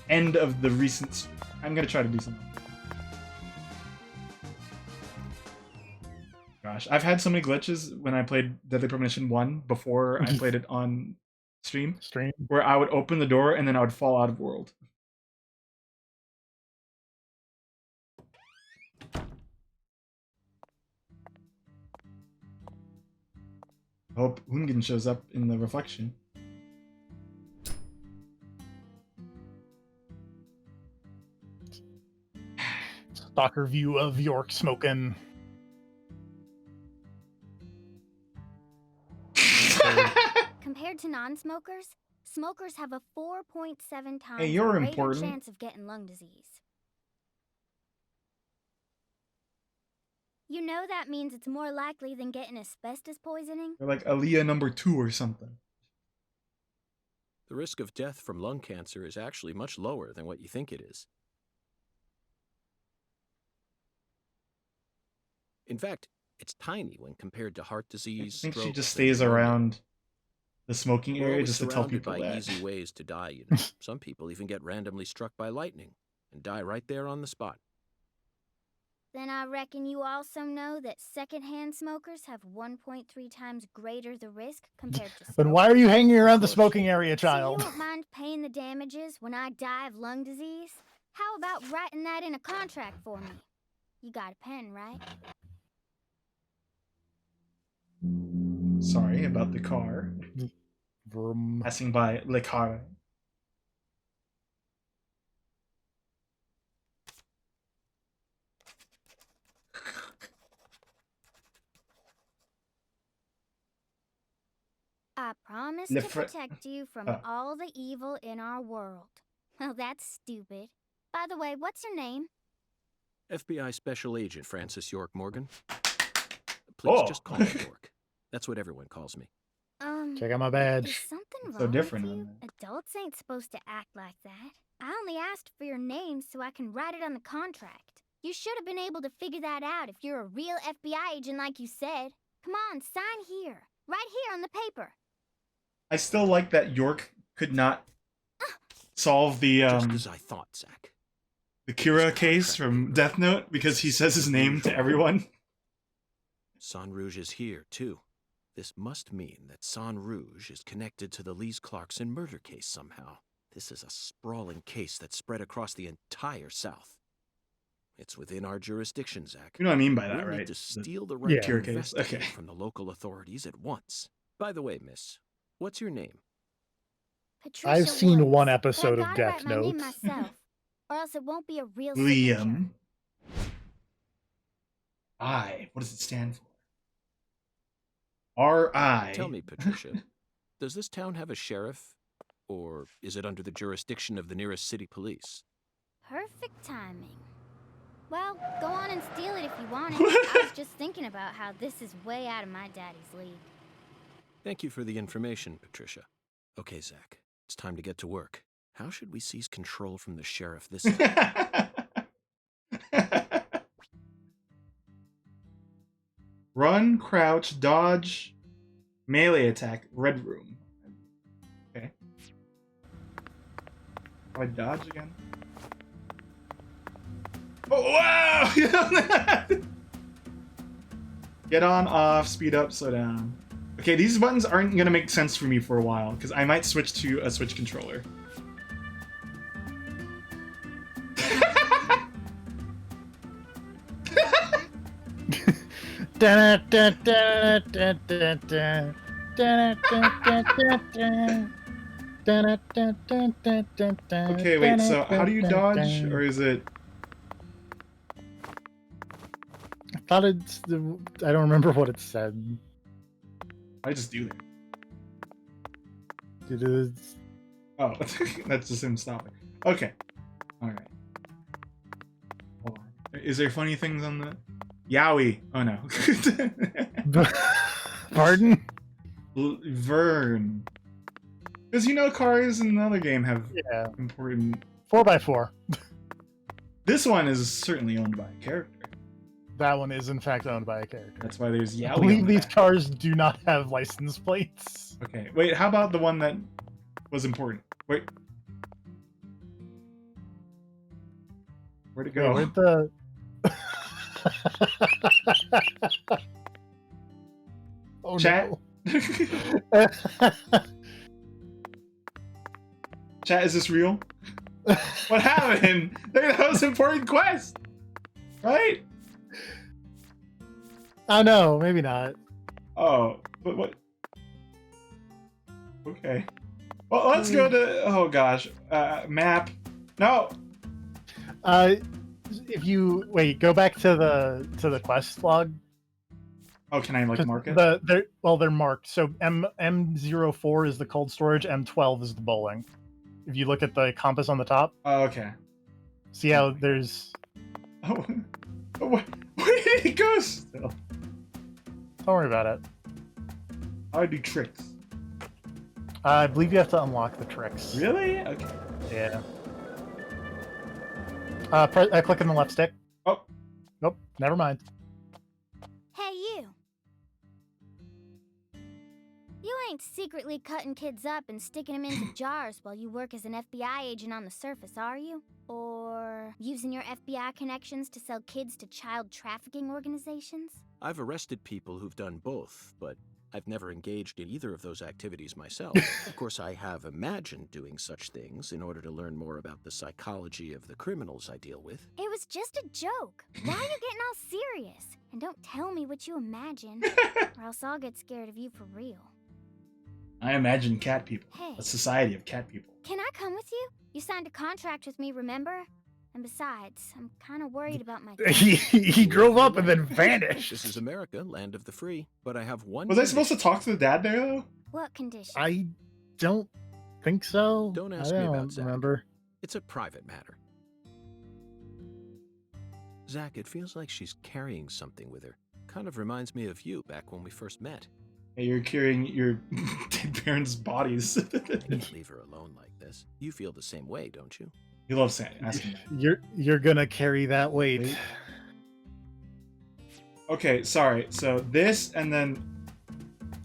S3: end of the recent. I'm gonna try to do something. Gosh, I've had so many glitches when I played Deadly Premonition 1 before I played it on stream,
S2: Stream.
S3: where I would open the door and then I would fall out of world. Hope Ungen shows up in the reflection.
S2: Stalker view of York smoking.
S8: Compared to non-smokers, smokers have a 4.7 times
S3: Hey, you're
S8: greater
S3: important.
S8: chance of getting lung disease. You know that means it's more likely than getting asbestos poisoning?
S3: Or like Aaliyah number 2 or something.
S1: The risk of death from lung cancer is actually much lower than what you think it is. In fact, it's tiny when compared to heart
S3: I
S1: disease,
S3: think she
S1: stroke,
S3: just
S1: and
S3: stays
S1: pneumonia.
S3: around the smoking
S1: We're
S3: area
S1: always
S3: just to tell
S1: surrounded
S3: people
S1: by
S3: that.
S1: easy ways to die, you know. Some people even get randomly struck by lightning and die right there on the spot.
S8: Then I reckon you also know that secondhand smokers have 1.3 times greater the risk compared to smokers.
S2: Then why are you hanging around the
S1: course.
S2: smoking area,
S8: So you
S2: child?
S8: won't mind paying the damages when I die of lung disease? How about writing that in a contract for me? You got a pen, right?
S3: Sorry about the car.
S2: Vroom.
S3: Passing by Le Car.
S8: I promise
S3: Le
S8: to
S3: fr-
S8: protect you from
S3: Oh.
S8: all the evil in our world. Well, that's stupid. By the way, what's your name?
S1: FBI Special Agent Francis York Morgan. Please
S3: Oh.
S1: just call me York. That's what everyone calls me.
S2: Check out my
S8: Is
S2: badge.
S8: something
S3: It's
S8: wrong
S3: so different
S8: with
S3: on
S8: you?
S3: that.
S8: Adults ain't supposed to act like that. I only asked for your name so I can write it on the contract. You should have been able to figure that out if you're a real FBI agent like you said. Come on, sign here. Right here on the paper.
S3: I still like that York could not solve the
S1: Just as I thought, Zach.
S3: Kira case from Death Note because he says his name to everyone.
S1: San Rouge is here, too. This must mean that San Rouge is connected to the Lise Clarkson murder case somehow. This is a sprawling case that spread across the entire South. It's within our jurisdiction, Zach.
S3: You know what I mean by that,
S1: We'll
S3: right?
S1: need to
S3: The
S1: steal the right
S2: Yeah.
S1: to
S3: Kira case.
S1: investigate
S3: Okay.
S1: from the local authorities at once. By the way, miss, what's your name?
S8: Patricia
S2: I've seen
S8: Woods.
S2: one
S8: But I
S2: episode of
S8: gotta
S2: Death
S8: write my name
S2: Note.
S8: myself, or else it won't be a real signature.
S3: Liam. I. What does it stand for? R.I.
S1: Tell me, Patricia, does this town have a sheriff? Or is it under the jurisdiction of the nearest city police?
S8: Perfect timing. Well, go on and steal it if you want it. I was just thinking about how this is way out of my daddy's league.
S1: Thank you for the information, Patricia. Okay, Zach, it's time to get to work. How should we seize control from the sheriff this time?
S3: Run, crouch, dodge, melee attack, red room. Okay. Do I dodge again? Oh, wow! Get on, off, speed up, slow down. Okay, these buttons aren't gonna make sense for me for a while, because I might switch to a Switch controller. Okay, wait, so how do you dodge? Or is it...
S2: I thought it's the. I don't remember what it said.
S3: I just do that.
S2: It is.
S3: Oh, that's just him stopping. Okay. Alright. Hold on. Is there funny things on the... Yowie! Oh no.
S2: Pardon?
S3: Vern. Because you know cars in another game have
S2: Yeah.
S3: important...
S2: 4x4.
S3: This one is certainly owned by a character.
S2: That one is in fact owned by a character.
S3: That's why there's Yowie
S2: I
S3: on
S2: believe
S3: the
S2: these
S3: back.
S2: cars do not have license plates.
S3: Okay, wait, how about the one that was important? Wait. Where'd it go?
S2: Wait, where'd the... oh
S3: Chat?
S2: no.
S3: Chat, is this real? What happened? That was an important quest! Right?
S2: Oh no, maybe not.
S3: Oh, but what? Okay. Well, let's go to... Oh gosh. Map. No!
S2: If you wait, go back to the quest log.
S3: Oh, can I like mark it?
S2: They're marked. So M04 is the cold storage, M12 is the bowling. If you look at the compass on the top,
S3: Oh, okay.
S2: see how there's.
S3: Oh, where did it go still?
S2: Don't worry about it.
S3: How do I do tricks?
S2: I believe you have to unlock the tricks.
S3: Really? Okay.
S2: Yeah. Click on the left stick.
S3: Oh.
S2: Nope. Never mind.
S8: Hey, you. You ain't secretly cutting kids up and sticking them into jars while you work as an FBI agent on the surface, are you? Or using your FBI connections to sell kids to child trafficking organizations?
S1: I've arrested people who've done both, but I've never engaged in either of those activities myself. Of course, I have imagined doing such things in order to learn more about the psychology of the criminals I deal with.
S8: It was just a joke. Why are you getting all serious? And don't tell me what you imagine, or else I'll get scared of you for real.
S3: I imagine cat people.
S8: Hey.
S3: A society of cat people.
S8: Can I come with you? You signed a contract with me, remember? And besides, I'm kind of worried about my...
S2: he drove up and then vanished.
S1: This is America, land of the free, but I have one...
S3: Was I supposed to
S1: condition.
S3: talk to the dad there, though?
S8: What condition?
S2: I don't think so.
S1: Don't ask
S2: I
S1: me
S2: don't
S1: about Zach.
S2: remember.
S1: It's a private matter. Zach, it feels like she's carrying something with her. Kind of reminds me of you back when we first met.
S3: Hey, you're carrying your dead parents' bodies.
S1: Can't leave her alone like this. You feel the same way, don't you?
S3: You love asking that.
S2: You're gonna carry that weight.
S3: Wait. Okay, sorry. So this and then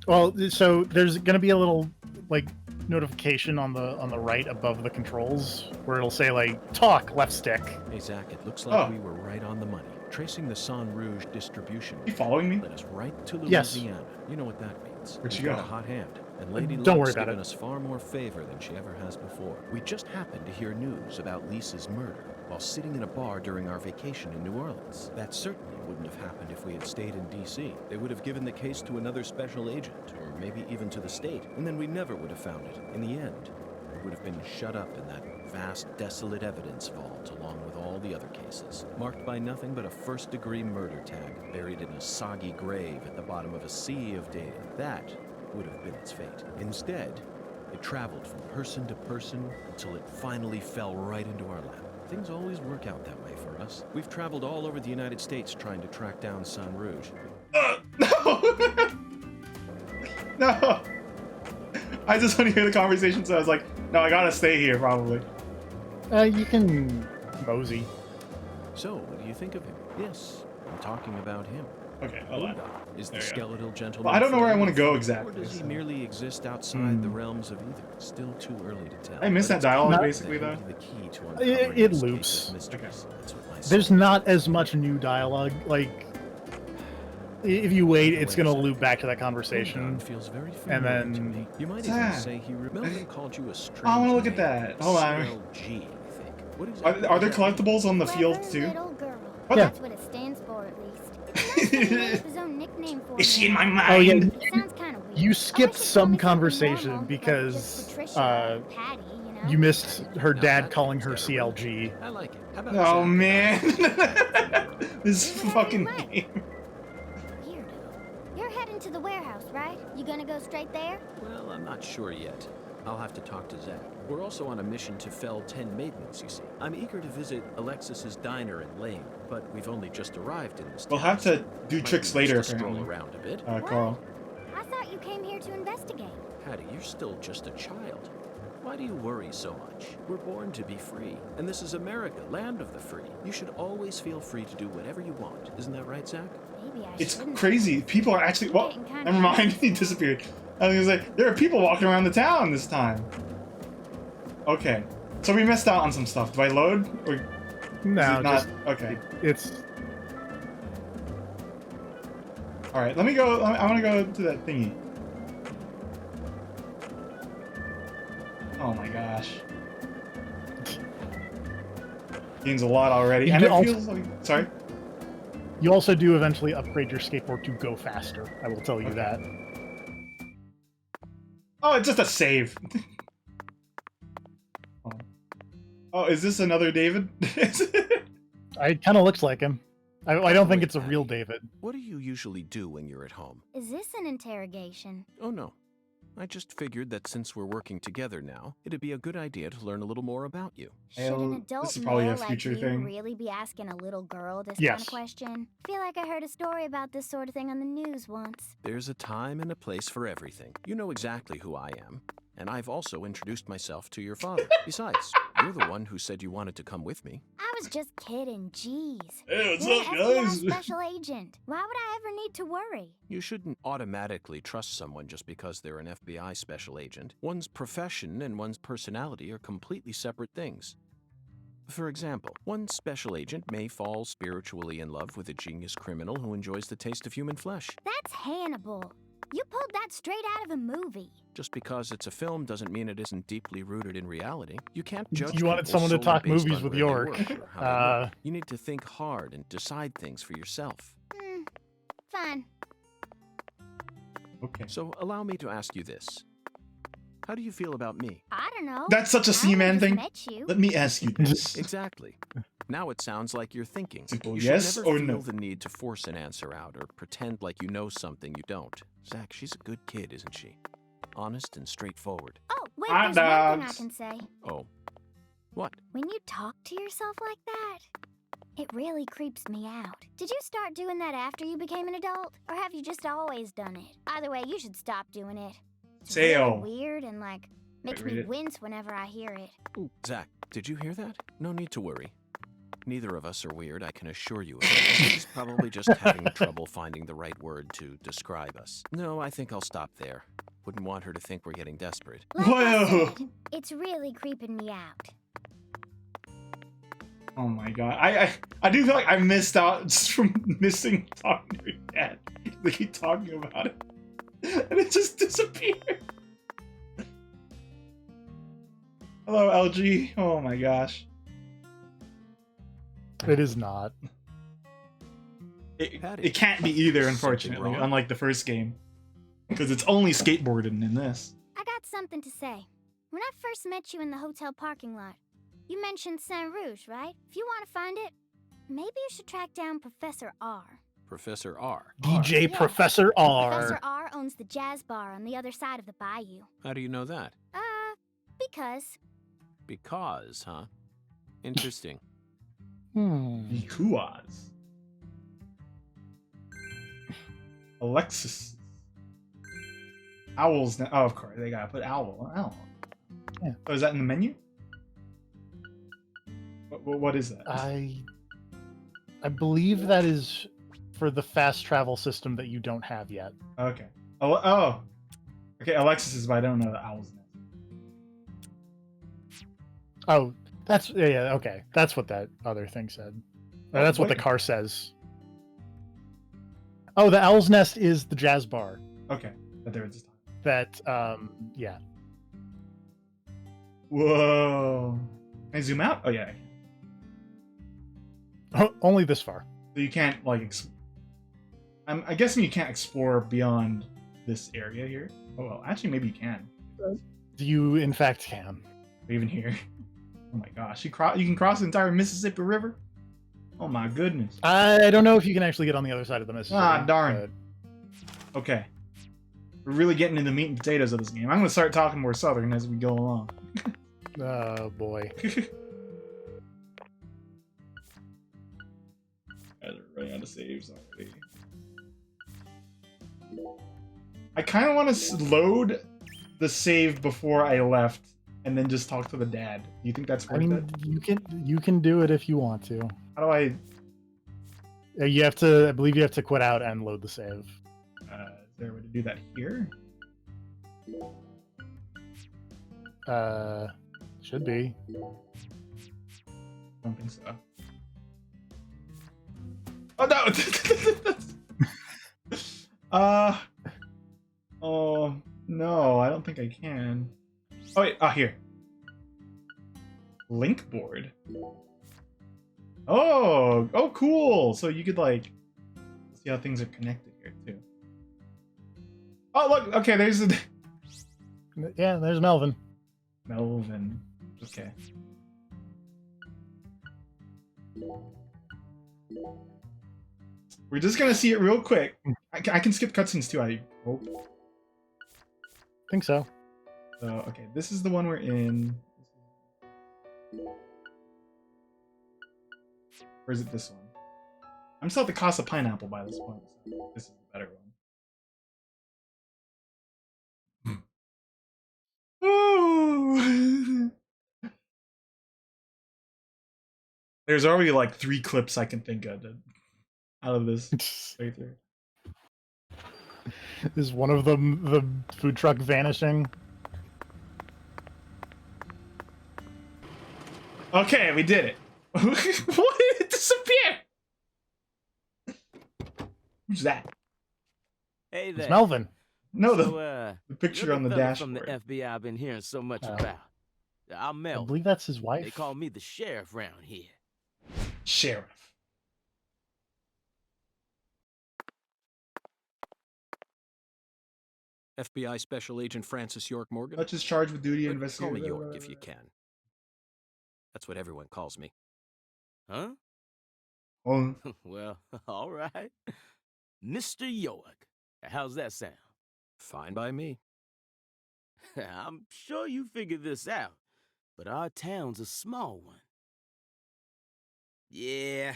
S2: Well, so there's gonna be a little like notification on the right above the controls where it'll say like talk left stick.
S1: Hey, Zach, it looks like
S3: Oh.
S1: we were right on the money. Tracing the San Rouge distribution
S3: you following me?
S1: led us right to
S2: Yes.
S1: Louisiana. You know what that means.
S3: Where'd she
S1: We've got
S3: go?
S1: a hot hand, and Lady
S2: Don't worry
S1: Luck's
S2: about
S1: given
S2: it.
S1: us far more favor than she ever has before. We just happened to hear news about Lisa's murder while sitting in a bar during our vacation in New Orleans. That certainly wouldn't have happened if we had stayed in D.C. They would have given the case to another special agent, or maybe even to the state, and then we never would have found it. In the end, it would have been shut up in that vast, desolate evidence vault along with all the other cases, marked by nothing but a first-degree murder tag buried in a soggy grave at the bottom of a sea of data. That would have been its fate. Instead, it traveled from person to person until it finally fell right into our lap. Things always work out that way for us. We've traveled all over the United States trying to track down San Rouge.
S3: No! No! I just want to hear the conversation, so I was like, no, I gotta stay here, probably.
S2: You can mosey.
S1: So, what do you think of him? Yes, I'm talking about him.
S3: Okay, hold on.
S1: Oda is the
S3: There you go.
S1: skeletal gentleman.
S3: Well, I don't know where I want to go
S1: Or
S3: exactly.
S1: does he
S3: so.
S1: merely exist outside the realms of either? Still too early to tell.
S3: I missed
S1: But
S3: that
S1: it's
S3: dialogue,
S1: clear
S3: basically,
S1: that
S3: though.
S1: he'll be the key to
S2: It
S1: uncovering this case
S2: loops.
S1: of mysteries. That's what my
S2: There's
S1: soul
S2: not as much new dialogue. Like, if you wait, it's gonna loop back to that conversation.
S1: Melvin feels very
S2: and
S1: familiar to
S2: then-
S1: me. You might
S3: What's
S1: even
S3: that?
S1: say he Melvin called you a strange
S3: I wanna look at
S1: name.
S3: that. Hold on.
S1: CLG, I think. What is
S3: Are there collectibles on the field,
S8: Clever
S3: too?
S8: Little girl.
S3: What
S2: the-
S8: That's what it stands for, at least. It's nice that he made up his own nickname for
S3: Is she
S8: me.
S3: in my mind?
S2: Oh yeah,
S8: It sounds kind of weird.
S2: you
S8: I
S2: skipped
S8: wish he'd call
S2: some
S8: me something
S2: conversation
S8: normal, like
S2: because
S8: just Patricia or Patty, you know?
S2: you missed her
S1: Now
S2: dad
S1: that
S2: calling
S1: thing's
S2: her
S1: got a ring.
S2: CLG.
S1: I like it. How about
S3: Oh,
S1: Zach and
S3: man.
S1: I?
S3: This fucking
S8: Right.
S3: game.
S8: Weirdo. You're heading to the warehouse, right? You gonna go straight there?
S1: Well, I'm not sure yet. I'll have to talk to Zach. We're also on a mission to fell 10 maidens, you see. I'm eager to visit Alexis's diner in Lane, but we've only just arrived in this
S3: We'll
S1: town,
S3: have
S1: so
S3: to do
S1: might be
S3: tricks
S1: nice
S3: later,
S1: to stroll
S3: apparently.
S1: around a bit.
S3: Carl.
S8: I thought you came here to investigate.
S1: Patty, you're still just a child. Why do you worry so much? We're born to be free, and this is America, land of the free. You should always feel free to do whatever you want. Isn't that right, Zach?
S8: Maybe I
S3: It's
S8: shouldn't.
S3: crazy. People are actually. Well,
S8: Getting kinda
S3: never mind.
S8: nervous.
S3: He disappeared. I was gonna say there are people walking around the town this time. Okay, so we missed out on some stuff. Do I load or is
S2: No,
S3: it not?
S2: just
S3: Okay.
S2: it's
S3: All right. Let me go. I want to go to that thingy. Oh my gosh. Gains a lot already,
S2: You
S3: and
S2: can
S3: it
S2: also-
S3: feels like. Sorry.
S2: you also do eventually upgrade your skateboard to go faster. I will tell you
S3: Okay.
S2: that.
S3: Oh, it's just a save. Oh, is this another David?
S2: It kind of looks like him. I don't think
S1: Wait,
S2: it's a real
S1: Patty.
S2: David.
S1: What do you usually do when you're at home?
S8: Is this an interrogation?
S1: Oh, no. I just figured that since we're working together now, it'd be a good idea to learn a little more about you.
S8: Should
S3: Well,
S8: an
S3: this
S8: adult
S3: is probably a
S8: male like
S3: future
S8: you
S3: thing.
S8: really be asking a little girl this kind
S2: Yes.
S8: of question? I feel like I heard a story about this sort of thing on the news once.
S1: There's a time and a place for everything. You know exactly who I am. And I've also introduced myself to your father. Besides, you're the one who said you wanted to come with me.
S8: I was just kidding, jeez.
S3: Hey, what's
S8: You're
S3: up,
S8: an FBI
S3: guys?
S8: special agent. Why would I ever need to worry?
S1: You shouldn't automatically trust someone just because they're an FBI special agent. One's profession and one's personality are completely separate things. For example, one special agent may fall spiritually in love with a genius criminal who enjoys the taste of human flesh.
S8: That's Hannibal. You pulled that straight out of a movie.
S1: Just because it's a film doesn't mean it isn't deeply rooted in reality. You can't judge
S2: You wanted
S1: people
S2: someone to
S1: solely
S2: talk
S1: based
S2: movies
S1: on
S2: with
S1: where they
S2: York.
S1: work or how they look. You need to think hard and decide things for yourself.
S8: Fine.
S3: Okay.
S1: So allow me to ask you this. How do you feel about me?
S8: I don't know.
S3: That's such a
S8: I only
S3: C-man
S8: just
S3: thing.
S8: met you.
S3: Let me ask you this.
S1: Exactly. Now it sounds like you're thinking.
S3: Simple
S1: You
S3: yes
S1: should never
S3: or
S1: feel
S3: no?
S1: the need to force an answer out or pretend like you know something you don't. Zach, she's a good kid, isn't she? honest and straightforward.
S8: Oh, wait,
S3: Hot
S8: there's one thing I
S3: dogs.
S8: can say.
S1: Oh. What?
S8: When you talk to yourself like that, it really creeps me out. Did you start doing that after you became an adult? Or have you just always done it? Either way, you should stop doing it. It's
S3: Sail.
S8: really weird and, like, makes
S3: read
S8: me
S3: it.
S8: wince whenever I hear it.
S1: Ooh, Zach, did you hear that? No need to worry. Neither of us are weird, I can assure you of it. She's probably just having trouble finding the right word to describe us. No, I think I'll stop there. Wouldn't want her to think we're getting desperate.
S8: Like I
S3: Whoa.
S8: said, it's really creeping me out.
S3: Oh my god. I do feel like I missed out just from missing talking to your dad. They keep talking about it. And it just disappeared. Hello, LG. Oh my gosh.
S2: It is not.
S3: It can't be either,
S1: Something
S3: unfortunately,
S1: wrong?
S3: unlike the first game. Because it's only skateboarding in this.
S8: I got something to say. When I first met you in the hotel parking lot, you mentioned Saint Rouge, right? If you want to find it, maybe you should track down Professor R.
S1: Professor R.
S2: DJ
S8: Yeah.
S2: Professor R.
S8: Professor R owns the jazz bar on the other side of the bayou.
S1: How do you know that?
S8: Because
S1: Because, huh? Interesting.
S3: Because. Alexis. Owls. Oh, of course. They gotta put owl. Owl.
S2: Yeah.
S3: Oh, is that in the menu? What is that?
S2: I believe that is for the fast travel system that you don't have yet.
S3: Okay. Oh. Okay, Alexis is, but I don't know the owl's name.
S2: Oh, that's yeah. Okay, that's what that other thing said. Or that's what the
S3: What?
S2: car says. Oh, the Owl's Nest is the jazz bar.
S3: Okay. But there it's
S2: That yeah.
S3: Whoa. Can I zoom out? Oh yeah.
S2: Only this far.
S3: So you can't like. I'm guessing you can't explore beyond this area here. Oh well, actually maybe you can.
S2: You in fact can.
S3: Even here. Oh my gosh, you can cross the entire Mississippi River. Oh my goodness.
S2: I don't know if you can actually get on the other side of the Mississippi.
S3: Ah, darn. Okay. We're really getting into the meat and potatoes of this game. I'm gonna start talking more Southern as we go along.
S2: But, oh boy.
S3: Guys are running out of saves already. I kind of want to load the save before I left, and then just talk to the dad. Do you think that's
S2: I
S3: worth
S2: mean,
S3: it?
S2: you can do it if you want to.
S3: How do I?
S2: You have to. I believe you have to quit out and load the save.
S3: Is there a way to do that here?
S2: Should be.
S3: I don't think so. Oh no! Oh no, I don't think I can. Oh wait, here. Link board. Oh, cool. So you could like see how things are connected here too. Oh look, okay, there's the
S2: Yeah, there's Melvin.
S3: Melvin. Okay. We're just gonna see it real quick. I can skip cutscenes too, I hope.
S2: Think so.
S3: So, okay, this is the one we're in. Or is it this one? I'm still at the Casa Pineapple by this point, so this is the better one. Ooh. There's already like 3 clips I can think of out of this playthrough.
S2: Is one of them the food truck vanishing?
S3: Okay, we did it. What did it disappear? Who's that?
S9: Hey there.
S2: It's Melvin.
S3: No,
S9: So,
S3: the picture
S9: you're
S3: on the
S9: fella from the
S3: dashboard.
S9: FBI I've been hearing so much
S2: Oh.
S9: about. I'm
S2: I
S9: Mel.
S2: believe that's his wife.
S9: They call me the sheriff round here.
S3: Sheriff.
S1: FBI Special Agent Francis York Morgan.
S3: Such is charged with duty
S1: But
S3: investigating.
S1: call me York if you can. That's what everyone calls me.
S9: Huh?
S3: Oh,
S9: Well, all right. Mr. York. How's that sound?
S1: Fine by me.
S9: I'm sure you figured this out, but our town's a small one. Yeah,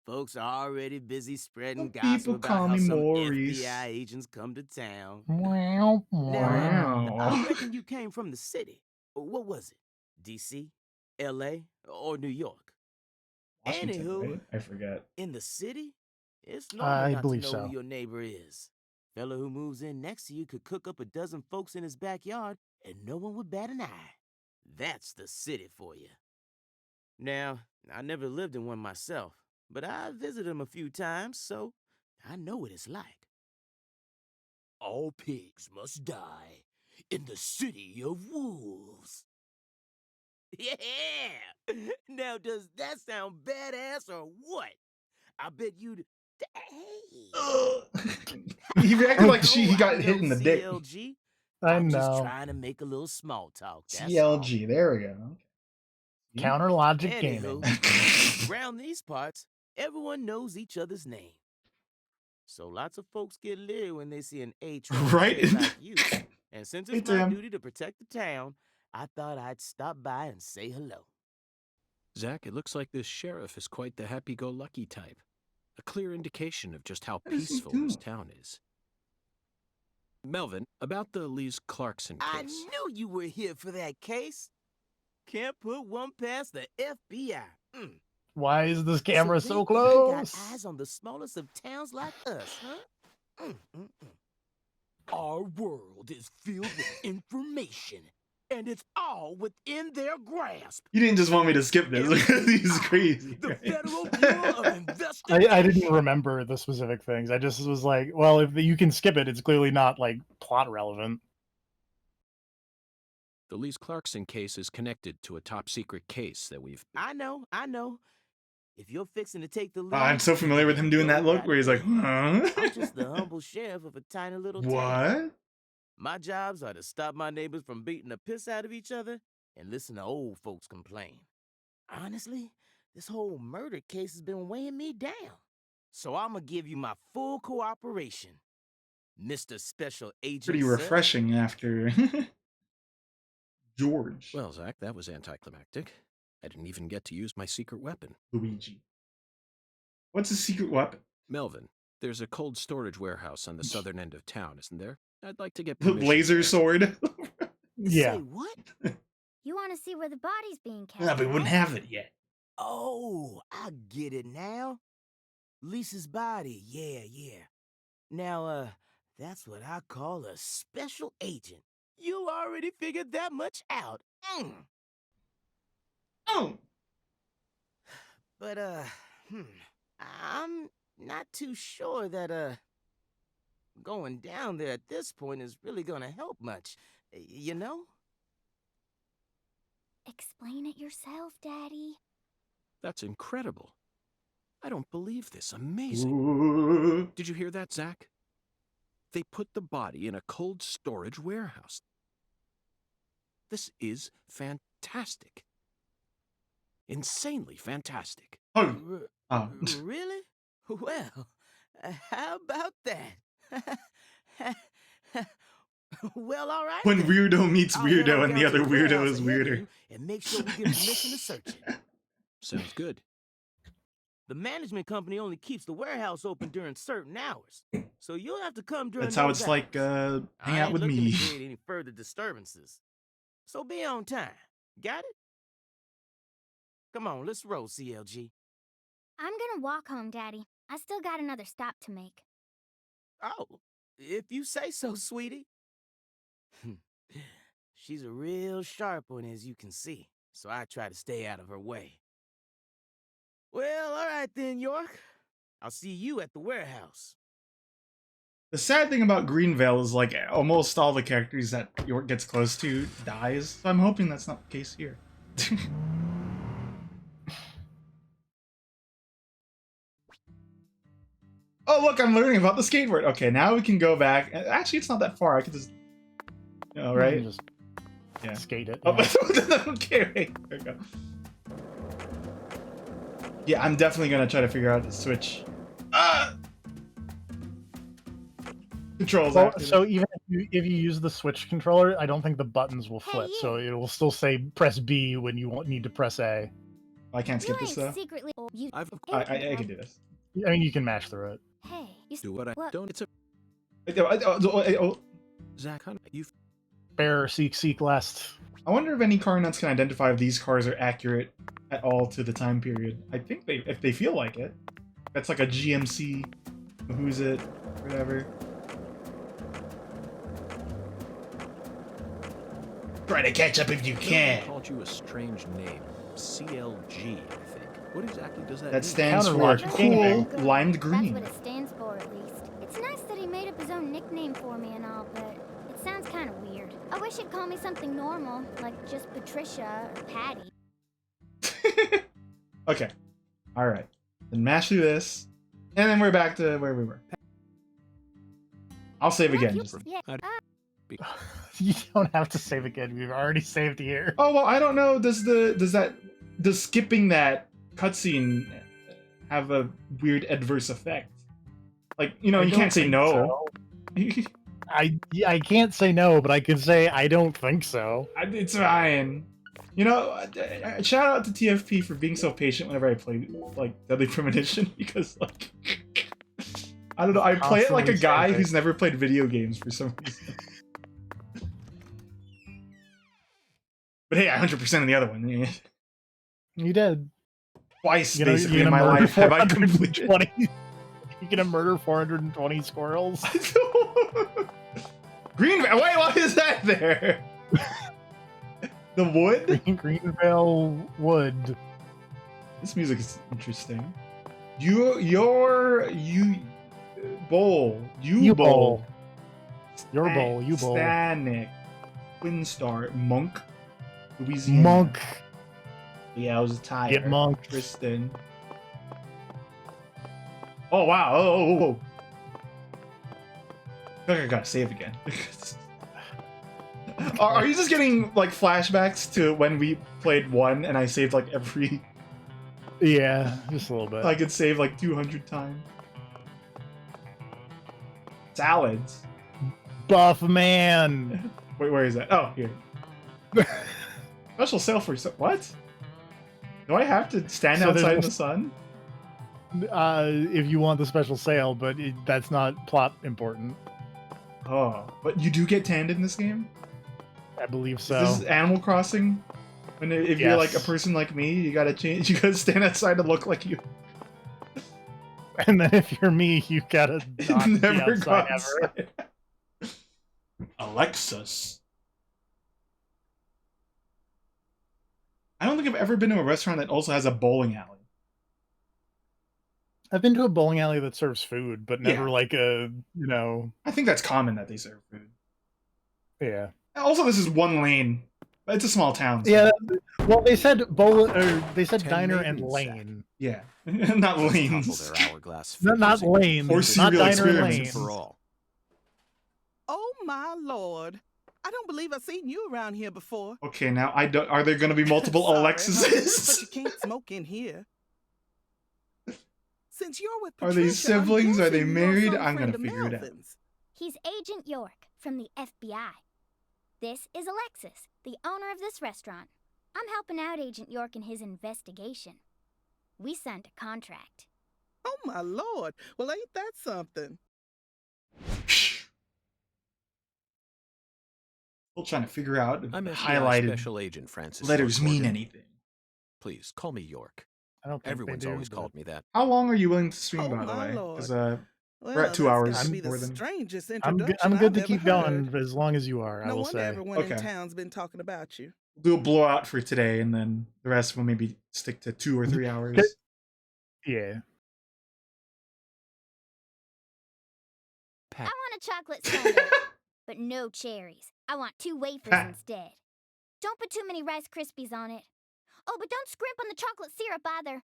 S9: folks are already busy spreading
S3: Some
S9: gossip
S3: people
S9: about
S3: call
S9: how
S3: me
S9: some
S3: Maurice.
S9: FBI agents come to town.
S2: Wow,
S9: Now,
S2: wow.
S9: I
S3: Wow.
S9: reckon you came from the city. What was it? D.C., L.A., or New York?
S3: Washington,
S9: Anywho,
S3: right? I forget.
S9: in the city, it's normal
S2: I
S9: not to
S2: believe
S9: know
S2: so.
S9: who your neighbor is. Fella who moves in next to you could cook up a dozen folks in his backyard and no one would bat an eye. That's the city for you. Now, I never lived in one myself, but I visited them a few times, so I know what it's like. All pigs must die in the city of wolves. Yeah! Now, does that sound badass or what? I bet you'd. Hey!
S3: He reacted like he
S9: I
S3: got
S9: know,
S3: hit in the dick.
S9: CLG.
S2: I
S9: I'm just
S2: know.
S9: trying to make a little small talk. That's all.
S3: CLG, there we go.
S2: Counter logic
S9: Anywho,
S2: gaming.
S9: around these parts, everyone knows each other's name. So lots of folks get leery when they see an A-train
S3: Right?
S9: kid like you. And since
S3: Hey,
S9: it's my
S3: Tim.
S9: duty to protect the town, I thought I'd stop by and say hello.
S1: Zach, it looks like this sheriff is quite the happy-go-lucky type. A clear indication of just how
S3: What is he
S1: peaceful this
S3: doing?
S1: town is. Melvin, about the Lise Clarkson
S9: I
S1: case.
S9: knew you were here for that case. Can't put one past the FBI.
S2: Why is this
S9: So
S2: camera
S9: they
S2: so
S9: even
S2: close?
S9: got eyes on the smallest of towns like us, huh? Our world is filled with information, and it's all within their grasp.
S3: You didn't just want me to skip this because he's crazy.
S9: The
S3: right?
S9: Federal Bureau of Investigation.
S2: I didn't remember the specific things. I just was like, well, if you can skip it, it's clearly not like plot relevant.
S1: The Lise Clarkson case is connected to a top-secret case that we've...
S9: I know. If you're fixing to take the lead,
S3: I'm so familiar with him doing that look where he's like, huh?
S9: I'm just the humble sheriff of a tiny little town.
S3: What?
S9: My jobs are to stop my neighbors from beating the piss out of each other and listen to old folks complain. Honestly, this whole murder case has been weighing me down. So I'm gonna give you my full cooperation, Mr. Special Agent.
S3: Pretty
S9: sir.
S3: refreshing after George.
S1: Well, Zach, that was anticlimactic. I didn't even get to use my secret weapon.
S3: Luigi. What's his secret weapon?
S1: Melvin, there's a cold storage warehouse on the southern end of town, isn't there? I'd like to get
S3: The
S1: permission
S3: laser
S1: there.
S3: sword?
S2: Yeah.
S9: Say what?
S8: You want to see where the body's being kept?
S3: No, we wouldn't
S8: right?
S3: have it yet.
S9: Oh, I get it now. Lisa's body, yeah. Now, that's what I call a special agent. You already figured that much out.
S3: Oh!
S9: But, I'm not too sure that, going down there at this point is really gonna help much. You know?
S8: Explain it yourself, Daddy.
S1: That's incredible. I don't believe this. Amazing.
S3: Ooh.
S1: Did you hear that, Zach? They put the body in a cold storage warehouse. This is fantastic. Insanely fantastic.
S3: Oh. Oh.
S9: Really? Well, how about that? Well, all right.
S3: When
S9: then.
S3: weirdo meets
S9: I'll head
S3: weirdo
S9: on
S3: and the
S9: down to
S3: other
S9: the
S3: weirdo
S9: warehouse
S3: is
S9: ahead of
S3: weirder.
S9: you and make sure we get permission to search it.
S1: Sounds good.
S9: The management company only keeps the warehouse open during certain hours, so you'll have to come during
S3: That's how
S9: those
S3: it's like,
S9: hours.
S3: hang
S9: I
S3: out
S9: ain't
S3: with
S9: looking
S3: me.
S9: to create any further disturbances. So be on time. Got it? Come on, let's roll, CLG.
S8: I'm gonna walk home, Daddy. I still got another stop to make.
S9: Oh, if you say so, sweetie. She's a real sharp one, as you can see, so I try to stay out of her way. Well, all right then, York. I'll see you at the warehouse.
S3: The sad thing about Greenvale is like almost all the characters that York gets close to dies. So I'm hoping that's not the case here. Oh look, I'm learning about the skateboard. Okay, now we can go back. Actually, it's not that far. I could just, right?
S2: Just
S3: Yeah.
S2: skate it.
S3: Oh,
S2: yeah.
S3: okay, wait. There we go. Yeah, I'm definitely gonna try to figure out the switch. Controls.
S2: Well,
S3: after
S2: so
S3: this.
S2: even in if you use the Switch controller, I don't think the buttons will
S8: Hey,
S2: flip,
S8: you.
S2: so it will still say press B when you need to press A.
S3: I can't skip
S8: You
S3: this
S8: ain't
S3: though.
S8: secretly. You.
S1: I've
S3: I can do this.
S2: I mean, you can mash through it.
S8: Hey, you.
S1: do what I
S8: What?
S1: don't. It's a
S3: Oh,
S1: Zach. You
S2: Bear, seek last.
S3: I wonder if any car nuts can identify if these cars are accurate at all to the time period. I think if they feel like it. That's like a GMC, who's it, whatever. Try to catch up if you can.
S1: called you a strange name. CLG, I think. What exactly does that
S3: That
S1: mean?
S3: stands for
S2: Counterlogic
S3: cool
S2: gaming.
S3: limed green.
S8: That's what it stands for, at least. It's nice that he made up his own nickname for me and all, but it sounds kind of weird. I wish he'd call me something normal, like just Patricia or Patty.
S3: Okay. Alright. Then mash through this. And then we're back to where we were. I'll save again.
S8: You-
S3: Just...
S8: yeah,
S2: You don't have to save again. We've already saved here.
S3: Oh well, I don't know. Does skipping that cutscene have a weird adverse effect? Like, you know,
S2: I
S3: you
S2: don't
S3: can't say
S2: think
S3: no.
S2: so. I can't say no, but I can say I don't think so.
S3: It's fine. You know, shout out to TFP for being so patient whenever I play like Deadly Premonition, because like I don't know, I play it like a
S2: Constantly
S3: guy
S2: saving.
S3: who's never played video games for some reason. But hey, I 100% in the other one.
S2: You did.
S3: Twice
S2: You know,
S3: basically
S2: you're
S3: in
S2: gonna
S3: my
S2: murder
S3: life have I completed.
S2: 420 You're gonna murder 420 squirrels.
S3: Green. Wait, what is that there? The wood?
S2: Greenvale Wood.
S3: This music is interesting. You bowl.
S2: You bowl. Your bowl. You bowl.
S3: Stanek. Twin Star. Monk. Louisiana.
S2: Monk.
S3: Yeah, I was tired.
S2: Get monked.
S3: Tristan. Oh wow! Oh. I gotta save again. Are you just getting like flashbacks to when we played 1 and I saved like every?
S2: Yeah, just a little bit.
S3: I could save like 200 times. Salads.
S2: Buff man.
S3: Wait, where is that? Oh, here. Special sale for what? Do I have to stand
S2: So there's
S3: outside in
S2: no-
S3: the sun?
S2: If you want the special sale, but that's not plot important.
S3: Oh, but you do get tanned in this game?
S2: I believe
S3: Is
S2: so.
S3: this Animal Crossing? When if you're like a
S2: Yes.
S3: person like me, you gotta change. You gotta stand outside to look like you.
S2: And then if you're me, you gotta not be
S3: Never go
S2: outside ever.
S3: outside. Alexis. I don't think I've ever been to a restaurant that also has a bowling alley.
S2: I've been to a bowling alley that serves food, but never
S3: Yeah.
S2: like a,
S3: I think that's common that they serve food.
S2: yeah.
S3: Also, this is one lane. It's a small town. So.
S2: Yeah. Well, they said they said
S1: 10
S2: diner and
S1: maidens,
S2: lane.
S3: Yeah. Not
S1: Topple
S3: lanes.
S1: their hourglass
S2: Not
S1: figures
S2: lanes.
S3: Or
S2: Not
S3: serial
S2: diner and
S3: experiences.
S2: lane.
S1: for all.
S10: Oh my lord. I don't believe I've seen you around here before.
S3: Okay, now I don't. Are there going to be multiple
S10: Sorry, honey,
S3: Alexis's?
S10: but you can't smoke in here. Since you're with
S3: Are
S10: Patricia,
S3: they siblings?
S10: I'm
S3: Are they
S10: guessing you're
S3: married?
S10: some
S3: I'm gonna
S10: friend of
S3: figure it out.
S10: Melvin's.
S8: He's Agent York from the FBI. This is Alexis, the owner of this restaurant. I'm helping out Agent York in his investigation. We signed a contract.
S10: Oh my lord. Well, ain't that something?
S3: Still trying to figure out if
S1: I'm FBI
S3: highlighted
S1: Special Agent Francis.
S3: letters
S1: York
S3: mean
S1: Morgan.
S3: anything.
S1: Please call me York.
S2: I don't think
S1: Everyone's
S2: they do,
S1: always
S2: but-
S1: called me that.
S3: How long are you willing to stream,
S10: Oh
S3: by the
S10: my
S3: way?
S10: lord.
S3: Because
S10: Well,
S3: We're at 2
S10: that's
S3: hours,
S10: gotta be the
S3: more than-
S10: strangest
S2: I'm good
S10: introduction
S2: to
S10: I've
S2: keep
S10: ever
S2: going
S10: heard.
S2: as long as you are. I
S10: No
S2: will
S10: wonder
S2: say.
S10: everyone in
S3: Okay.
S10: town's been talking about you.
S3: do a blowout for today, and then the rest will maybe stick to 2 or 3 hours.
S2: Okay. Yeah.
S8: I want a chocolate sundae, but no cherries. I want 2 wafers instead. Don't put too many Rice Krispies on it. Oh, but don't scrimp on the chocolate syrup either.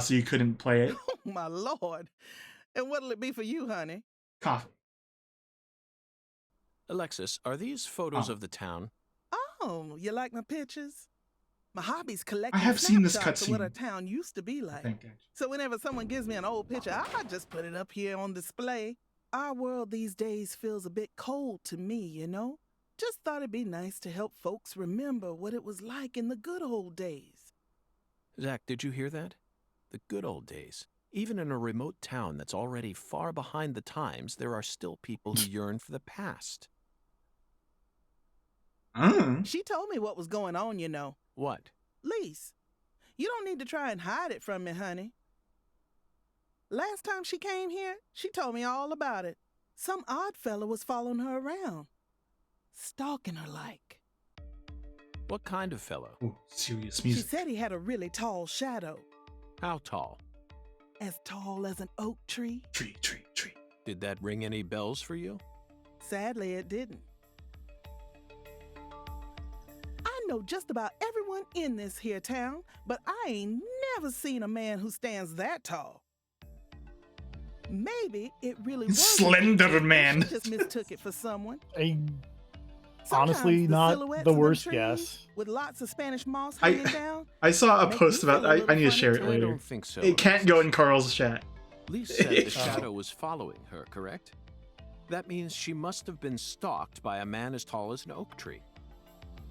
S3: So you couldn't play it.
S10: Oh my lord. And what'll it be for you, honey?
S3: Coffee.
S1: Alexis, are these photos
S3: Oh.
S1: of the town?
S10: Oh, you like my pictures? My hobby's collecting
S3: I have seen this
S10: snapshots of what a
S3: cutscene.
S10: town used to be
S3: I
S10: like.
S3: think. Actually.
S10: So whenever someone gives me an old picture, I just put it up here on display. Our world these days feels a bit cold to me, you know? Just thought it'd be nice to help folks remember what it was like in the good old days.
S1: Zach, did you hear that? The good old days. Even in a remote town that's already far behind the times, there are still people who yearn for the past.
S10: She told me what was going on, you know.
S1: What?
S10: Lise, you don't need to try and hide it from me, honey. Last time she came here, she told me all about it. Some odd fella was following her around, stalking her like.
S1: What kind of fellow?
S3: Oh, serious
S10: She
S3: music.
S10: said he had a really tall shadow,
S1: How tall?
S10: as tall as an oak tree.
S3: Tree.
S1: Did that ring any bells for you?
S10: Sadly, it didn't. I know just about everyone in this here town, but I ain't never seen a man who stands that tall. Maybe it really was
S3: Slender man.
S10: She just mistook it for someone.
S2: Honestly,
S10: Sometimes
S2: not
S10: silhouettes
S2: the
S10: of them
S2: worst
S10: trees
S2: guess.
S10: With lots of Spanish moss hanging down.
S3: I saw a
S10: Make
S3: post
S10: me
S3: about.
S10: feel a
S3: I
S10: little
S3: need to
S10: funny
S3: share it
S10: too.
S1: I
S3: later.
S1: don't think so.
S3: It can't go in Carl's chat.
S1: Lise said the shadow was following her, correct? That means she must have been stalked by a man as tall as an oak tree.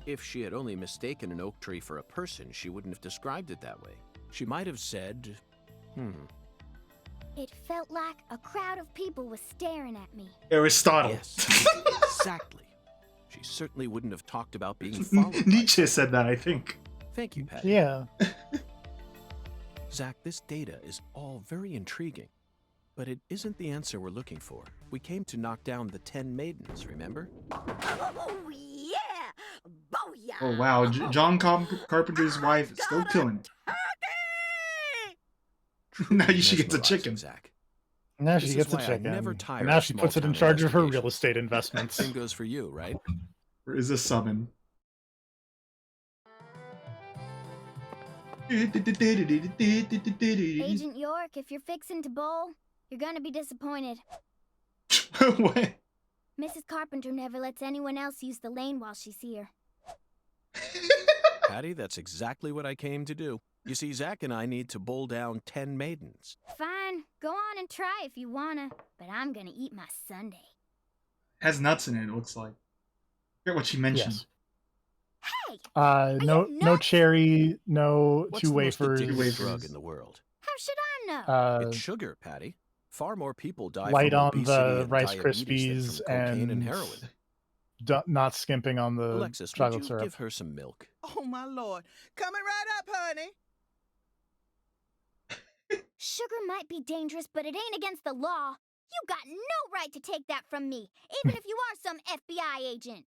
S1: If she had only mistaken an oak tree for a person, she wouldn't have described it that way. She might have said,
S8: It felt like a crowd of people was staring at me.
S3: Aristotle.
S1: Yes, exactly. She certainly wouldn't have talked about being followed by
S3: Nietzsche
S1: someone.
S3: said that, I think.
S1: Thank you, Patty.
S2: Yeah.
S1: Zach, this data is all very intriguing, but it isn't the answer we're looking for. We came to knock down the 10 maidens, remember?
S11: Oh, yeah! Booyah!
S3: Oh wow, John Carpenter's wife is still killing it. Now she gets a
S1: Mesmerizing,
S3: chicken.
S1: Zach.
S2: Now
S1: This
S2: she
S1: is
S2: gets a
S1: why I
S2: chicken.
S1: never tire
S2: And now
S1: of
S2: she puts it in
S1: small-town
S2: charge of her real
S1: investigations.
S2: estate investments.
S1: Same goes for you, right?
S3: Or is this summon?
S8: Agent York, if you're fixing to bowl, you're gonna be disappointed.
S3: What?
S8: Mrs. Carpenter never lets anyone else use the lane while she's here.
S1: Patty, that's exactly what I came to do. You see, Zach and I need to bowl down 10 maidens.
S8: Fine, go on and try if you wanna, but I'm gonna eat my sundae.
S3: Has nuts in it, it looks like. I forget what she mentioned.
S2: Yes.
S8: Hey,
S2: No
S8: nuts?
S2: cherry, no
S1: What's
S2: two
S1: the most
S2: wafers.
S1: addictive
S3: wafers.
S1: drug in the world?
S8: how should I know?
S1: It's sugar, Patty. Far more people die
S2: light
S1: from
S2: on
S1: obesity
S2: the
S1: and
S2: Rice
S1: diabetes
S2: Krispies
S1: than from cocaine and
S2: and
S1: heroin.
S2: not skimping on the
S1: Alexis, would
S2: chocolate
S1: you
S2: syrup.
S1: give her some milk?
S10: Oh, my Lord. Coming right up, honey.
S8: Sugar might be dangerous, but it ain't against the law. You got no right to take that from me, even if you are some FBI agent.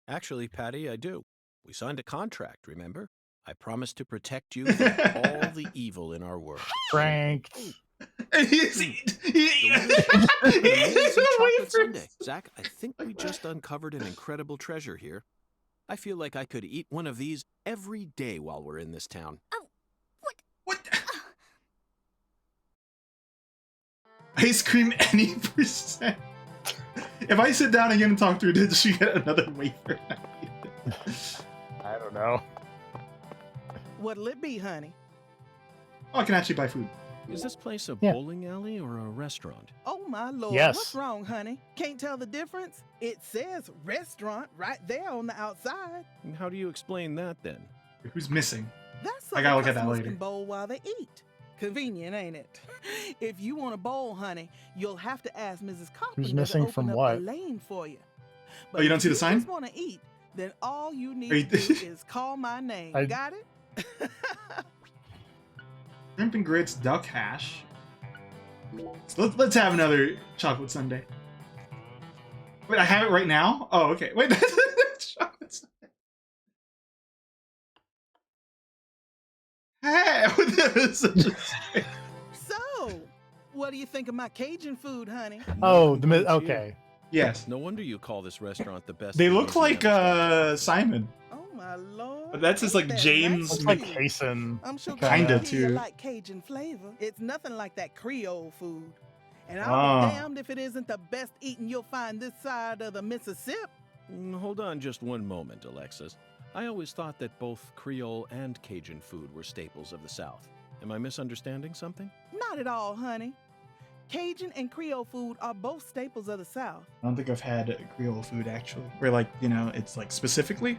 S1: Actually, Patty, I do. We signed a contract, remember? I promised to protect you from all the evil in our world.
S2: Pranked.
S1: Amazing chocolate sundae. Zach, I think we just uncovered an incredible treasure here. I feel like I could eat one of these every day while we're in this town.
S8: Oh,
S3: What? Ice cream any percent. If I sit down again and talk to her, did she get another wafer?
S2: I don't know.
S10: What'll it be, honey?
S3: Oh, I can actually buy food.
S1: Is this place a
S2: Yeah.
S1: bowling alley or a restaurant?
S10: Oh, my Lord.
S2: Yes.
S10: What's wrong, honey? Can't tell the difference? It says restaurant right there on the outside.
S1: And how do you explain that then?
S3: Who's missing?
S10: That's so
S3: I gotta
S10: the
S3: look at that
S10: customers
S3: later.
S10: can bowl while they eat. Convenient, ain't it? If you want to bowl, honey, you'll have to ask Mrs. Carpenter
S2: missing
S10: to open
S2: from
S10: up
S2: what?
S10: a lane for you.
S3: Oh, you don't
S10: if
S3: see the sign?
S10: Just want to eat, then all you need
S3: Are you-
S10: to do is call my name.
S2: I-
S10: Got it?
S3: Shrimp and grits, duck hash. So let's have another chocolate sundae. Wait, I have it right now? Oh, okay. Wait, that's chocolate sundae. Hey, that was such a...
S10: So, what do you think of my Cajun food, honey?
S2: Oh,
S1: Thank you.
S2: okay.
S3: Yes.
S1: No wonder you call this restaurant the best.
S3: They
S1: in
S3: look like
S1: Louisiana.
S3: Simon.
S10: Oh my Lord!
S3: But that's just
S10: Ain't
S3: like
S10: that
S3: James
S10: nice
S2: Looks like
S10: of you?
S2: Cason.
S10: I'm sure
S3: Kinda,
S10: Cajun
S3: too.
S10: like Cajun flavor. It's nothing like that Creole food. And I'll
S3: Ah.
S10: be damned if it isn't the best eating you'll find this side of the Mississippi.
S1: Hold on just one moment, Alexis. I always thought that both Creole and Cajun food were staples of the South. Am I misunderstanding something?
S10: Not at all, honey. Cajun and Creole food are both staples of the South.
S3: I don't think I've had Creole food actually. Where like, you know, it's like specifically.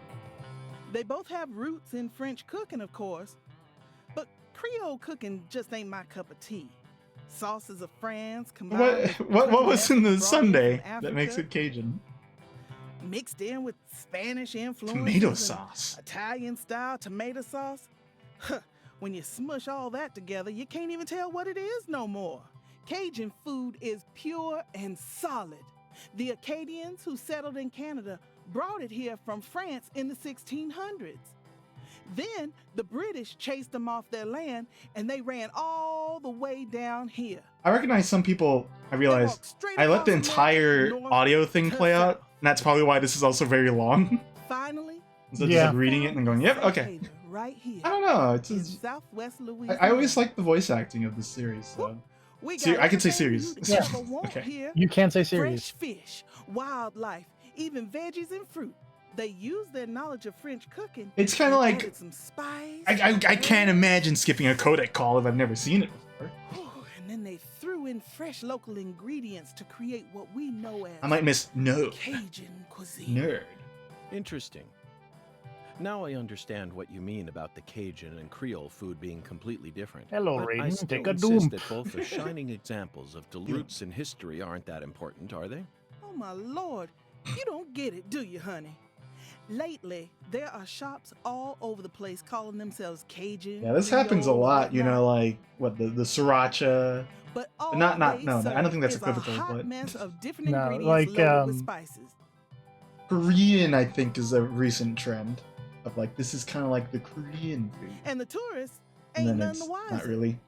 S10: They both have roots in French cooking, of course, but Creole cooking just ain't my cup of tea. Sauces of France combined with
S3: What was in the
S10: brought in
S3: Sunday
S10: from
S3: that makes
S10: Africa,
S3: it Cajun?
S10: mixed in with Spanish influence,
S3: Tomato sauce.
S10: Italian style tomato sauce. Huh, when you smush all that together, you can't even tell what it is no more. Cajun food is pure and solid. The Acadians who settled in Canada brought it here from France in the 1600s. Then the British chased them off their land and they ran all the way down here.
S3: I recognize some people. I realized I let the entire audio thing play out, and that's probably why this is also very long.
S10: Finally,
S3: Instead of just like reading it and going, "Yep, okay."
S10: Right here.
S3: I don't know. It's
S10: in
S3: just,
S10: Southwest Louisiana.
S3: I always like the voice acting of this series. So
S10: We
S3: I can say
S10: everything
S3: series.
S10: you'd ever want
S3: Okay.
S10: here.
S2: You can say series.
S10: Fresh fish, wildlife, even veggies and fruit. They use their knowledge of French cooking.
S3: It's kind of
S10: and
S3: like
S10: added some spice.
S3: I can't imagine skipping a codec call if I've never seen it before.
S10: And then they threw in fresh local ingredients to create what we know as
S3: I might miss no
S10: Cajun cuisine.
S3: nerd.
S1: Interesting. Now I understand what you mean about the Cajun and Creole food being completely different.
S2: Hello,
S1: But I
S2: Raiden.
S1: still
S2: Take a
S1: insist
S2: doom.
S1: that both are shining examples of the roots in history aren't that important, are they?
S10: Oh my lord, you don't get it, do you, honey? Lately, there are shops all over the place calling themselves Cajun.
S3: Yeah, this happens a
S10: Creole,
S3: lot. You
S10: whatnot.
S3: know, like what the sriracha.
S10: But all
S3: not
S10: they
S3: no. I don't
S10: serve
S3: think that's
S10: is
S3: equivocal,
S10: a hot
S3: but
S10: mess of different
S2: No,
S10: ingredients
S2: like,
S10: loaded with spices.
S3: Korean, I think, is a recent trend of like this is kind of like the Korean food,
S10: And the tourists
S3: and
S10: ain't
S3: then
S10: none
S3: it's
S10: the wiser.
S3: not really.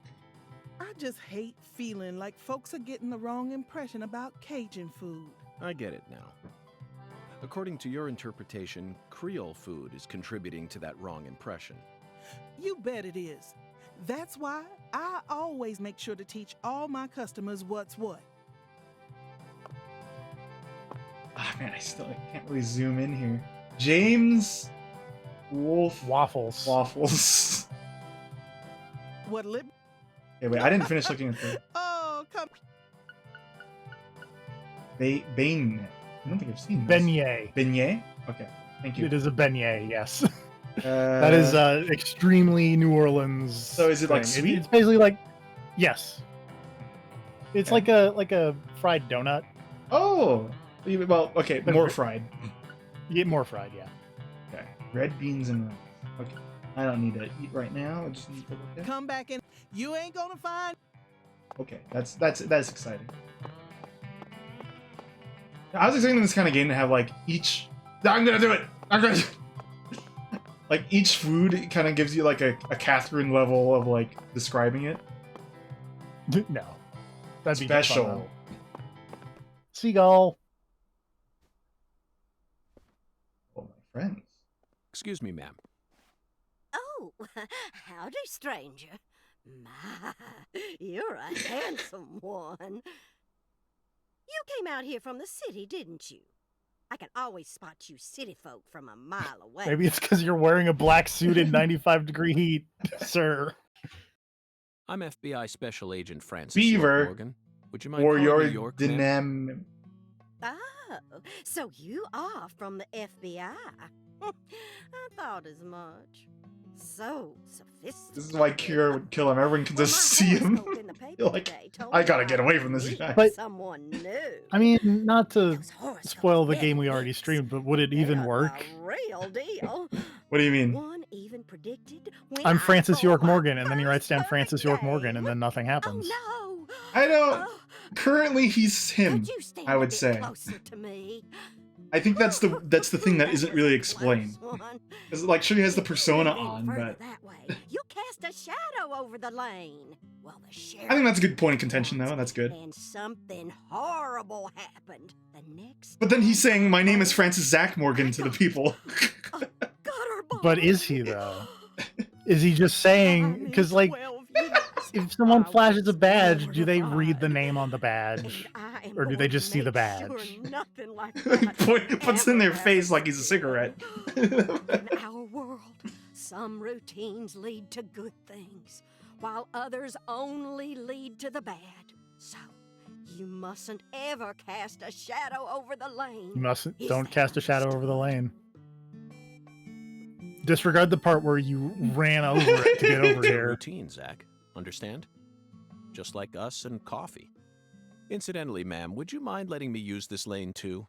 S10: I just hate feeling like folks are getting the wrong impression about Cajun food.
S1: I get it now. According to your interpretation, Creole food is contributing to that wrong impression.
S10: You bet it is. That's why I always make sure to teach all my customers what's what.
S3: Ah man, I can't really zoom in here. James Wolf
S2: Waffles.
S3: Waffles.
S10: What lip?
S3: Okay, wait, I didn't finish looking at the
S10: Oh, come.
S3: Bane. I don't think I've seen this.
S2: Beignet.
S3: Beignet? Okay, thank you.
S2: It is a beignet, yes. That is extremely New Orleans.
S3: So is it like
S2: thing.
S3: sweet?
S2: It's basically like, yes. It's
S3: Okay.
S2: like a fried donut.
S3: Oh, well, okay,
S2: But-
S3: more fried.
S2: You get more fried, yeah.
S3: Okay, red beans and rice. Okay, I don't need to eat right now. I just need to look at.
S10: Come back in. You ain't gonna find.
S3: Okay, that's exciting. I was expecting this kind of game to have like each. I'm gonna do it. I'm gonna. Like each food kind of gives you like a Catherine level of like describing it.
S2: No. That'd be
S3: Special.
S2: fun, though. Seagull.
S3: Oh, my friends.
S1: Excuse me, ma'am.
S11: Oh, howdy, stranger. My, you're a handsome one. You came out here from the city, didn't you? I can always spot you city folk from a mile away.
S2: Maybe it's because you're wearing a black suit in 95-degree heat, sir.
S1: I'm FBI Special Agent Francis
S3: Beaver.
S1: York Morgan. Would you mind
S3: Or
S1: calling
S3: your
S1: me York, ma'am?
S11: Oh, so you are from the FBI. I thought as much. So sophisticated.
S3: This is why Kira would kill him. Everyone can
S11: Well,
S3: just
S11: my
S3: see him.
S11: horoscope in the paper
S3: You're like,
S11: today told
S3: I
S11: me
S3: gotta get away
S11: I'd
S3: from this
S11: meet
S3: guy.
S2: But-
S11: someone new.
S2: I mean, not to
S11: Those horoscopes
S2: spoil the
S11: really
S2: game we already
S11: mix.
S2: streamed, but would it even
S11: They're
S2: work?
S11: the real deal.
S3: What do you mean?
S11: One even predicted when
S2: I'm
S11: I
S2: Francis
S11: saw
S2: York
S11: my
S2: Morgan, and then he writes
S11: first
S2: down
S11: perfect
S2: Francis York Morgan,
S11: day.
S2: and then nothing happens.
S11: Oh no!
S3: I don't.
S11: Oh,
S3: Currently, he's him.
S11: could you stand
S3: I
S11: a
S3: would
S11: bit
S3: say.
S11: closer to me?
S3: I think that's the thing that isn't really explained.
S11: Close one.
S3: Because like, sure, he has the
S11: If you
S3: persona
S11: move
S3: on,
S11: further
S3: but
S11: that way, you cast a shadow over the lane. Well, the sheriff.
S3: I think that's a good point of contention, though. That's good.
S11: And something horrible happened. The next.
S3: But then he's saying, "My name is Francis Zach Morgan" to the people.
S11: Oh, got her
S2: But is he, though? Is he just saying, because like, if someone flashes a badge, do they read the name on the badge? Or do they just see the badge?
S3: Puts in their face like he's a cigarette.
S11: In our world, some routines lead to good things, while others only lead to the bad. So, You mustn't ever cast a shadow over the lane.
S2: You mustn't.
S11: Is
S2: Don't
S11: that
S2: cast a shadow over the
S11: understood?
S2: lane. Disregard the part where you ran over it to get over
S1: It's a
S2: here.
S1: routine, Zach. Understand? Just like us and coffee. Incidentally, ma'am, would you mind letting me use this lane too?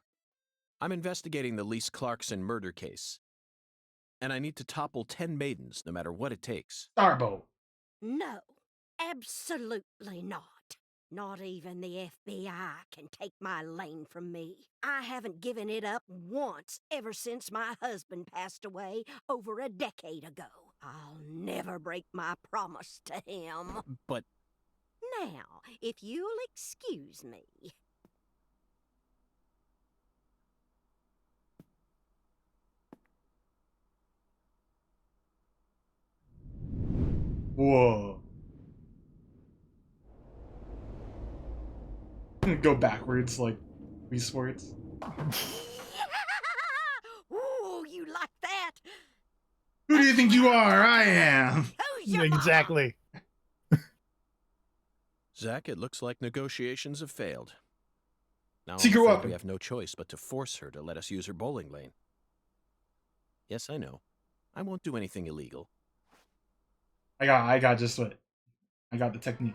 S1: I'm investigating the Lise Clarkson murder case. And I need to topple 10 maidens, no matter what it takes.
S3: Starboat.
S11: No, absolutely not. Not even the FBI can take my lane from me. I haven't given it up once ever since my husband passed away over a decade ago. I'll never break my promise to him.
S1: But
S11: Now, if you'll excuse me.
S3: Whoa. I'm gonna go backwards like Wii Sports.
S11: Ooh, you like that?
S3: Who do you think you are? I am.
S11: Who's your mama?
S2: Exactly.
S1: Zach, it looks like negotiations have failed. Now
S3: Secret
S1: I'm afraid
S3: weapon.
S1: we have no choice but to force her to let us use her bowling lane. Yes, I know. I won't do anything illegal.
S3: I got just what. I got the technique.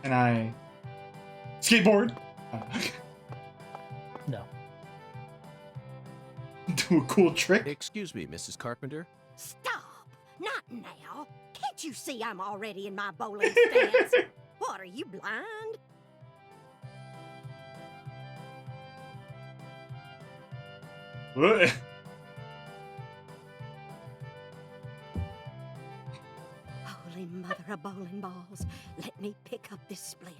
S3: And I skateboard.
S2: No.
S3: Do a cool trick.
S1: Excuse me, Mrs. Carpenter.
S11: Stop! Not now. Can't you see I'm already in my bowling stance? What, are you blind?
S3: What?
S11: Holy mother of bowling balls, let me pick up this split.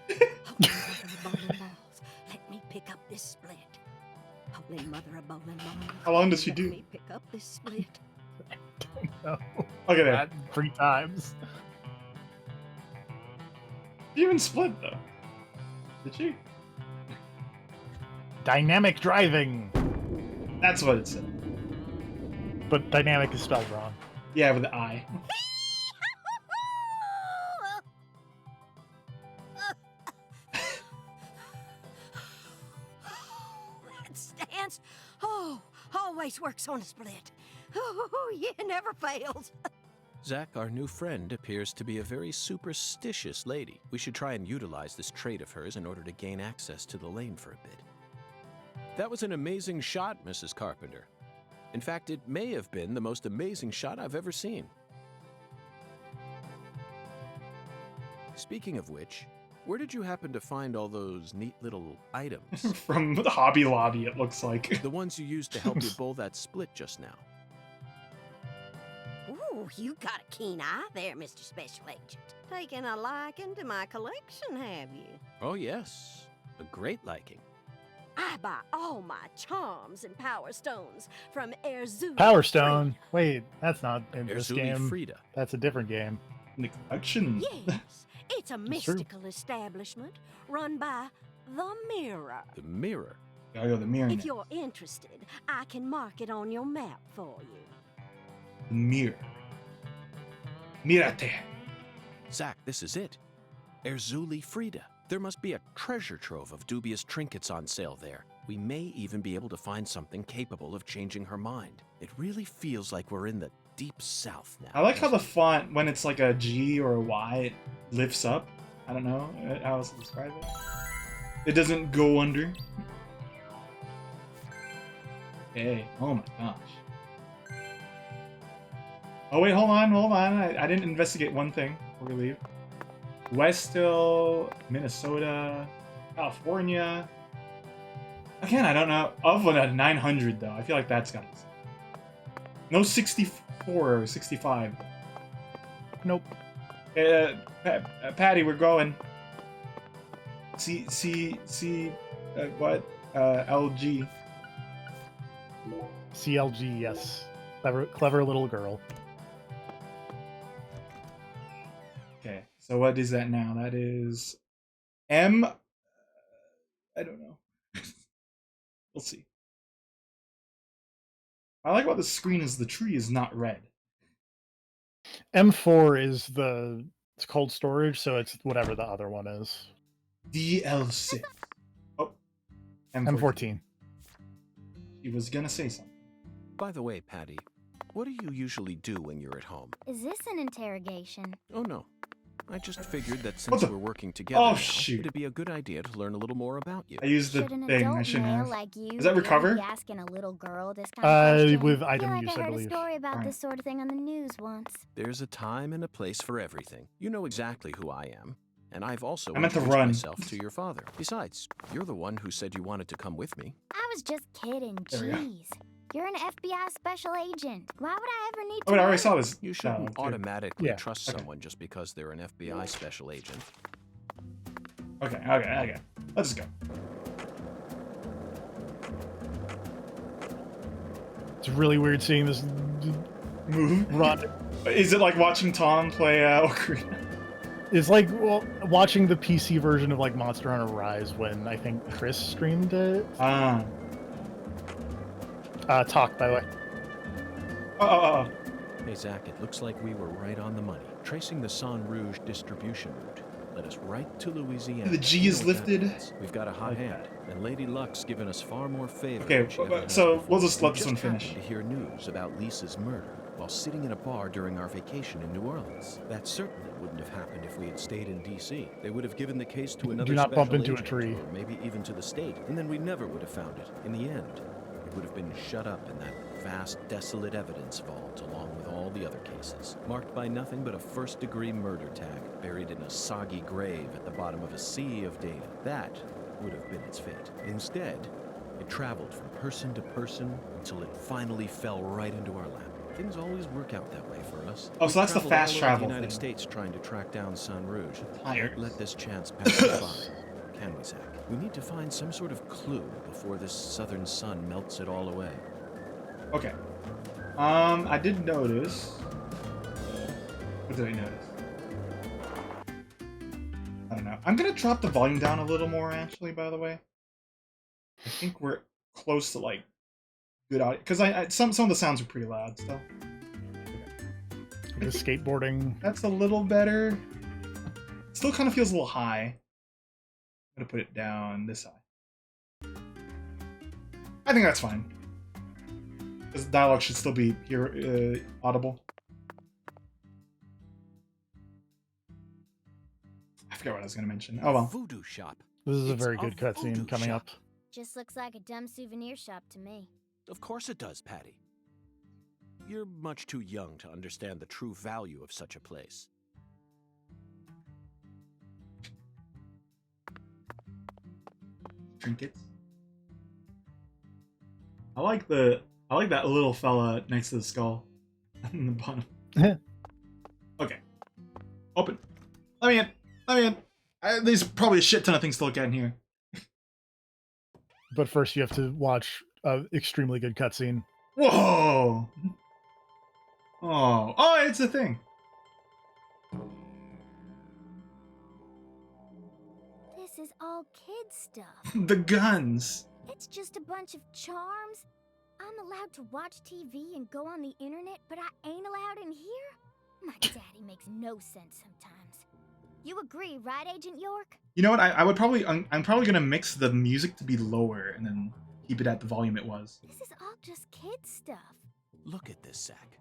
S11: Holy mother of bowling balls, let me pick up this split. Holy mother of bowling balls.
S3: How long does she
S11: let
S3: do?
S11: me pick up this split.
S2: No.
S3: Look at
S2: That
S3: that.
S2: 3 times.
S3: She even split though. Did she?
S2: Dynamic driving.
S3: That's what it said.
S2: But dynamic is spelled wrong.
S3: Yeah, with the I.
S11: That stance, always works on a split. Oh, yeah, never fails.
S1: Zach, our new friend, appears to be a very superstitious lady. We should try and utilize this trait of hers in order to gain access to the lane for a bit. That was an amazing shot, Mrs. Carpenter. In fact, it may have been the most amazing shot I've ever seen. Speaking of which, where did you happen to find all those neat little items?
S3: From the Hobby Lobby, it looks like.
S1: The ones you used to help you bowl that split just now.
S11: Ooh, you got a keen eye there, Mr. Special Agent. Taking a liking to my collection, have you?
S1: Oh, yes. A great liking.
S11: I buy all my charms and power stones from Erzu.
S2: Power Stone. Wait, that's not in this
S1: Erzuli
S2: game.
S1: Frida.
S2: That's a different game.
S3: In the collection.
S11: Yes, it's a
S2: That's true.
S11: mystical establishment run by the Mirror.
S1: The mirror.
S3: Gotta go to the mirror.
S11: If
S3: now.
S11: you're interested, I can mark it on your map for you.
S3: The mirror. Mirate.
S1: Zach, this is it. Erzuli Frida. There must be a treasure trove of dubious trinkets on sale there. We may even be able to find something capable of changing her mind. It really feels like we're in the deep south now.
S3: I like how the font, when it's like a G or a Y, it lifts up. I don't know how else to describe it. It doesn't go under. Hey, oh my gosh. Oh wait, hold on. I didn't investigate one thing before we leave. Westville, Minnesota, California. Again, I don't know. Of a 900 though, I feel like that's got it. No 64 or 65.
S2: Nope.
S3: Patty, we're going. What? LG.
S2: CLG, yes. Clever little girl.
S3: Okay, so what is that now? That is M. I don't know. We'll see. I like what the screen is. The tree is not red.
S2: M4 is the It's cold storage, so it's whatever the other one is.
S3: DL6. Oh, M14.
S2: M14.
S3: He was gonna say something.
S1: By the way, Patty, what do you usually do when you're at home?
S8: Is this an interrogation?
S1: Oh, no. I just figured that
S3: What
S1: since
S3: the-
S1: we're working together
S3: Oh,
S1: now,
S3: shoot.
S1: it'd be a good idea to learn a little more about you.
S3: I used the
S8: Should an
S3: thing. I
S8: adult
S3: shouldn't
S8: male
S3: have.
S8: like you
S3: Is that
S8: really
S3: recover?
S8: be asking a little girl this kind of question?
S2: With
S8: I
S2: item
S8: feel like
S2: use,
S8: I
S2: I
S8: heard a
S2: believe.
S8: story about
S3: Alright.
S8: this sort of thing on the news once.
S1: There's a time and a place for everything. You know exactly who I am. And I've also
S3: I meant to
S1: introduced
S3: run.
S1: myself to your father. Besides, you're the one who said you wanted to come with me.
S8: I was just kidding.
S3: There we go.
S8: Jeez. You're an FBI special agent. Why would I ever need to
S3: Oh, wait, I already
S8: run?
S3: saw this.
S1: You shouldn't
S3: okay.
S1: automatically
S2: Yeah.
S1: trust
S3: Okay.
S1: someone just because they're an FBI special agent.
S3: Okay. Let's go.
S2: It's really weird seeing this
S3: Move.
S2: run.
S3: Is it like watching Tom play Ocarina?
S2: It's like watching the PC version of like Monster Hunter Rise when I think Chris streamed it.
S3: Ah.
S2: Talk, by the way.
S3: Oh.
S1: Hey, Zach, it looks like we were right on the money. Tracing the San Rouge distribution route led us right to Louisiana.
S3: The G is
S1: You know what that
S3: lifted.
S1: means. We've got a hot hand, and Lady Luck's given us far more favor
S3: Okay,
S1: than she ever has
S3: so
S1: before.
S3: we'll just let
S1: We
S3: this one
S1: happened
S3: finish.
S1: to hear news about Lisa's murder while sitting in a bar during our vacation in New Orleans. That certainly wouldn't have happened if we had stayed in D.C. They would have given the case to another
S2: not bump
S1: special
S2: into a
S1: agent,
S2: tree.
S1: or maybe even to the state, and then we never would have found it. In the end, it would have been shut up in that vast, desolate evidence vault along with all the other cases, marked by nothing but a first-degree murder tag buried in a soggy grave at the bottom of a sea of data. That would have been its fate. Instead, it traveled from person to person until it finally fell right into our lap. Things always work out that way for us.
S3: Oh, so that's the
S1: We've traveled
S3: fast
S1: all over
S3: travel
S1: the United
S3: thing.
S1: States trying to track down San Rouge.
S3: Tires.
S1: Don't let this chance pass us by, can we, Zach? We need to find some sort of clue before this southern sun melts it all away.
S3: Okay. I did notice. What did I notice? I don't know. I'm gonna drop the volume down a little more, actually, by the way. I think we're close to, like, good audio. Because some of the sounds are pretty loud still.
S2: The skateboarding.
S3: That's a little better. Still kind of feels a little high. I'm gonna put it down this high. I think that's fine. Because the dialogue should still be audible. I forgot what I was gonna mention. Oh well.
S1: Voodoo shop.
S2: This is a
S1: It's
S2: very
S1: a
S2: good
S1: voodoo
S2: cutscene coming
S1: shop.
S2: up.
S8: Just looks like a dumb souvenir shop to me.
S1: Of course it does, Patty. You're much too young to understand the true value of such a place.
S3: Trinkets. I like that little fella next to the skull in the bottom. Okay. Open. Let me in. There's probably a shit ton of things to look at in here.
S2: But first, you have to watch an extremely good cutscene.
S3: Whoa! Oh, it's a thing.
S8: This is all kid stuff.
S3: The guns.
S8: It's just a bunch of charms. I'm allowed to watch TV and go on the internet, but I ain't allowed in here? My daddy makes no sense sometimes. You agree, right, Agent York?
S3: You know what? I would probably. I'm probably gonna mix the music to be lower and then keep it at the volume it was.
S8: This is all just kid stuff.
S1: Look at this, Zach.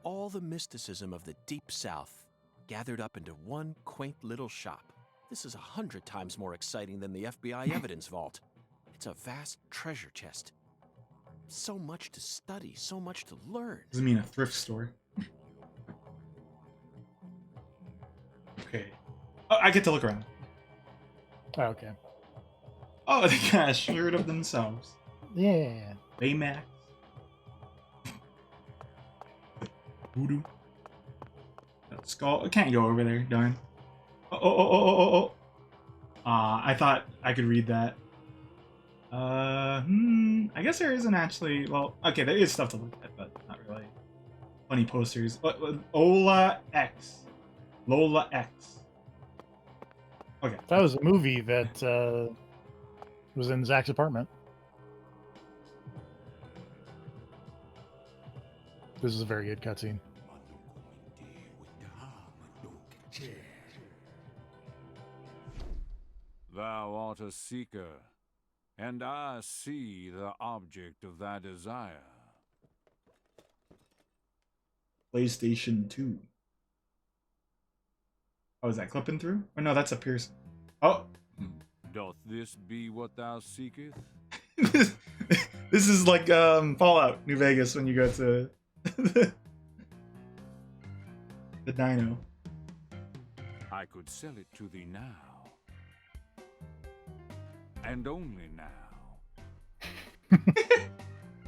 S1: All the mysticism of the Deep South gathered up into one quaint little shop. This is 100 times more exciting than the FBI evidence vault. It's a vast treasure chest. So much to study, so much to learn.
S3: Doesn't mean a thrift store. Okay. Oh, I get to look around.
S2: Oh, okay.
S3: Oh, they got a shirt of themselves.
S2: Yeah.
S3: Baymax. Voodoo. That skull. I can't go over there, darn. Oh. I thought I could read that. I guess there isn't actually. Well, okay, there is stuff to look at, but not really. Funny posters. Lola X. Okay.
S2: That was a movie that was in Zach's apartment. This is a very good cutscene.
S12: Thou art a seeker, and I see the object of thy desire.
S3: PlayStation 2. Oh, is that clipping through? Oh no, that's a piercing. Oh.
S12: Doth this be what thou seekest?
S3: This is like Fallout New Vegas when you go to the dino.
S12: I could sell it to thee now. And only now.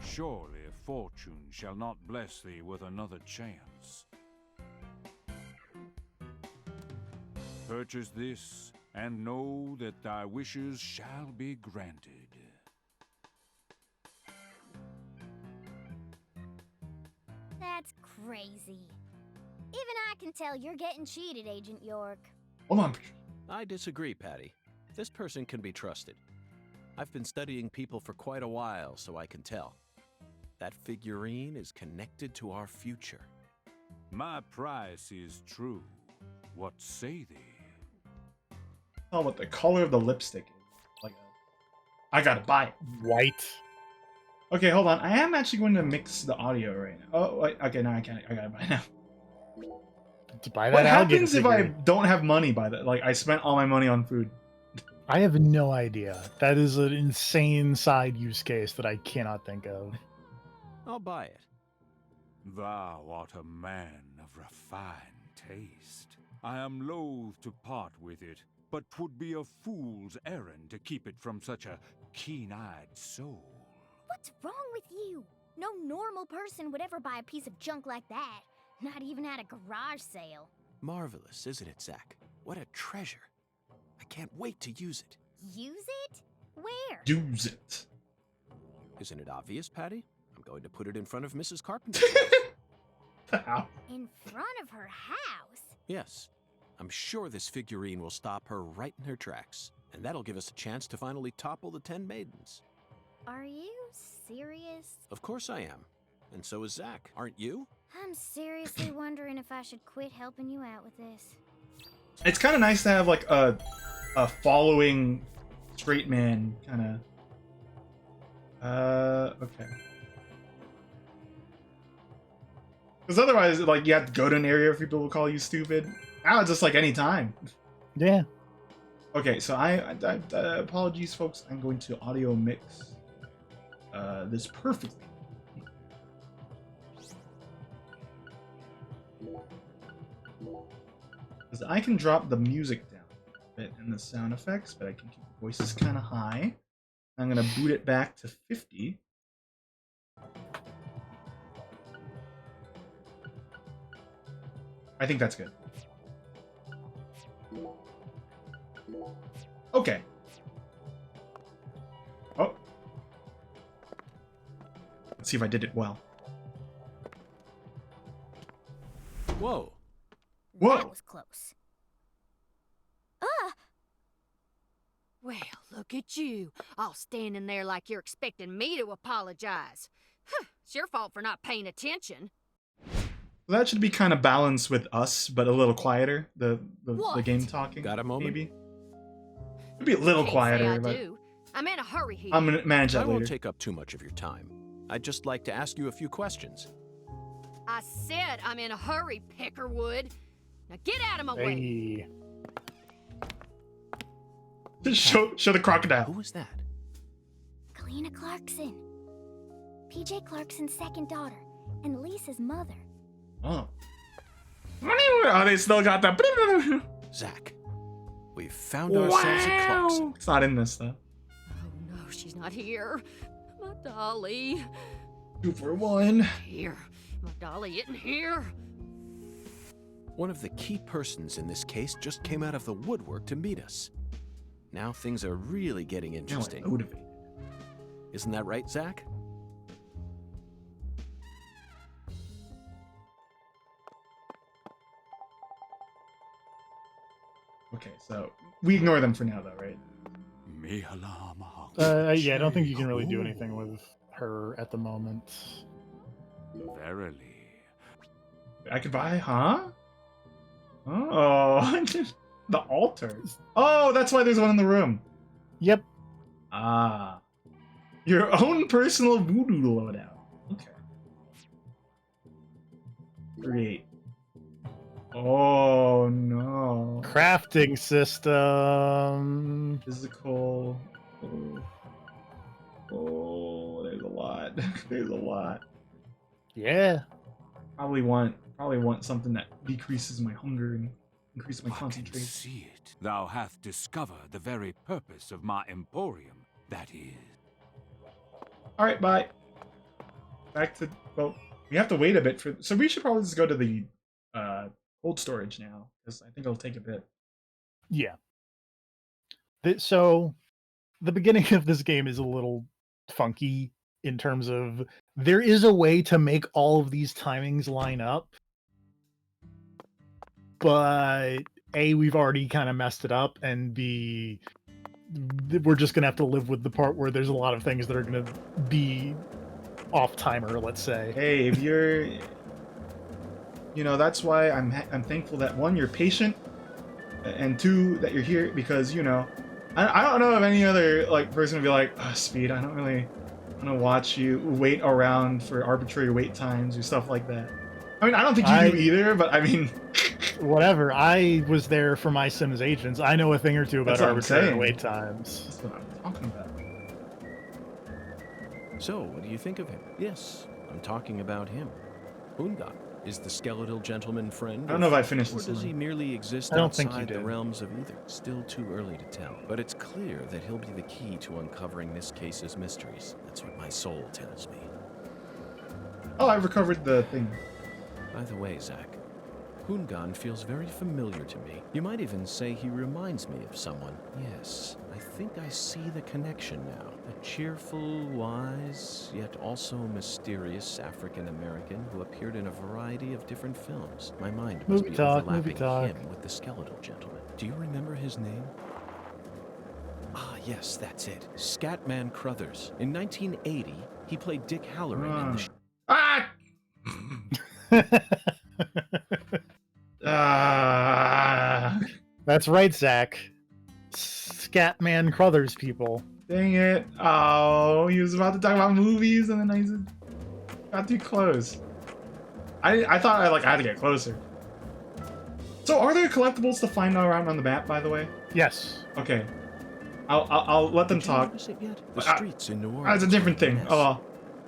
S12: Surely fortune shall not bless thee with another chance. Purchase this, and know that thy wishes shall be granted.
S8: That's crazy. Even I can tell you're getting cheated, Agent York.
S3: Hold on.
S1: I disagree, Patty. This person can be trusted. I've been studying people for quite a while, so I can tell. That figurine is connected to our future.
S12: My price is true. What say thee?
S3: Oh, what the color of the lipstick is. Like, I gotta buy it.
S2: White.
S3: Okay, hold on. I am actually going to mix the audio right now. Oh, wait, okay, no, I can't. I gotta buy it now.
S2: To buy that
S3: What
S2: alligator
S3: happens if I
S2: figurine.
S3: don't have money by that? Like, I spent all my money on food.
S2: I have no idea. That is an insane side use case that I cannot think of.
S1: I'll buy it.
S12: Thou art a man of refined taste. I am loath to part with it, but 'twould be a fool's errand to keep it from such a keen-eyed soul.
S8: What's wrong with you? No normal person would ever buy a piece of junk like that. Not even at a garage sale.
S1: Marvelous, isn't it, Zach? What a treasure. I can't wait to use it.
S8: Use it? Where?
S3: Use it.
S1: Isn't it obvious, Patty? I'm going to put it in front of Mrs. Carpenter.
S8: In front of her house?
S1: Yes. I'm sure this figurine will stop her right in her tracks, and that'll give us a chance to finally topple the 10 maidens.
S8: Are you serious?
S1: Of course I am. And so is Zach, aren't you?
S8: I'm seriously wondering if I should quit helping you out with this.
S3: It's kind of nice to have like a following straight man kind of. Okay. Because otherwise, like, you have to go to an area for people to call you stupid. Now it's just like any time.
S2: Yeah.
S3: Okay, so I apologies, folks. I'm going to audio mix this perfectly. Because I can drop the music down a bit and the sound effects, but I can keep the voices kind of high. I'm going to boot it back to 50. I think that's good. Okay. Oh. Let's see if I did it well.
S1: Whoa.
S3: Whoa.
S8: That was close.
S11: Well, look at you, all standing there like you're expecting me to apologize. Huh, it's your fault for not paying attention.
S3: Well, that should be kind of balanced with us, but a little quieter. The game talking.
S1: Got a moment?
S3: Maybe. It'd be a little
S11: Can't say
S3: quieter,
S11: I
S3: but
S11: do. I'm in a hurry here.
S3: I'm gonna manage
S1: I
S3: that
S1: won't
S3: later.
S1: take up too much of your time. I'd just like to ask you a few questions.
S11: I said I'm in a hurry, Peckerwood. Now get out of my way.
S2: Hey.
S3: Just show the crocodile.
S1: Who was that?
S8: Kalina Clarkson. PJ Clarkson's second daughter, and Lisa's mother.
S3: Oh. Oh, they still got that.
S1: Zach. We've found ourselves a Clarkson.
S3: It's not in this though.
S11: Oh no, she's not here. My dolly.
S3: 2 for 1.
S11: Here. My dolly isn't here.
S1: One of the key persons in this case just came out of the woodwork to meet us. Now things are really getting interesting.
S3: Now I'm motivated.
S1: Isn't that right, Zach?
S3: Okay, so we ignore them for now, though, right?
S2: Yeah, I don't think you can really do anything with her at the moment.
S12: Verily.
S3: I could buy, huh? Oh, the altar. Oh, that's why there's one in the room.
S2: Yep.
S3: Ah. Your own personal voodoo loadout. Okay. Great. Oh no.
S2: Crafting system.
S3: Physical. Oh, there's a lot. There's a lot.
S2: Yeah.
S3: Probably want something that decreases my hunger and increases my
S12: I can
S3: concentration.
S12: see it. Thou hath discovered the very purpose of my emporium, that is.
S3: Alright, bye. Back to, well, we have to wait a bit for, so we should probably just go to the cold storage now, because I think it'll take a bit.
S2: Yeah. So the beginning of this game is a little funky in terms of there is a way to make all of these timings line up, but A, we've already kind of messed it up, and B, we're just gonna have to live with the part where there's a lot of things that are gonna be off timer, let's say.
S3: Hey, if you're, you know, that's why I'm thankful that one, you're patient, and two, that you're here, because, you know, I don't know if any other like person would be like, oh, Speed, I don't really want to watch you wait around for arbitrary wait times or stuff like that. I mean, I don't think you do either, but I mean,
S2: whatever. I was there for my Sims agents. I know a thing or two about
S3: That's what I'm
S2: arbitrary
S3: saying.
S2: wait times.
S3: That's what I'm talking about.
S1: So, what do you think of him? Yes, I'm talking about him. Unga is the skeletal gentleman friend.
S3: I don't know if I finished
S1: Or
S3: this
S1: does
S3: one.
S1: he merely exist
S2: I don't think you
S1: outside the
S2: did.
S1: realms of either? Still too early to tell. But it's clear that he'll be the key to uncovering this case's mysteries. That's what my soul tells me.
S3: Oh, I recovered the thing.
S1: By the way, Zach, Hungan feels very familiar to me. You might even say he reminds me of someone. Yes, I think I see the connection now. A cheerful, wise, yet also mysterious African-American who appeared in a variety of different films. My mind must
S2: Movie
S1: be
S2: talk,
S1: overlapping
S2: movie talk.
S1: him with the skeletal gentleman. Do you remember his name? Ah, yes, that's it. Scatman Crothers. In 1980, he played Dick Halloran in the
S3: Ah! Ah!
S2: That's right, Zach. Scatman Crothers people.
S3: Dang it. Oh, he was about to talk about movies and then I just got too close. I thought I had to get closer. So are there collectibles to find around on the map, by the way?
S2: Yes.
S3: Okay. I'll let them
S1: Did you
S3: talk.
S1: notice it yet? The
S3: Ah,
S1: streets in New Orleans.
S3: That's a different
S1: are
S3: thing.
S1: mess.
S3: Oh,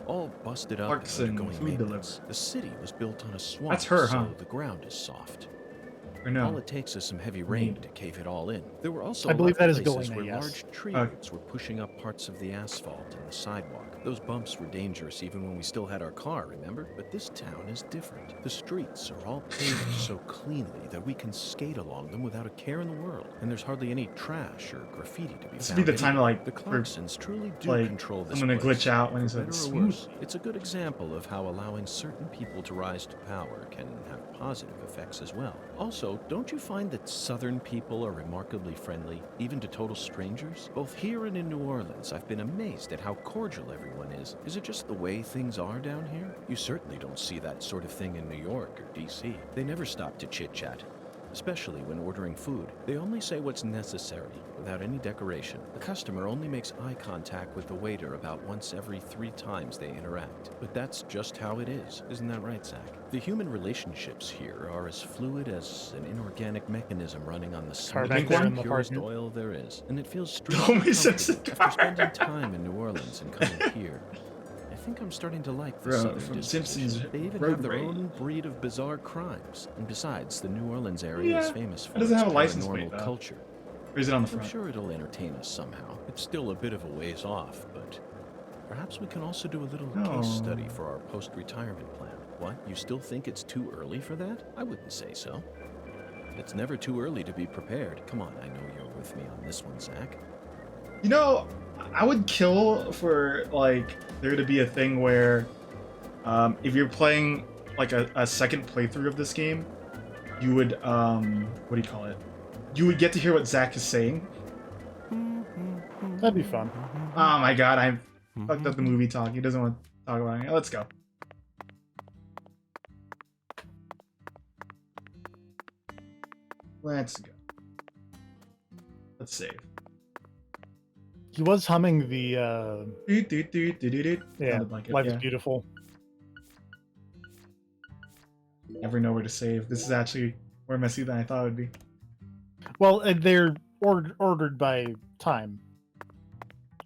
S1: All busted up
S3: Clarkson
S1: and undergoing
S3: food
S1: maintenance. The city was built on a swamp,
S3: That's her, huh?
S1: so the ground is soft.
S3: or no?
S1: All it takes is some heavy rain to cave it all in. There were also
S2: I believe
S1: a lot of
S2: that is
S1: places
S2: Galena,
S1: where
S2: yes.
S1: large tree
S3: Okay.
S1: roots were pushing up parts of the asphalt and the sidewalk. Those bumps were dangerous even when we still had our car, remember? But this town is different. The streets are all paved so cleanly that we can skate along them without a care in the world. And there's hardly any trash or graffiti to be
S3: This
S1: found.
S3: would be the time to
S1: anywhere.
S3: like
S1: The Clarksons truly do
S3: like,
S1: control this
S3: I'm gonna
S1: place.
S3: glitch out when
S1: For
S3: it's
S1: better or
S3: smooth.
S1: worse, it's a good example of how allowing certain people to rise to power can have positive effects as well. Also, don't you find that Southern people are remarkably friendly, even to total strangers? Both here and in New Orleans, I've been amazed at how cordial everyone is. Is it just the way things are down here? You certainly don't see that sort of thing in New York or D.C. They never stop to chit-chat. Especially when ordering food. They only say what's necessary, without any decoration. The customer only makes eye contact with the waiter about once every 3 times they interact. But that's just how it is. Isn't that right, Zach? The human relationships here are as fluid as an inorganic mechanism running on the
S2: Car
S3: back
S1: smoothest,
S3: there in
S2: the
S1: purest
S2: parking.
S1: oil there is. And it feels
S3: Don't
S1: strangely
S3: be such a
S1: comforting after spending
S3: car.
S1: time in New Orleans and coming here. I think I'm starting to like the
S3: Bro,
S1: Southern
S3: from
S1: disposition.
S3: Simpsons
S1: They even
S3: Road
S1: have their
S3: Rage.
S1: own breed of bizarre crimes. And besides, the New Orleans area is
S3: Yeah,
S1: famous for
S3: it doesn't
S1: its
S3: have a license plate,
S1: paranormal
S3: though.
S1: culture.
S3: Or is it on the
S1: I'm
S3: front?
S1: sure it'll entertain us somehow. It's still a bit of a ways off, but perhaps we can also do a little case study for our post-retirement plan. What? You still think it's too early for that? I wouldn't say so. It's never too early to be prepared. Come on, I know you're with me on this one, Zach.
S3: You know, I would kill for like there to be a thing where if you're playing like a second playthrough of this game, you would what do you call it? You would get to hear what Zach is saying.
S2: That'd be fun.
S3: Oh my god, I fucked up the movie talk. He doesn't want to talk about it. Let's go. Let's go. Let's save.
S2: He was humming the yeah,
S3: Sounded like it,
S2: Life
S3: yeah.
S2: is Beautiful.
S3: Never know where to save. This is actually more messy than I thought it would be.
S2: Well, and they're ordered by time.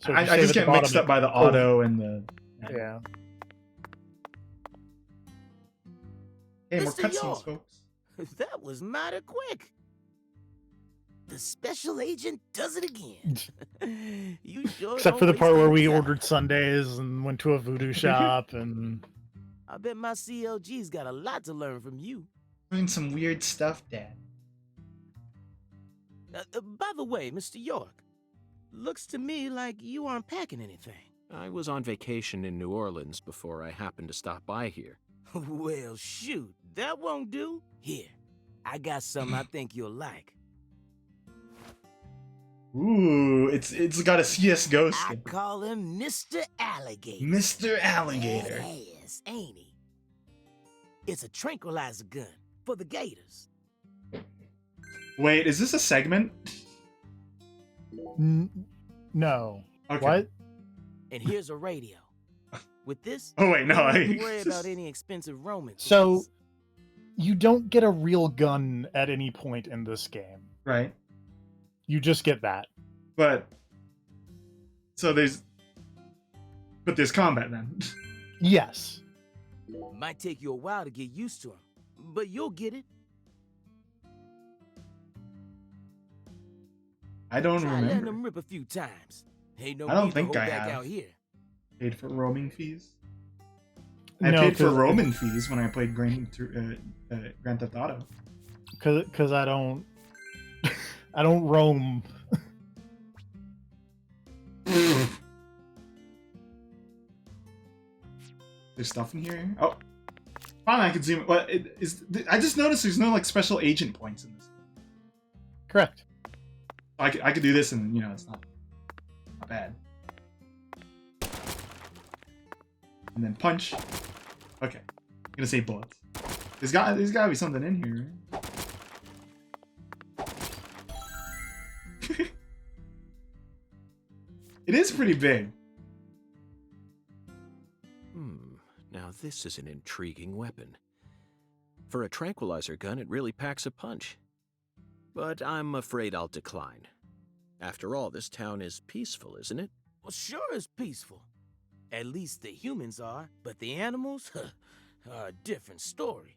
S2: So if you
S3: I
S2: save
S3: just
S2: at the
S3: get mixed
S2: bottom,
S3: up by the auto and the...
S2: Yeah.
S3: Hey, more
S9: Mr.
S3: cutscenes,
S9: York.
S3: folks.
S9: That was mighty quick. The special agent does it again. You sure
S2: Except
S9: don't
S2: for the
S9: waste
S2: part where
S9: any
S2: we
S9: time.
S2: ordered sundaes and went to a voodoo shop and
S9: I bet my CLG's got a lot to learn from you.
S3: Doing some weird stuff, Dad.
S9: By the way, Mr. York, looks to me like you aren't packing anything.
S1: I was on vacation in New Orleans before I happened to stop by here.
S9: Well, shoot, that won't do. Here, I got something I think you'll like.
S3: Ooh, it's got a CSGO
S9: I
S3: skin.
S9: call him Mr. Alligator.
S3: Mr. Alligator.
S9: Yes, ain't he? It's a tranquilizer gun for the gators.
S3: Wait, is this a segment?
S2: no.
S3: Okay.
S2: What?
S9: And here's a radio. With this,
S3: Oh, wait, no,
S9: you don't have
S3: I-
S9: to worry about any expensive roaming.
S2: So
S9: fees.
S2: you don't get a real gun at any point in this game.
S3: Right.
S2: You just get that.
S3: But there's combat then.
S2: Yes.
S9: Might take you a while to get used to him, but you'll get it.
S3: I don't
S9: Try letting
S3: remember.
S9: him rip a few times. Ain't no
S3: I don't
S9: need
S3: think
S9: to hold
S3: I
S9: back
S3: have.
S9: out here.
S3: Paid for roaming fees. I
S2: No,
S3: paid for
S2: 'cause-
S3: roaming fees when I played Grand Theft Auto.
S2: Cause I don't I don't roam.
S3: There's stuff in here. Oh, finally I can zoom. What is? I just noticed there's no like special agent points in this.
S2: Correct.
S3: I could do this and it's not bad. And then punch. Okay, I'm gonna say bullets. There's gotta be something in here. Right? It is pretty big.
S1: Now this is an intriguing weapon. For a tranquilizer gun, it really packs a punch. But I'm afraid I'll decline. After all, this town is peaceful, isn't it?
S9: Well, sure it's peaceful. At least the humans are, but the animals are a different story.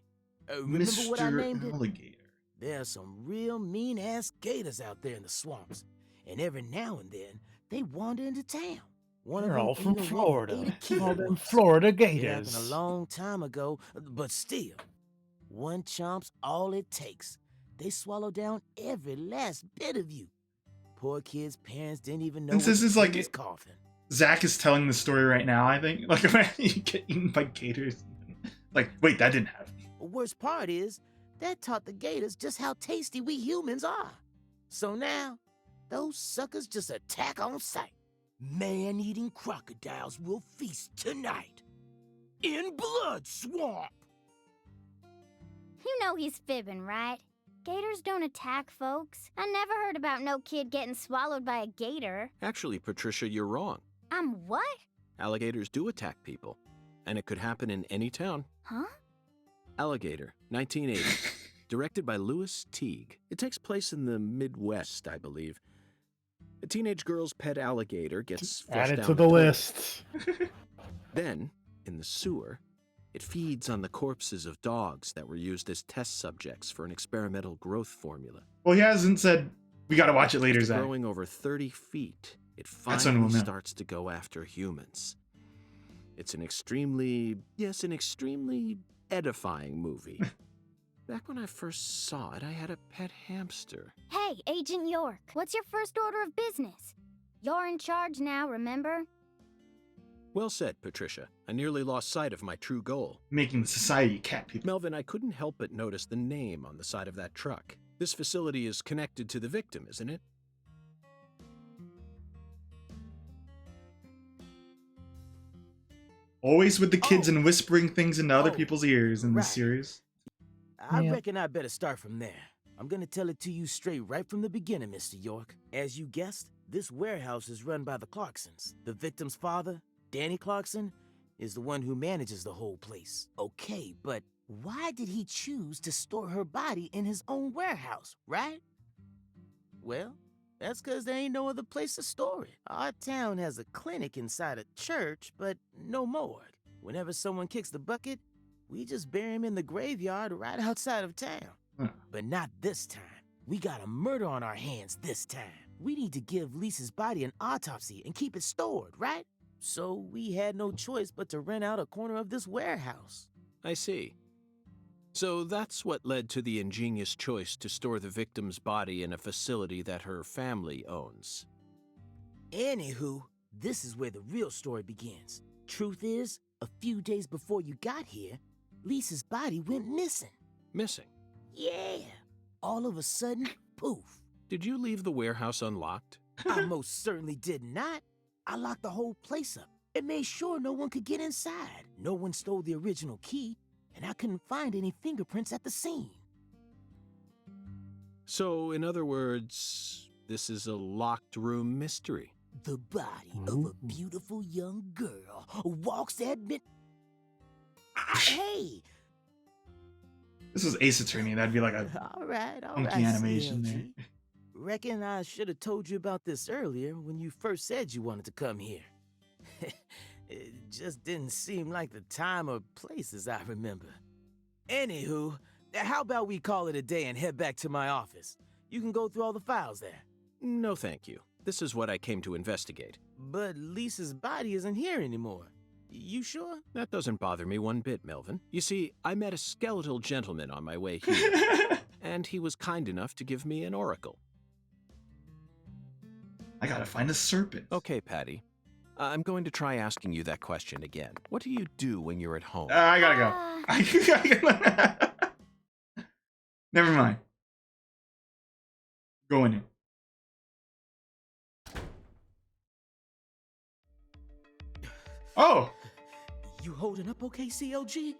S9: Remember what I named
S3: Mr.
S9: it?
S3: Alligator.
S9: There are some real mean-ass gators out there in the swamps, and every now and then they wander into town. One of
S2: They're
S9: them
S2: all from
S9: ate a woman,
S2: Florida.
S9: ate a kid
S2: All them
S9: once.
S2: Florida
S9: It happened
S2: gators.
S9: a long time ago, but still, one chomp's all it takes. They swallow down every last bit of you. Poor kid's parents didn't even know.
S3: Since
S9: what
S3: this
S9: to
S3: is
S9: put
S3: like-
S9: in his coffin.
S3: Zach is telling the story right now, I think. Like, imagine you get eaten by gators. Like, wait, that didn't happen.
S9: The worst part is, that taught the gators just how tasty we humans are. So now, those suckers just attack on sight. Man-eating crocodiles will feast tonight. In Blood Swamp!
S8: You know he's fibbing, right? Gators don't attack folks. I never heard about no kid getting swallowed by a gator.
S1: Actually, Patricia, you're wrong.
S8: I'm what?
S1: Alligators do attack people. And it could happen in any town.
S8: Huh?
S1: Alligator, 1980. Directed by Louis Teague. It takes place in the Midwest, I believe. A teenage girl's pet alligator gets flushed
S2: Add it
S1: down
S2: to the
S1: toilet.
S2: list.
S1: Then, in the sewer, it feeds on the corpses of dogs that were used as test subjects for an experimental growth formula.
S3: Well, he hasn't said we gotta watch it later,
S1: After
S3: Zach.
S1: growing over 30 feet, it
S3: That's when we'll
S1: finally
S3: know.
S1: starts to go after humans. It's an extremely edifying movie. Back when I first saw it, I had a pet hamster.
S8: Hey, Agent York, what's your first order of business? You're in charge now, remember?
S1: Well said, Patricia. I nearly lost sight of my true goal.
S3: Making the society cat people.
S1: Melvin, I couldn't help but notice the name on the side of that truck. This facility is connected to the victim, isn't it?
S3: Always with the kids
S9: Oh.
S3: and whispering things into other
S9: Oh,
S3: people's ears in this
S9: right.
S3: series.
S9: I
S2: Yeah.
S9: reckon I better start from there. I'm gonna tell it to you straight right from the beginning, Mr. York. As you guessed, this warehouse is run by the Clarksons. The victim's father, Danny Clarkson, is the one who manages the whole place. Okay, but why did he choose to store her body in his own warehouse, right? Well, that's because there ain't no other place to store it. Our town has a clinic inside a church, but no morgue. Whenever someone kicks the bucket, we just bury him in the graveyard right outside of town. But not this time. We got a murder on our hands this time. We need to give Lisa's body an autopsy and keep it stored, right? So we had no choice but to rent out a corner of this warehouse.
S1: I see. So that's what led to the ingenious choice to store the victim's body in a facility that her family owns.
S9: Anywho, this is where the real story begins. Truth is, a few days before you got here, Lisa's body went missing.
S1: Missing?
S9: Yeah. All of a sudden, poof.
S1: Did you leave the warehouse unlocked?
S9: I most certainly did not. I locked the whole place up and made sure no one could get inside. No one stole the original key, and I couldn't find any fingerprints at the scene.
S1: So, in other words, this is a locked room mystery.
S9: The body of a beautiful young girl walks at mid... Hey!
S3: This was Ace Attorney. That'd be like a
S9: all right,
S3: funky animation there.
S9: CLG. Reckon I should have told you about this earlier when you first said you wanted to come here. It just didn't seem like the time or place as I remember. Anywho, how about we call it a day and head back to my office? You can go through all the files there.
S1: No, thank you. This is what I came to investigate.
S9: But Lisa's body isn't here anymore. You sure?
S1: That doesn't bother me one bit, Melvin. You see, I met a skeletal gentleman on my way here, and he was kind enough to give me an oracle.
S3: I gotta find a serpent.
S1: Okay, Patty. I'm going to try asking you that question again. What do you do when you're at home?
S3: I gotta go. Never mind. Going in. Oh!
S9: You holding up okay, CLG?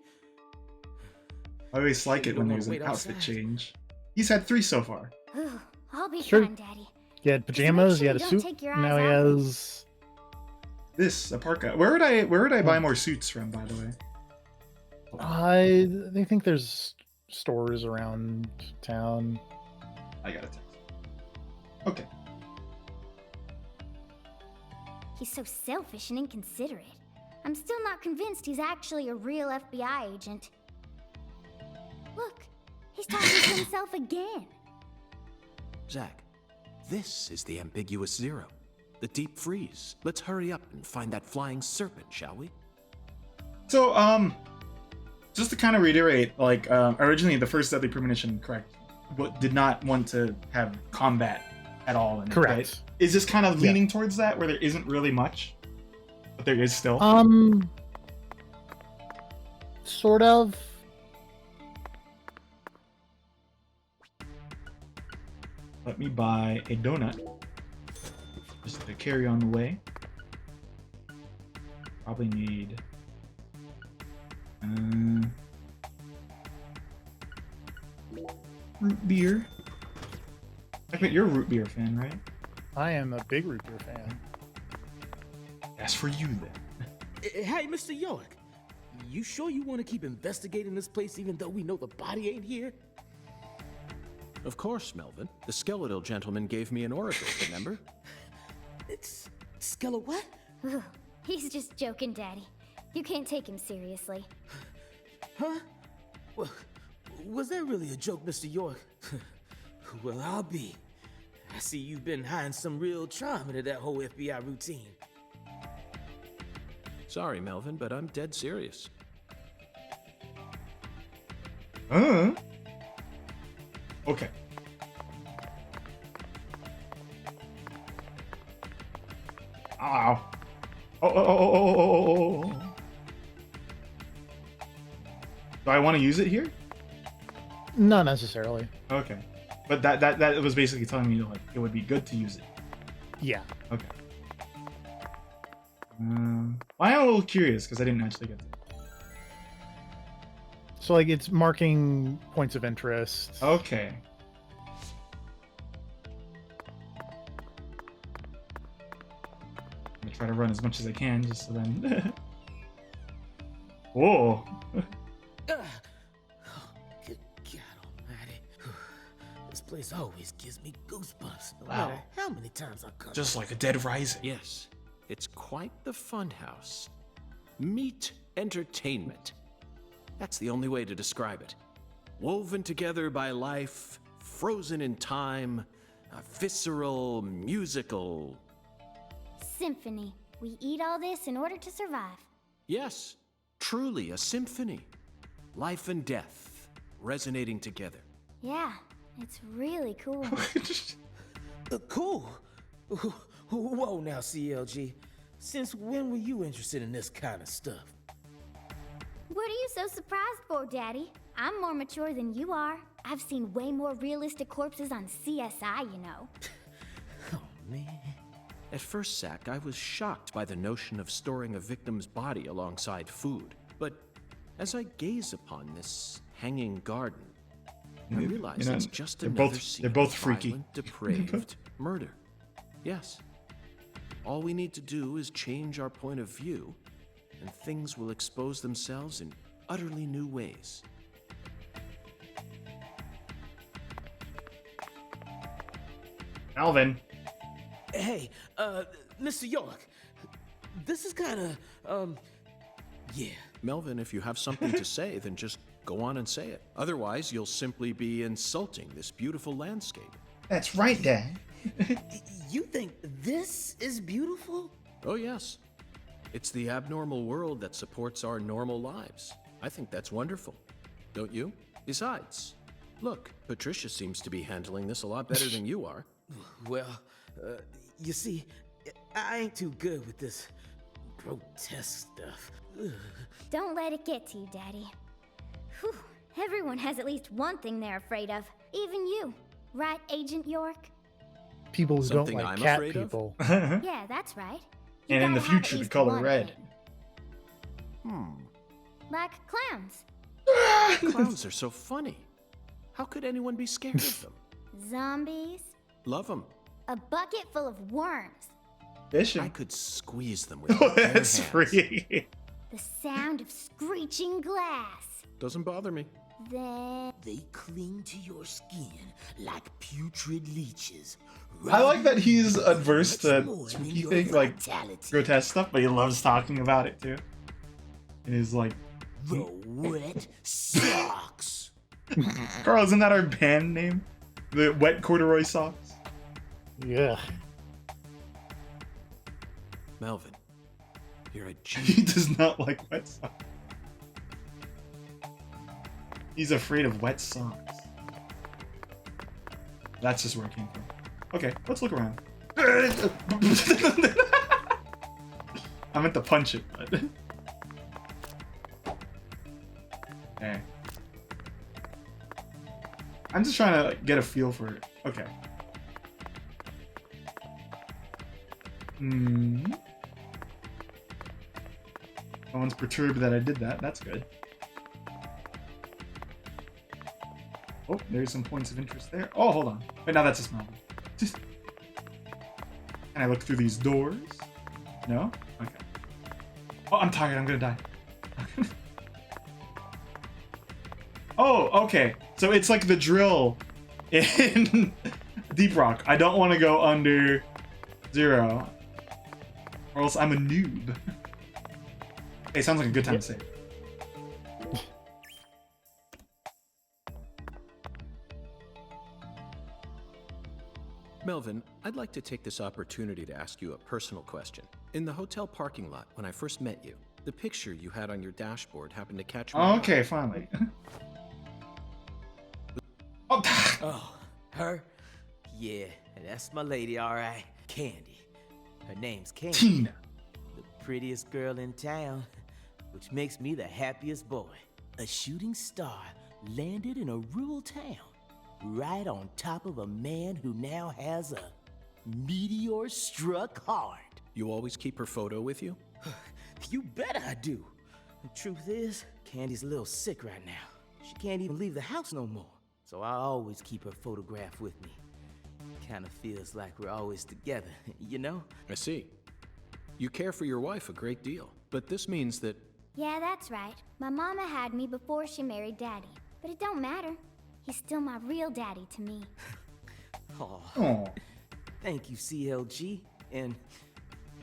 S3: I always like
S9: You
S3: it
S9: don't
S3: when
S9: wanna
S3: there's an
S9: wait
S3: outfit
S9: outside?
S3: change. He's had 3 so far.
S8: I'll be
S2: Sure.
S8: fine, Daddy.
S2: He had pajamas, he had a
S8: Don't
S2: suit,
S8: take your
S2: now he
S8: eyes off
S2: has...
S3: This, a parka. Where would I buy more suits from, by the way?
S2: I think there's stores around town.
S3: I gotta text. Okay.
S8: He's so selfish and inconsiderate. I'm still not convinced he's actually a real FBI agent. Look, he's talking to himself again.
S1: Zach, this is the ambiguous zero. The deep freeze. Let's hurry up and find that flying serpent, shall we?
S3: So, just to kind of reiterate, like, originally the first Deadly Premonition, correct, did not want to have combat at all in it,
S2: Correct.
S3: right? Is this kind of leaning towards that, where there isn't really much, but there is still?
S2: Sort of.
S3: Let me buy a donut, just to carry on the way. Probably need... root beer. I bet you're a root beer fan, right?
S2: I am a big root beer fan.
S3: That's for you, then.
S9: Hey, Mr. York. You sure you want to keep investigating this place even though we know the body ain't here?
S1: Of course, Melvin. The skeletal gentleman gave me an oracle, remember?
S9: It's... Skella what?
S8: Ugh, he's just joking, Daddy. You can't take him seriously.
S9: Huh? Well, was that really a joke, Mr. York? Well, I'll be. I see you've been hiding some real charm into that whole FBI routine.
S1: Sorry, Melvin, but I'm dead serious.
S3: Okay. Ow. Oh. Do I want to use it here?
S2: Not necessarily.
S3: Okay. But that was basically telling me like it would be good to use it.
S2: Yeah.
S3: Okay. I'm a little curious because I didn't actually get to it.
S2: So like it's marking points of interest.
S3: Okay. try to run as much as I can, just so then. Whoa.
S9: Good God Almighty! This place always gives me goosebumps, no
S3: Wow.
S9: matter how many times I come.
S3: Just like a Dead Rising.
S1: Yes, it's quite the fun house. Meat entertainment. That's the only way to describe it. Woven together by life, frozen in time, a visceral, musical.
S8: Symphony. We eat all this in order to survive.
S1: Yes, truly a symphony. Life and death resonating together.
S8: Yeah, it's really cool.
S9: Cool. Whoa now, CLG. Since when were you interested in this kind of stuff?
S8: What are you so surprised for, Daddy? I'm more mature than you are. I've seen way more realistic corpses on CSI, you know.
S9: Oh, man.
S1: At first, Zach, I was shocked by the notion of storing a victim's body alongside food. But as I gaze upon this hanging garden, I realize it's just another scene
S3: they're both
S1: of
S3: freaky.
S1: violent, depraved murder. Yes. All we need to do is change our point of view, and things will expose themselves in utterly new ways.
S3: Alvin.
S9: Hey, Mr. York. This is kind of, yeah.
S1: Melvin, if you have something to say, then just go on and say it. Otherwise, you'll simply be insulting this beautiful landscape.
S3: That's right, Dad.
S9: You think this is beautiful?
S1: Oh, yes. It's the abnormal world that supports our normal lives. I think that's wonderful. Don't you? Besides, look, Patricia seems to be handling this a lot better than you are.
S9: Well, you see, I ain't too good with this grotesque stuff. Ugh.
S8: Don't let it get to you, Daddy. Whew. Everyone has at least one thing they're afraid of. Even you. Right, Agent York?
S2: People who
S1: Something
S2: don't like
S1: I'm
S2: cat
S1: afraid of?
S2: people.
S8: Yeah, that's right. You
S3: And in the
S8: gotta have
S3: future,
S8: at
S3: the
S8: least
S3: color
S8: one
S3: red.
S8: thing. Like clowns.
S1: Clowns are so funny. How could anyone be scared of them?
S8: Zombies.
S1: Love them.
S8: A bucket full of worms.
S1: I
S3: Fishing.
S1: could squeeze them with
S3: Oh,
S1: my bare
S3: that's
S1: hands.
S3: free.
S8: The sound of screeching glass.
S1: Doesn't bother me.
S8: Then
S9: They cling to your skin like putrid leeches.
S3: I like that he's adverse to
S9: Much more than
S3: spooky
S9: your
S3: things, like
S9: vitality.
S3: grotesque stuff, but he loves talking about it too. And he's like,
S9: The wet socks.
S3: Carl, isn't that our band name? The Wet Corduroy Socks?
S2: Yeah.
S1: Melvin, you're a
S3: He
S1: genius.
S3: does not like wet socks. He's afraid of wet socks. That's just where it came from. Okay, let's look around. I meant to punch it, but... Okay. I'm just trying to get a feel for it. Okay. No one's perturbed that I did that. That's good. Oh, there's some points of interest there. Oh, hold on. Wait, now that's a smell. Can I look through these doors? No? Okay. Oh, I'm tired. I'm gonna die. Oh, okay. So it's like the drill in Deep Rock. I don't want to go under 0, or else I'm a noob. Hey, sounds like a good time to save.
S1: Melvin, I'd like to take this opportunity to ask you a personal question. In the hotel parking lot, when I first met you, the picture you had on your dashboard happened to catch my eye.
S3: Okay, finally. Oh,
S9: Oh, her? Yeah, that's my lady, all right. Candy. Her name's Candy.
S3: Tina.
S9: The prettiest girl in town, which makes me the happiest boy. A shooting star landed in a rural town, right on top of a man who now has a meteor-struck heart.
S1: You always keep her photo with you?
S9: You bet I do. The truth is, Candy's a little sick right now. She can't even leave the house no more. So I always keep her photograph with me. Kind of feels like we're always together, you know?
S1: I see. You care for your wife a great deal, but this means that...
S8: Yeah, that's right. My mama had me before she married Daddy. But it don't matter. He's still my real daddy to me.
S9: Oh, thank you, CLG, and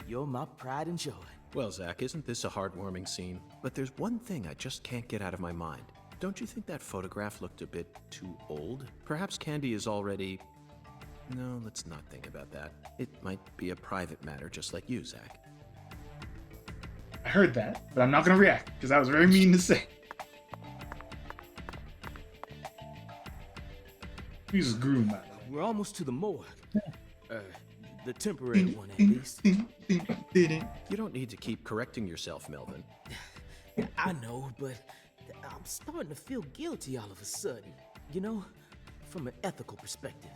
S9: you're my pride and joy.
S1: Well, Zach, isn't this a heartwarming scene? But there's one thing I just can't get out of my mind. Don't you think that photograph looked a bit too old? Perhaps Candy is already... No, let's not think about that. It might be a private matter, just like you, Zach.
S3: I heard that, but I'm not gonna react, because that was very mean to say. He's a groom, by the way.
S9: We're almost to the morgue. The temporary one, at least.
S1: You don't need to keep correcting yourself, Melvin.
S9: I know, but I'm starting to feel guilty all of a sudden. You know, from an ethical perspective.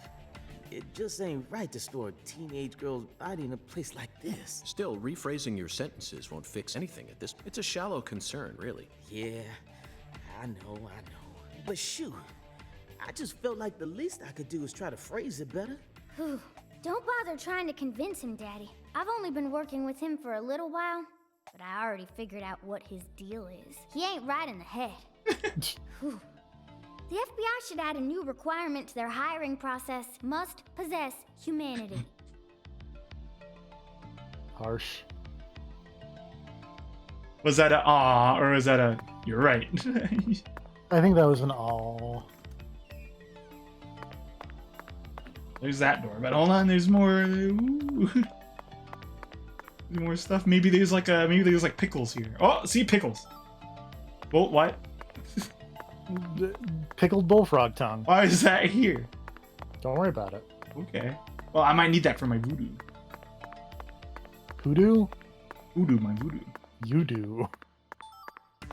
S9: It just ain't right to store a teenage girl's body in a place like this.
S1: Still, rephrasing your sentences won't fix anything at this. It's a shallow concern, really.
S9: Yeah, I know. But shoot, I just felt like the least I could do is try to phrase it better.
S8: Whew. Don't bother trying to convince him, Daddy. I've only been working with him for a little while, but I already figured out what his deal is. He ain't right in the head. Whew. The FBI should add a new requirement to their hiring process. Must possess humanity.
S2: Harsh.
S3: Was that a ah or was that a you're right?
S2: I think that was an all.
S3: There's that door, but hold on, there's more. Ooh. There's more stuff. Maybe there's like pickles here. Oh, see pickles. Well, what?
S2: Pickled bullfrog tongue.
S3: Why is that here?
S2: Don't worry about it.
S3: Okay. Well, I might need that for my voodoo.
S2: Hoodoo?
S3: Voodoo, my voodoo.
S2: You do.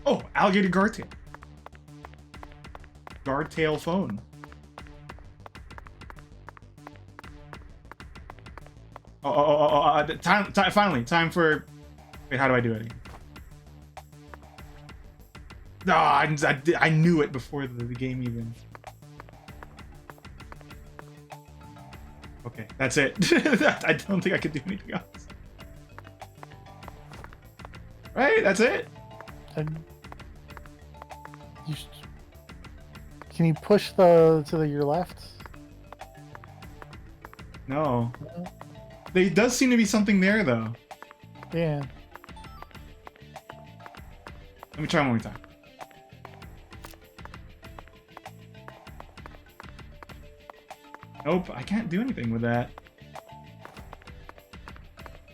S3: Oh, alligator guard tail. Guard tail phone. Finally, time for... Wait, how do I do it again? No, I knew it before the game even... Okay, that's it. I don't think I could do anything else. Right, that's it?
S2: Can you push to your left?
S3: No. There does seem to be something there, though.
S2: Yeah.
S3: Let me try one more time. Nope, I can't do anything with that.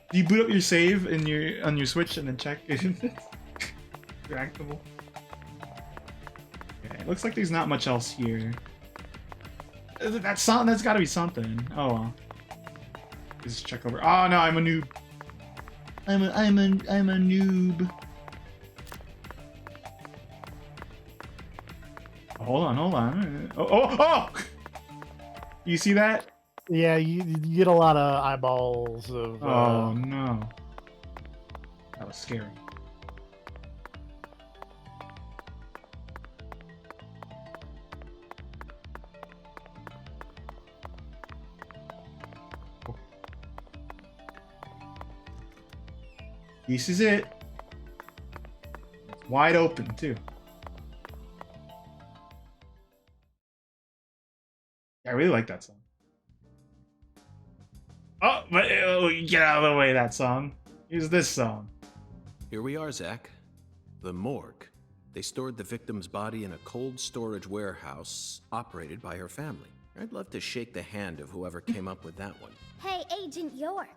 S3: Do you boot up your save on your Switch and then check if it's reactable? Okay, it looks like there's not much else here. That's got to be something. Oh well. Just check over. Oh no, I'm a noob. I'm a noob. Hold on. Oh! You see that?
S2: Yeah, you get a lot of eyeballs of...
S3: Oh, no. That was scary. This is it. It's wide open, too. I really like that song. Oh, but get out of the way, that song. Here's this song.
S1: Here we are, Zach. The morgue. They stored the victim's body in a cold storage warehouse operated by her family. I'd love to shake the hand of whoever came up with that one.
S8: Hey, Agent York.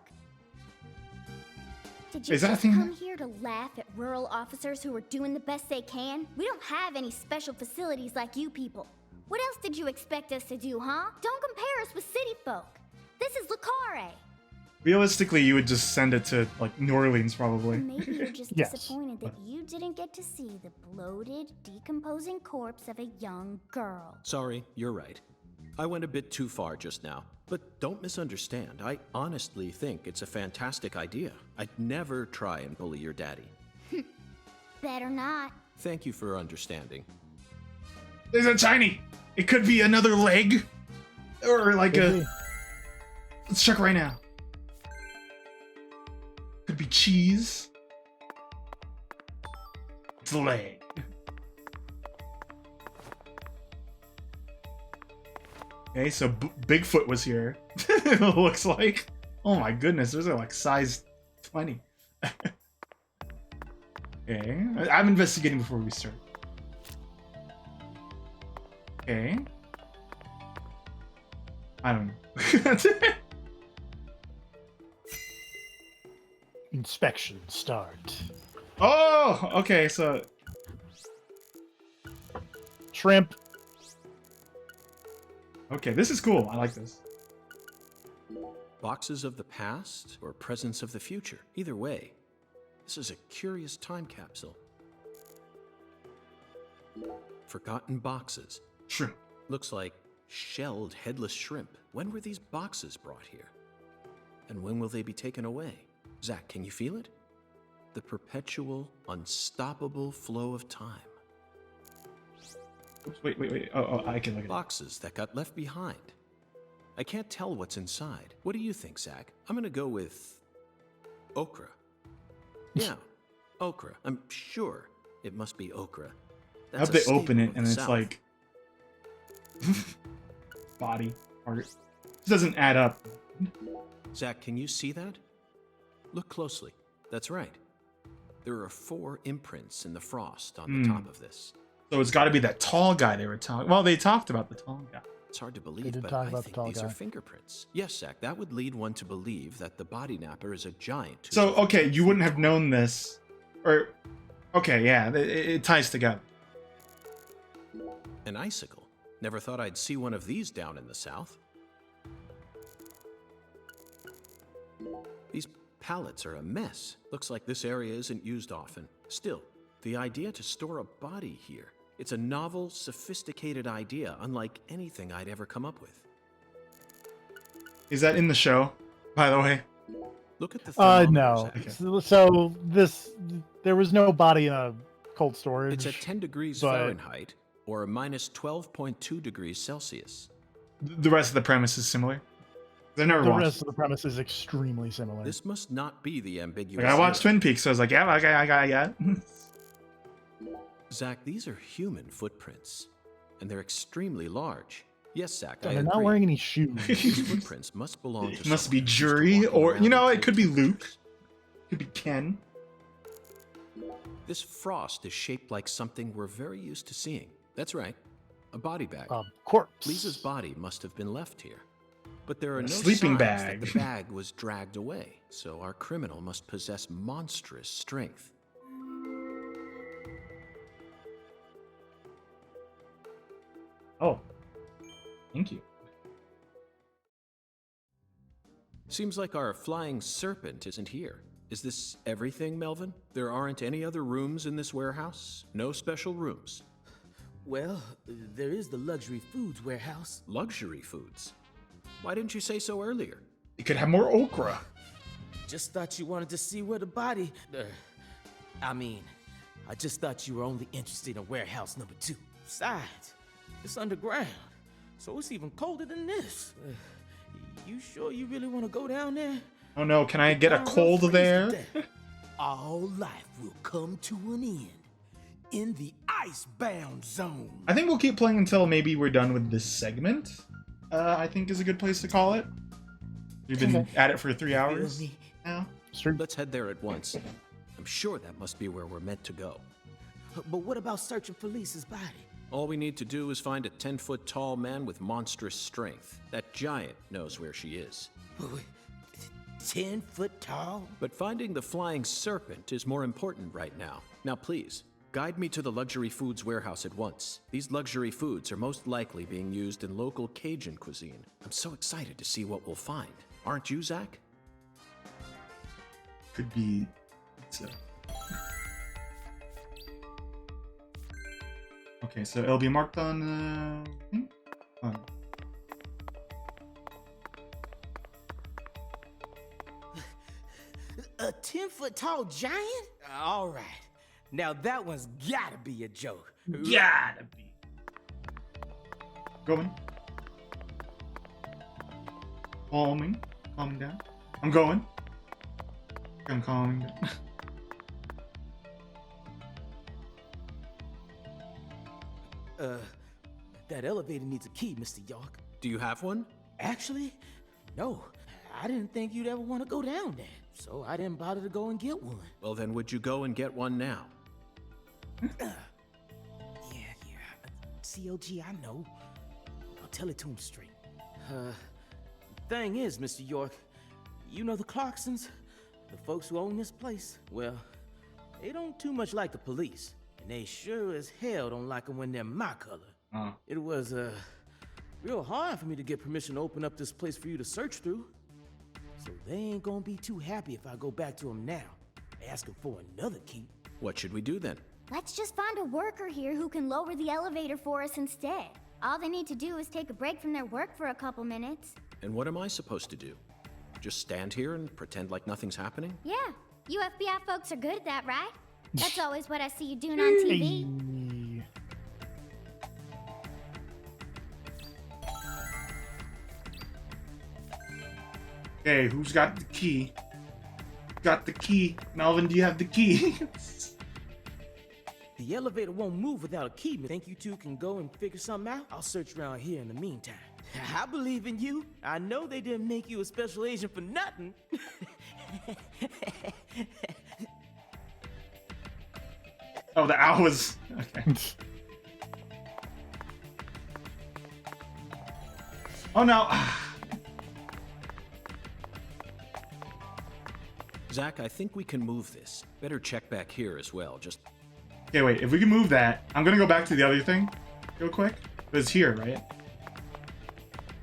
S8: Did you
S3: Is that
S8: just
S3: thing-
S8: come here to laugh at rural officers who are doing the best they can? We don't have any special facilities like you people. What else did you expect us to do, huh? Don't compare us with city folk. This is Lucara.
S3: Realistically, you would just send it to, like, New Orleans, probably.
S8: Maybe you're just
S2: Yes.
S8: disappointed that you didn't get to see the bloated, decomposing corpse of a young girl.
S1: Sorry, you're right. I went a bit too far just now. But don't misunderstand. I honestly think it's a fantastic idea. I'd never try and bully your daddy.
S8: Better not.
S1: Thank you for understanding.
S3: There's a tiny. It could be another leg, or like a. Let's check right now. Could be cheese. It's a leg. Okay, so Bigfoot was here. It looks like. Oh my goodness, those are like size 20. Okay, I'm investigating before we start. Okay. I don't know.
S2: Inspection start.
S3: Oh, okay, so
S2: Shrimp.
S3: okay, this is cool. I like this.
S1: Boxes of the past or presence of the future. Either way, this is a curious time capsule. Forgotten boxes.
S3: Shrimp.
S1: Looks like shelled headless shrimp. When were these boxes brought here? And when will they be taken away? Zach, can you feel it? The perpetual, unstoppable flow of time.
S3: Oops, wait. Oh, I can look at it.
S1: Boxes that got left behind. I can't tell what's inside. What do you think, Zach? I'm gonna go with okra. Yeah, okra. I'm sure it must be okra.
S3: I hope they open it and it's like body art. This doesn't add up.
S1: Zach, can you see that? Look closely. That's right. There are 4 imprints in the frost on the top of this.
S3: So it's got to be that tall guy they were talking. Well, they talked about the tall guy.
S1: It's hard to believe, but I think these are fingerprints. Yes, Zach, that would lead one to believe that the body napper is a giant.
S3: So, okay, you wouldn't have known this. Or, okay, yeah, it ties together.
S1: An icicle. Never thought I'd see one of these down in the south. These pallets are a mess. Looks like this area isn't used often. Still, the idea to store a body here. It's a novel, sophisticated idea, unlike anything I'd ever come up with.
S3: Is that in the show, by the way?
S1: Look at the
S2: no.
S1: Okay.
S2: So there was no body in a cold storage.
S1: It's at 10 degrees Fahrenheit or a minus 12.2 degrees Celsius.
S3: The rest of the premise is similar.
S2: The rest of the premise is extremely similar.
S1: This must not be the ambiguous.
S3: Like, I watched Twin Peaks, so I was like, yeah, okay, I got it.
S1: Zach, these are human footprints, and they're extremely large. Yes, Zach,
S2: they're not wearing any shoes.
S1: These footprints must belong to.
S3: It must be Jury, or you know, it could be Luke, it could be Ken.
S1: This frost is shaped like something we're very used to seeing. That's right, a body bag.
S2: Corpse.
S1: Lisa's body must have been left here, but there are no
S3: sleeping
S1: signs
S3: bag.
S1: that the bag was dragged away. So our criminal must possess monstrous strength.
S3: Oh, thank you.
S1: Seems like our flying serpent isn't here. Is this everything, Melvin? There aren't any other rooms in this warehouse? No special rooms?
S9: Well, there is the luxury foods warehouse.
S1: Luxury foods? Why didn't you say so earlier?
S3: You could have more okra.
S9: Just thought you wanted to see where the body... I just thought you were only interested in warehouse number 2. Besides, it's underground, so it's even colder than this. You sure you really want to go down there?
S3: Oh no, can I get a cold there?
S9: All life will come to an end in the icebound zone.
S3: I think we'll keep playing until maybe we're done with this segment. I think is a good place to call it. We've been at it for 3 hours now.
S1: Let's head there at once. I'm sure that must be where we're meant to go.
S9: But what about searching for Lisa's body?
S1: All we need to do is find a 10-foot tall man with monstrous strength. That giant knows where she is.
S9: 10 foot tall?
S1: But finding the flying serpent is more important right now. Now please, guide me to the luxury foods warehouse at once. These luxury foods are most likely being used in local Cajun cuisine. I'm so excited to see what we'll find. Aren't you, Zach?
S3: Could be pizza. Okay, so it'll be marked on.
S9: A 10-foot tall giant? All right. Now that one's gotta be a joke.
S3: Gotta be. Going. Calming. Calming down. I'm going. I'm calling it.
S9: That elevator needs a key, Mr. York.
S1: Do you have one?
S9: Actually, no. I didn't think you'd ever want to go down there, so I didn't bother to go and get one.
S1: Well, then would you go and get one now?
S9: Yeah. COG, I know. I'll tell it to him straight. Thing is, Mr. York, you know the Clarksons? The folks who own this place? Well, they don't too much like the police, and they sure as hell don't like them when they're my color. It was, real hard for me to get permission to open up this place for you to search through. So they ain't gonna be too happy if I go back to them now, asking for another key.
S1: What should we do then?
S8: Let's just find a worker here who can lower the elevator for us instead. All they need to do is take a break from their work for a couple minutes.
S1: And what am I supposed to do? Just stand here and pretend like nothing's happening?
S8: Yeah, you FBI folks are good at that, right? That's always what I see you doing on TV.
S3: Okay, who's got the key? Got the key. Melvin, do you have the key?
S9: The elevator won't move without a key. Think you two can go and figure something out? I'll search around here in the meantime. I believe in you. I know they didn't make you a special agent for nothing.
S3: Oh, the owl was... Okay. Oh, no.
S1: Zach, I think we can move this. Better check back here as well, just...
S3: Okay, wait. If we can move that, I'm gonna go back to the other thing real quick. But it's here, right?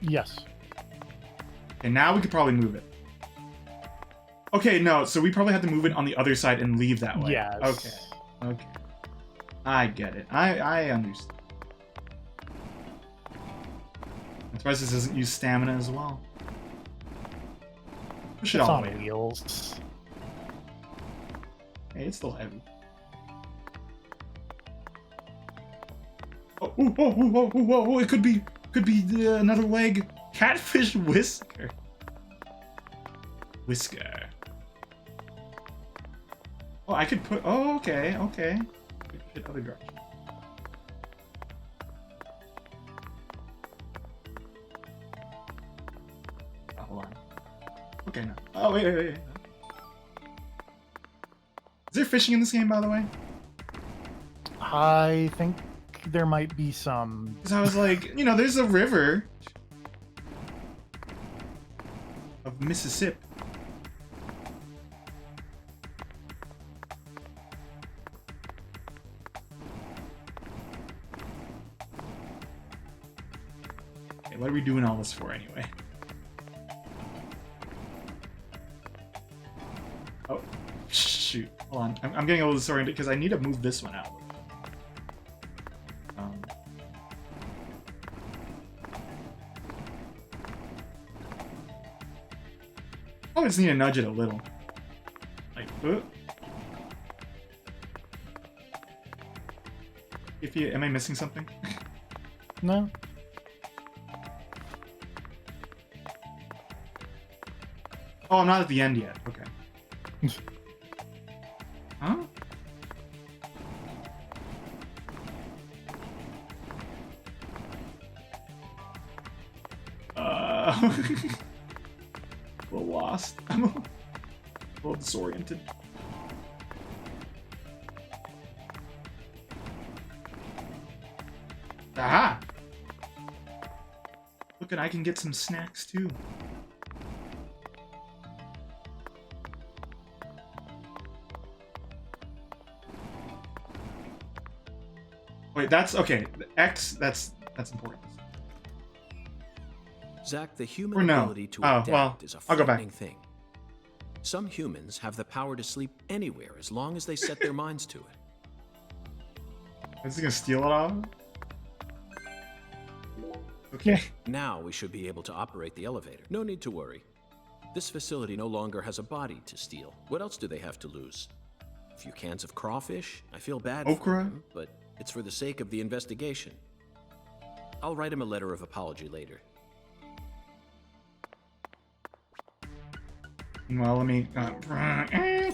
S2: Yes.
S3: And now we could probably move it. Okay, no. So we probably have to move it on the other side and leave that way.
S2: Yes.
S3: Okay. Okay. I get it. I understand. I'm surprised this doesn't use stamina as well. Push it
S2: It's
S3: all
S2: on
S3: the way.
S2: wheels.
S3: Hey, it's still heavy. Oh, ooh, oh, ooh, oh, ooh, oh, it could be another leg. Catfish whisker. Whisker. Oh, I could put. Oh, okay, okay. Hit other direction. Oh, hold on. Okay, no. Oh, wait. Is there fishing in this game, by the way?
S2: I think there might be some.
S3: Because I was like, you know, there's a river of Mississippi. Okay, what are we doing all this for anyway? Oh, shoot. Hold on. I'm getting a little disoriented because I need to move this one out. I just need to nudge it a little. Like, am I missing something?
S2: No.
S3: Oh, I'm not at the end yet. Okay. Huh? A little lost. I'm a little disoriented. Aha! Look, and I can get some snacks too. Wait, that's okay. The X, that's important.
S1: Zach, the human
S3: Or no.
S1: ability to
S3: Oh,
S1: adapt
S3: well,
S1: is a
S3: I'll go back.
S1: frightening thing. Some humans have the power to sleep anywhere as long as they set their minds to it.
S3: Is he gonna steal it off? Okay.
S1: Now we should be able to operate the elevator. No need to worry. This facility no longer has a body to steal. What else do they have to lose? A few cans of crawfish? I feel bad for
S3: Okra?
S1: them, but it's for the sake of the investigation. I'll write him a letter of apology later.
S3: Well, let me. Okay,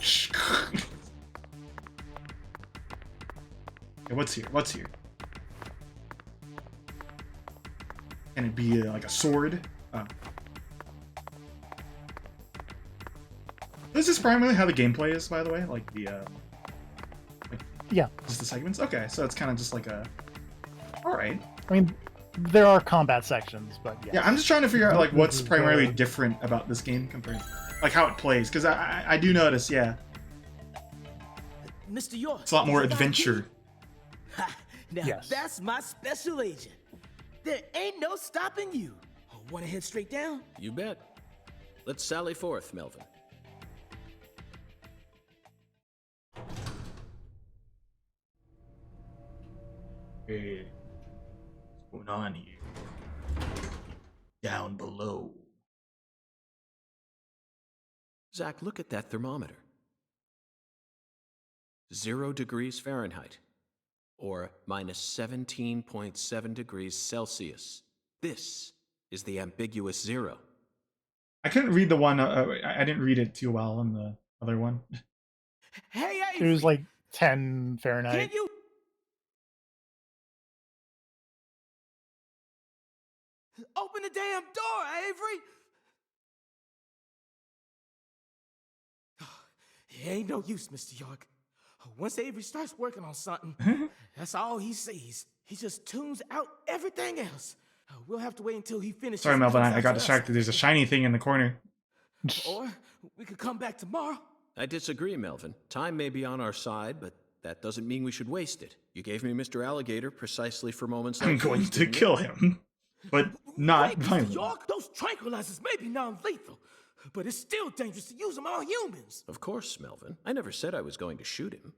S3: what's here? What's here? Can it be like a sword? Oh. This is primarily how the gameplay is, by the way. Like the.
S2: Yeah.
S3: Just the segments. Okay, so it's kind of just like a. All right.
S2: I mean, there are combat sections, but yeah.
S3: Yeah, I'm just trying to figure out like what's
S2: This is
S3: primarily
S2: the-
S3: different about this game compared to like how it plays, because I do notice, yeah,
S9: Mr. York.
S3: it's a lot more
S9: is that
S3: adventure.
S9: Ha, now
S2: Yes.
S9: that's my special agent. There ain't no stopping you. Want to head straight down?
S1: You bet. Let's sally forth, Melvin.
S3: Hey, what's going on here? Down below.
S1: Zach, look at that thermometer. 0 degrees Fahrenheit, or minus 17.7 degrees Celsius. This is the ambiguous zero.
S3: I couldn't read the one. I didn't read it too well in the other one.
S9: Hey,
S2: It was like 10 Fahrenheit.
S9: can you? Open the damn door, Avery! It ain't no use, Mr. York. Once Avery starts working on something, that's all he sees. He just tunes out everything else. We'll have to wait until he finishes.
S3: Sorry, Melvin,
S9: and
S3: I
S9: comes
S3: got
S9: after us.
S3: distracted. There's a shiny thing in the corner.
S9: Or we could come back tomorrow.
S1: I disagree, Melvin. Time may be on our side, but that doesn't mean we should waste it. You gave me Mr. Alligator precisely for moments like
S3: I'm going
S1: these,
S3: to
S1: didn't you?
S3: kill him, but not
S9: Wait, Mr.
S3: violently.
S9: York, those tranquilizers may be non-lethal, but it's still dangerous to use them on humans.
S1: Of course, Melvin. I never said I was going to shoot him.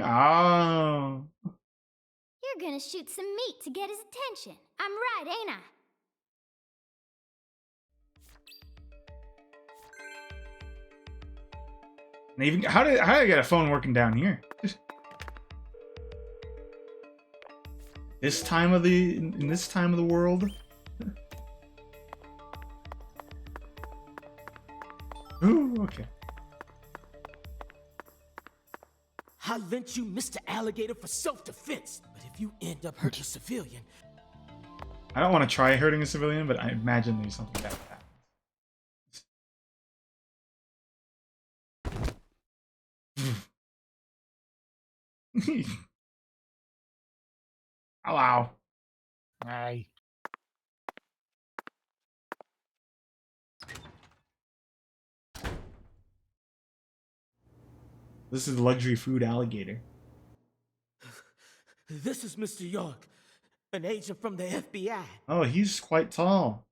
S3: Oh.
S8: You're gonna shoot some meat to get his attention. I'm right, ain't I?
S3: And even how did I get a phone working down here? This time of the in this time of the world. Ooh, okay.
S9: I lent you Mr. Alligator for self-defense, but if you end up hurting a civilian,
S3: I don't want to try hurting a civilian, but I imagine there's something bad that happens. Hello.
S2: Aye.
S3: This is luxury food alligator.
S9: this is Mr. York, an agent from the FBI.
S3: Oh, he's quite tall.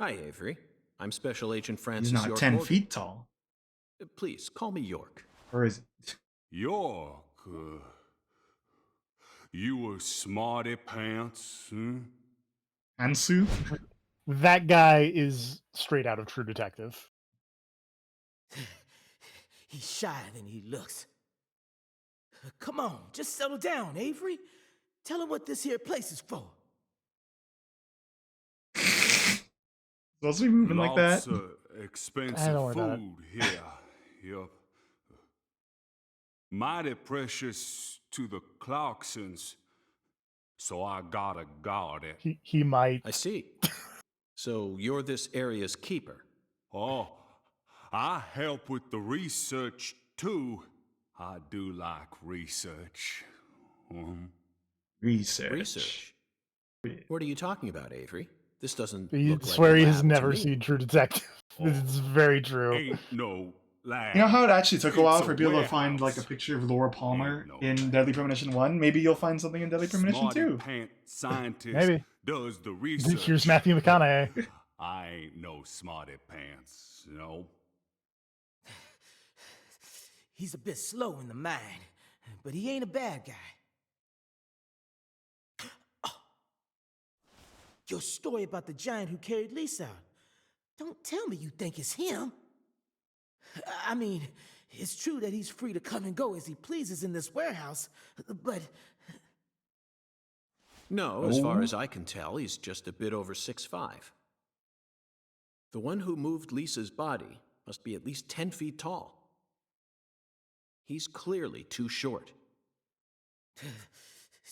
S1: Hi, Avery. I'm Special Agent Francis
S3: He's not
S1: York
S3: 10
S1: Morgan.
S3: feet tall.
S1: Please, call me York.
S3: Or is it?
S12: York, you a smarty pants, huh?
S3: Ansu?
S2: That guy is straight out of True Detective.
S9: He's shyer than he looks. Come on, just settle down, Avery. Tell him what this here place is for.
S3: Supposed to be moving like that?
S12: Lots of
S2: I
S12: expensive
S2: don't worry about it.
S12: food here. Yup. Mighty precious to the Clarksons, so I gotta guard it.
S2: He might.
S1: I see. So you're this area's keeper.
S12: Oh, I help with the research too. I do like research.
S3: Research.
S1: Research. What are you talking about, Avery? This doesn't
S2: He
S1: look like
S2: swear
S1: a
S2: he has
S1: lab to
S2: never
S1: me.
S2: seen True Detective. It's very true.
S12: Ain't no lab.
S3: You know how it actually took a while
S12: It's
S3: for
S12: a
S3: people to find like a
S12: warehouse.
S3: picture of Laura Palmer
S12: Ain't no
S3: in
S12: lab.
S3: Deadly Premonition 1? Maybe you'll find something in Deadly Premonition
S12: Smarty
S3: 2.
S12: pant scientist
S2: Maybe.
S12: does the research.
S2: Here's Matthew McConaughey.
S12: I ain't no smarty pants, you know.
S9: He's a bit slow in the mind, but he ain't a bad guy. Oh. Your story about the giant who carried Lisa out. Don't tell me you think it's him. I mean, it's true that he's free to come and go as he pleases in this warehouse, but
S1: No, as far
S3: Oh.
S1: as I can tell, he's just a bit over 6'5". The one who moved Lisa's body must be at least 10 feet tall. He's clearly too short.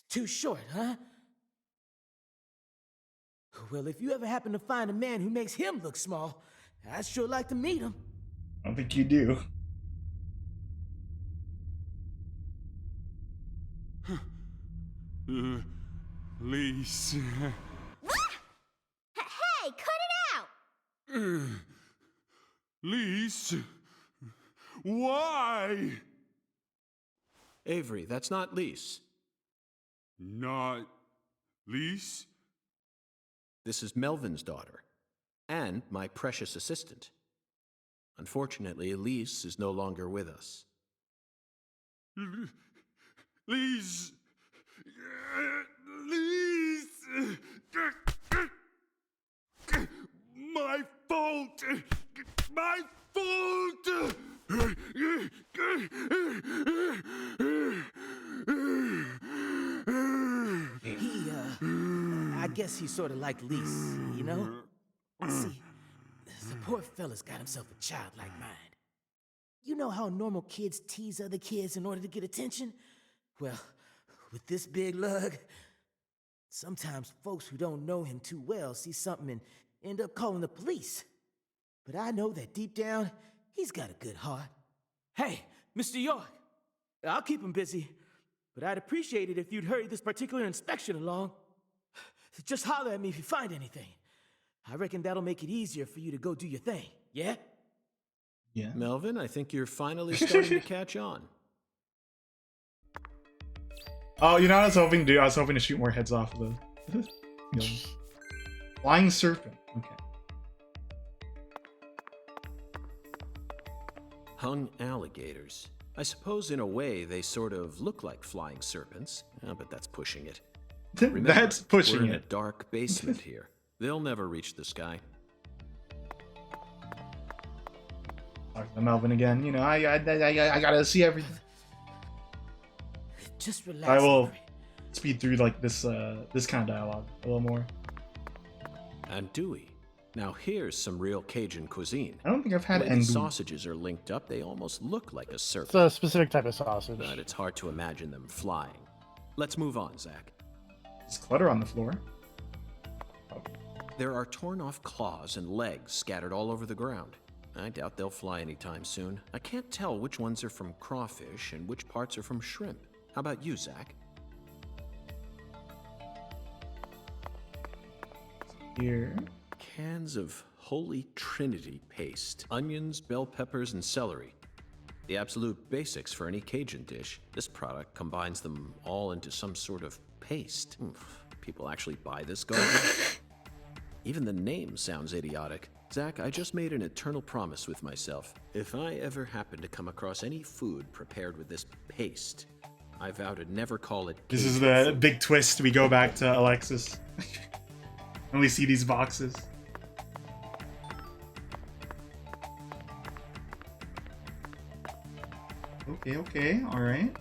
S9: Too short, huh? Well, if you ever happen to find a man who makes him look small, I'd sure like to meet him.
S3: I don't think you do.
S12: Lise.
S8: Hey, cut it out!
S12: Lise. Why?
S1: Avery, that's not Lise.
S12: Not Lise?
S1: This is Melvin's daughter, and my precious assistant. Unfortunately, Elise is no longer with us.
S12: Lise. Lise. My fault. My fault.
S9: I guess he's sort of like Lise, you know? See, the poor fella's got himself a childlike mind. You know how normal kids tease other kids in order to get attention? Well, with this big lug, sometimes folks who don't know him too well see something and end up calling the police. But I know that deep down, he's got a good heart. Hey, Mr. York, I'll keep him busy, but I'd appreciate it if you'd hurry this particular inspection along. Just holler at me if you find anything. I reckon that'll make it easier for you to go do your thing, yeah?
S3: Yeah.
S1: Melvin, I think you're finally starting to catch on.
S3: Oh, you know what I was hoping to do? I was hoping to shoot more heads off of the flying serpent. Okay.
S1: Hung alligators. I suppose in a way they sort of look like flying serpents, but that's pushing it. Remember,
S3: That's pushing
S1: we're in a
S3: it.
S1: dark basement here. They'll never reach the sky.
S3: Talking to Melvin again. You know, I gotta see everything.
S9: Just relax.
S3: I will
S9: Avery.
S3: speed through like this kind of dialogue a little more.
S1: And Dewey. Now here's some real Cajun cuisine.
S3: I don't think I've had
S1: The way the
S3: andouille.
S1: sausages are linked up, they almost look like a
S2: It's
S1: serpent.
S2: a specific type of sausage.
S1: But it's hard to imagine them flying. Let's move on, Zach.
S3: There's clutter on the floor.
S1: There are torn off claws and legs scattered all over the ground. I doubt they'll fly anytime soon. I can't tell which ones are from crawfish and which parts are from shrimp. How about you, Zach?
S3: Here.
S1: Cans of Holy Trinity paste. Onions, bell peppers, and celery. The absolute basics for any Cajun dish. This product combines them all into some sort of paste. People actually buy this garbage? Even the name sounds idiotic. Zach, I just made an eternal promise with myself. If I ever happen to come across any food prepared with this paste, I vow to never call it
S3: This is
S1: Cajun
S3: the
S1: food.
S3: big twist. We go back to Alexis. And we see these boxes. Okay, alright.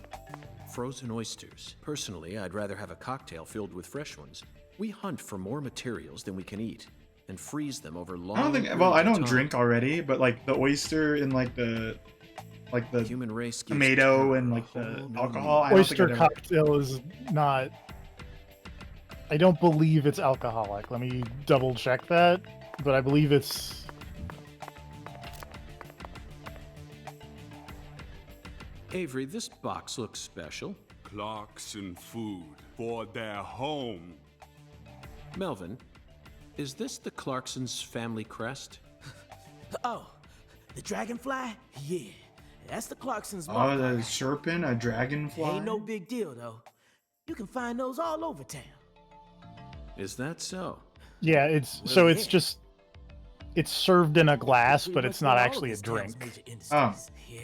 S1: Frozen oysters. Personally, I'd rather have a cocktail filled with fresh ones. We hunt for more materials than we can eat, and freeze them over long
S3: I don't think,
S1: periods
S3: well, I
S1: of
S3: don't
S1: time.
S3: drink already, but like the oyster and like the
S1: Human race gives
S3: tomato
S1: terror
S3: and
S1: a
S3: like the
S1: whole new
S3: alcohol. I don't think
S2: Oyster
S3: I'd ever-
S2: cocktail is not. I don't believe it's alcoholic. Let me double check that, but I believe it's.
S1: Avery, this box looks special.
S12: Clarkson food for their home.
S1: Melvin, is this the Clarksons' family crest?
S9: Oh, the dragonfly? Yeah, that's the Clarksons'
S3: Oh,
S9: mark.
S3: the serpent, a dragonfly.
S9: Ain't no big deal, though. You can find those all over town.
S1: Is that so?
S2: Yeah, it's
S9: Well,
S2: so it's
S9: yeah.
S2: just. It's served in a glass,
S9: Pretty
S2: but
S9: much
S2: it's not
S9: what all
S2: actually a
S9: this town's
S2: drink.
S9: major industries.
S3: Oh.
S9: Yeah.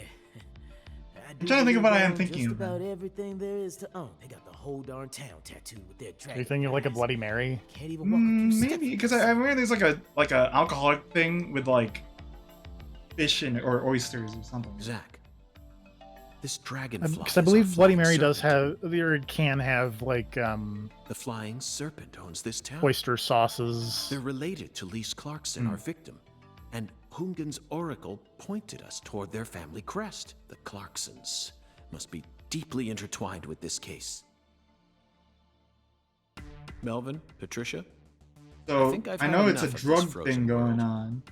S3: I'm trying to think of what I am
S9: Just
S3: thinking.
S9: about everything there is to own. They got the whole darn town tattooed with their dragon.
S2: Are you thinking of like a
S9: eyes.
S2: Bloody Mary?
S9: Can't even walk a few steps
S3: Maybe because
S9: without
S3: I remember there's like a alcoholic thing with like fish and or oysters or something.
S1: Zach, This dragonfly.
S2: Because I
S1: is
S2: believe
S1: our
S2: Bloody
S1: flying
S2: Mary does
S1: serpent.
S2: have, or it can have, like,
S1: The flying serpent owns this town.
S2: oyster sauces.
S1: They're related to Lise Clarkson, our victim. And Hungan's oracle pointed us toward their family crest. The Clarksons must be deeply intertwined with this case. Melvin, Patricia?
S3: So
S1: think I've
S3: I
S1: had
S3: know it's a
S1: enough of this
S3: drug
S1: frozen
S3: thing going
S1: world.
S3: on.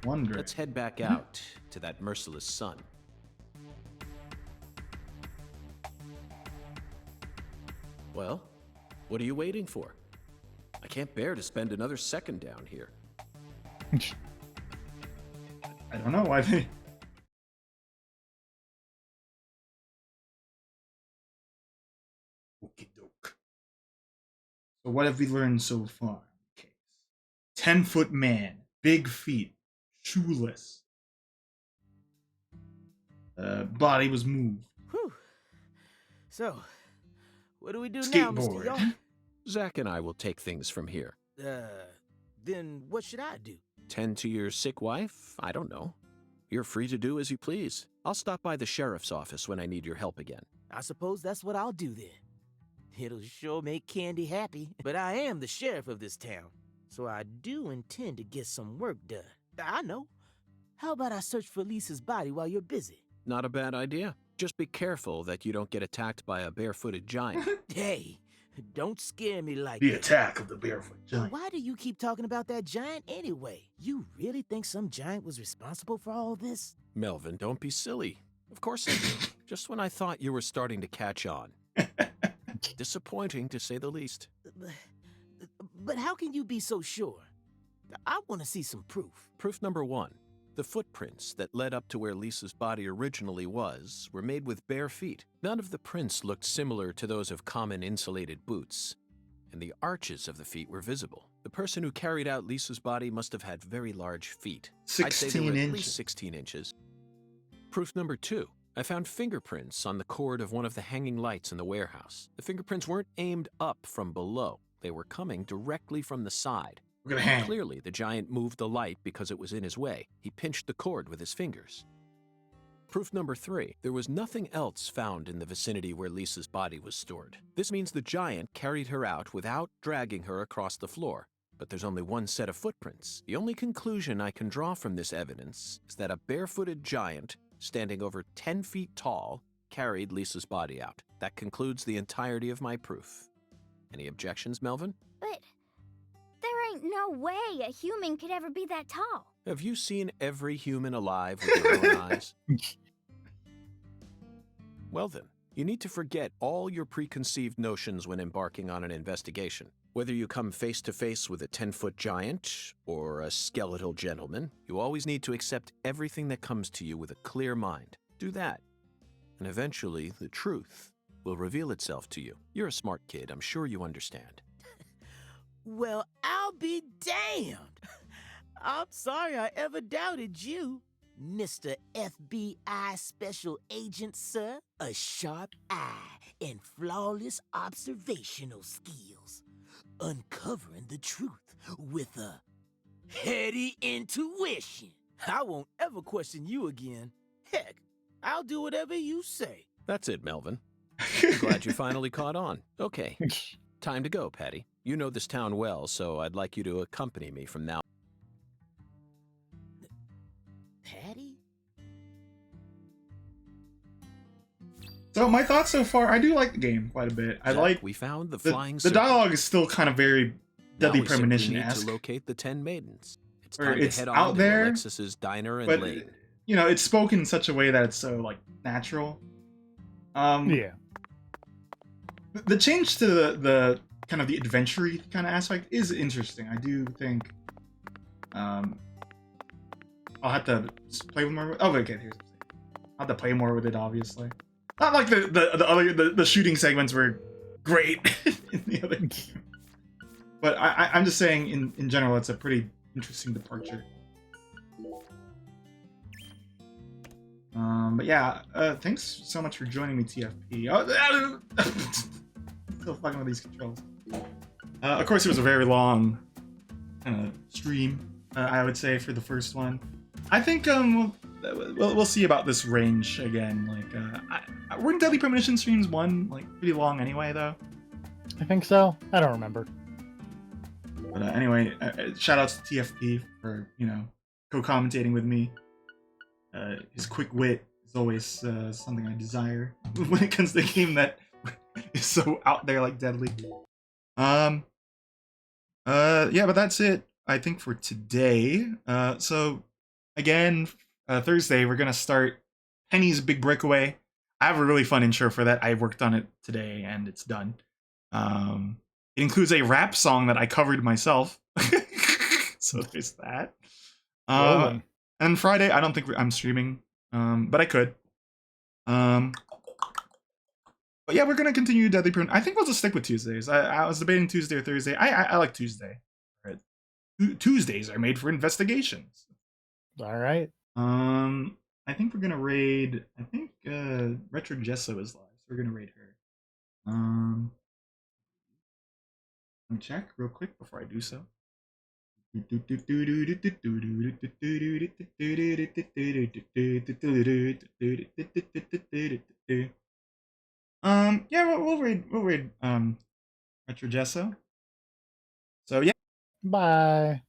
S3: Wondering.
S1: Let's head back out to that merciless sun. Well, what are you waiting for? I can't bear to spend another second down here.
S3: I don't know why they. Okie doke. So what have we learned so far? Okay. 10-foot man, big feet, shoeless. Body was moved.
S9: Whew. So, what do we do now, Mr.
S3: Skateboard.
S9: York?
S1: Zach and I will take things from here.
S9: Then what should I do?
S1: Tend to your sick wife? I don't know. You're free to do as you please. I'll stop by the sheriff's office when I need your help again.
S9: I suppose that's what I'll do then. It'll sure make Candy happy. But I am the sheriff of this town, so I do intend to get some work done. I know. How about I search for Lisa's body while you're busy?
S1: Not a bad idea. Just be careful that you don't get attacked by a barefooted giant.
S9: Hey, don't scare me like
S3: The
S9: that.
S3: attack of the barefoot giant.
S9: Why do you keep talking about that giant anyway? You really think some giant was responsible for all this?
S1: Melvin, don't be silly. Of course I do. Just when I thought you were starting to catch on. Disappointing, to say the least.
S9: But how can you be so sure? I want to see some proof.
S1: Proof number one. The footprints that led up to where Lisa's body originally was were made with bare feet. None of the prints looked similar to those of common insulated boots, and the arches of the feet were visible. The person who carried out Lisa's body must have had very large feet. I'd say they were
S3: 16
S1: at
S3: inches.
S1: least 16 inches. Proof number two. I found fingerprints on the cord of one of the hanging lights in the warehouse. The fingerprints weren't aimed up from below. They were coming directly from the side.
S3: We're gonna hang.
S1: Clearly, the giant moved the light because it was in his way. He pinched the cord with his fingers. Proof number three. There was nothing else found in the vicinity where Lisa's body was stored. This means the giant carried her out without dragging her across the floor. But there's only one set of footprints. The only conclusion I can draw from this evidence is that a barefooted giant, standing over 10 feet tall, carried Lisa's body out. That concludes the entirety of my proof. Any objections, Melvin?
S8: But there ain't no way a human could ever be that tall.
S1: Have you seen every human alive with your own eyes? Well then, you need to forget all your preconceived notions when embarking on an investigation. Whether you come face to face with a 10-foot giant or a skeletal gentleman, you always need to accept everything that comes to you with a clear mind. Do that, and eventually the truth will reveal itself to you. You're a smart kid, I'm sure you understand.
S9: Well, I'll be damned. I'm sorry I ever doubted you, Mr. FBI Special Agent, sir. A sharp eye and flawless observational skills. Uncovering the truth with a heady intuition. I won't ever question you again. Heck, I'll do whatever you say.
S1: That's it, Melvin. I'm glad you finally caught on. Okay, time to go, Patty. You know this town well, so I'd like you to accompany me from now.
S9: Patty?
S3: So my thoughts so far, I do like the game quite a bit. I
S1: Jack,
S3: like
S1: we found the
S3: the
S1: flying
S3: the
S1: serpent.
S3: dialogue is still kind of very
S1: Now
S3: Deadly
S1: we simply
S3: Premonition
S1: need to
S3: esque,
S1: locate the 10 maidens. It's
S3: Or
S1: time
S3: it's
S1: to head
S3: out
S1: on to
S3: there,
S1: Alexis's diner and
S3: but
S1: lane.
S3: you know it's spoken in such a way that it's so like natural.
S2: Yeah.
S3: The change to the kind of the adventure-y kind of aspect is interesting. I do think I'll have to play with more. Oh, okay. Here's I'll have to play more with it. Obviously, not like the shooting segments were great in the other game, but I'm just saying in general, it's a pretty interesting departure. But yeah, thanks so much for joining me, TFP. Oh, still fucking with these controls. Of course, it was a very long stream, I would say, for the first one. I think we'll see about this range again. Like, weren't Deadly Premonition streams one like pretty long anyway though?
S2: I think so. I don't remember.
S3: But anyway, shout outs to TFP for co-commentating with me. His quick wit is always something I desire when it comes to a game that is so out there like Deadly. Yeah, but that's it I think for today. So again, Thursday we're gonna start Penny's Big Breakaway. I have a really fun intro for that. I worked on it today and it's done. It includes a rap song that I covered myself. So there's that. And Friday, I don't think I'm streaming, but I could. But yeah, we're gonna continue Deadly Premonition. I think we'll just stick with Tuesdays. I was debating Tuesday or Thursday. I like Tuesday. Right. Tuesdays are made for investigations.
S2: All right.
S3: I think we're gonna raid. I think Retro Gesso is live, so we're gonna raid her. Let me check real quick before I do so. Yeah, we'll raid Retro Gesso. So yeah.
S2: Bye.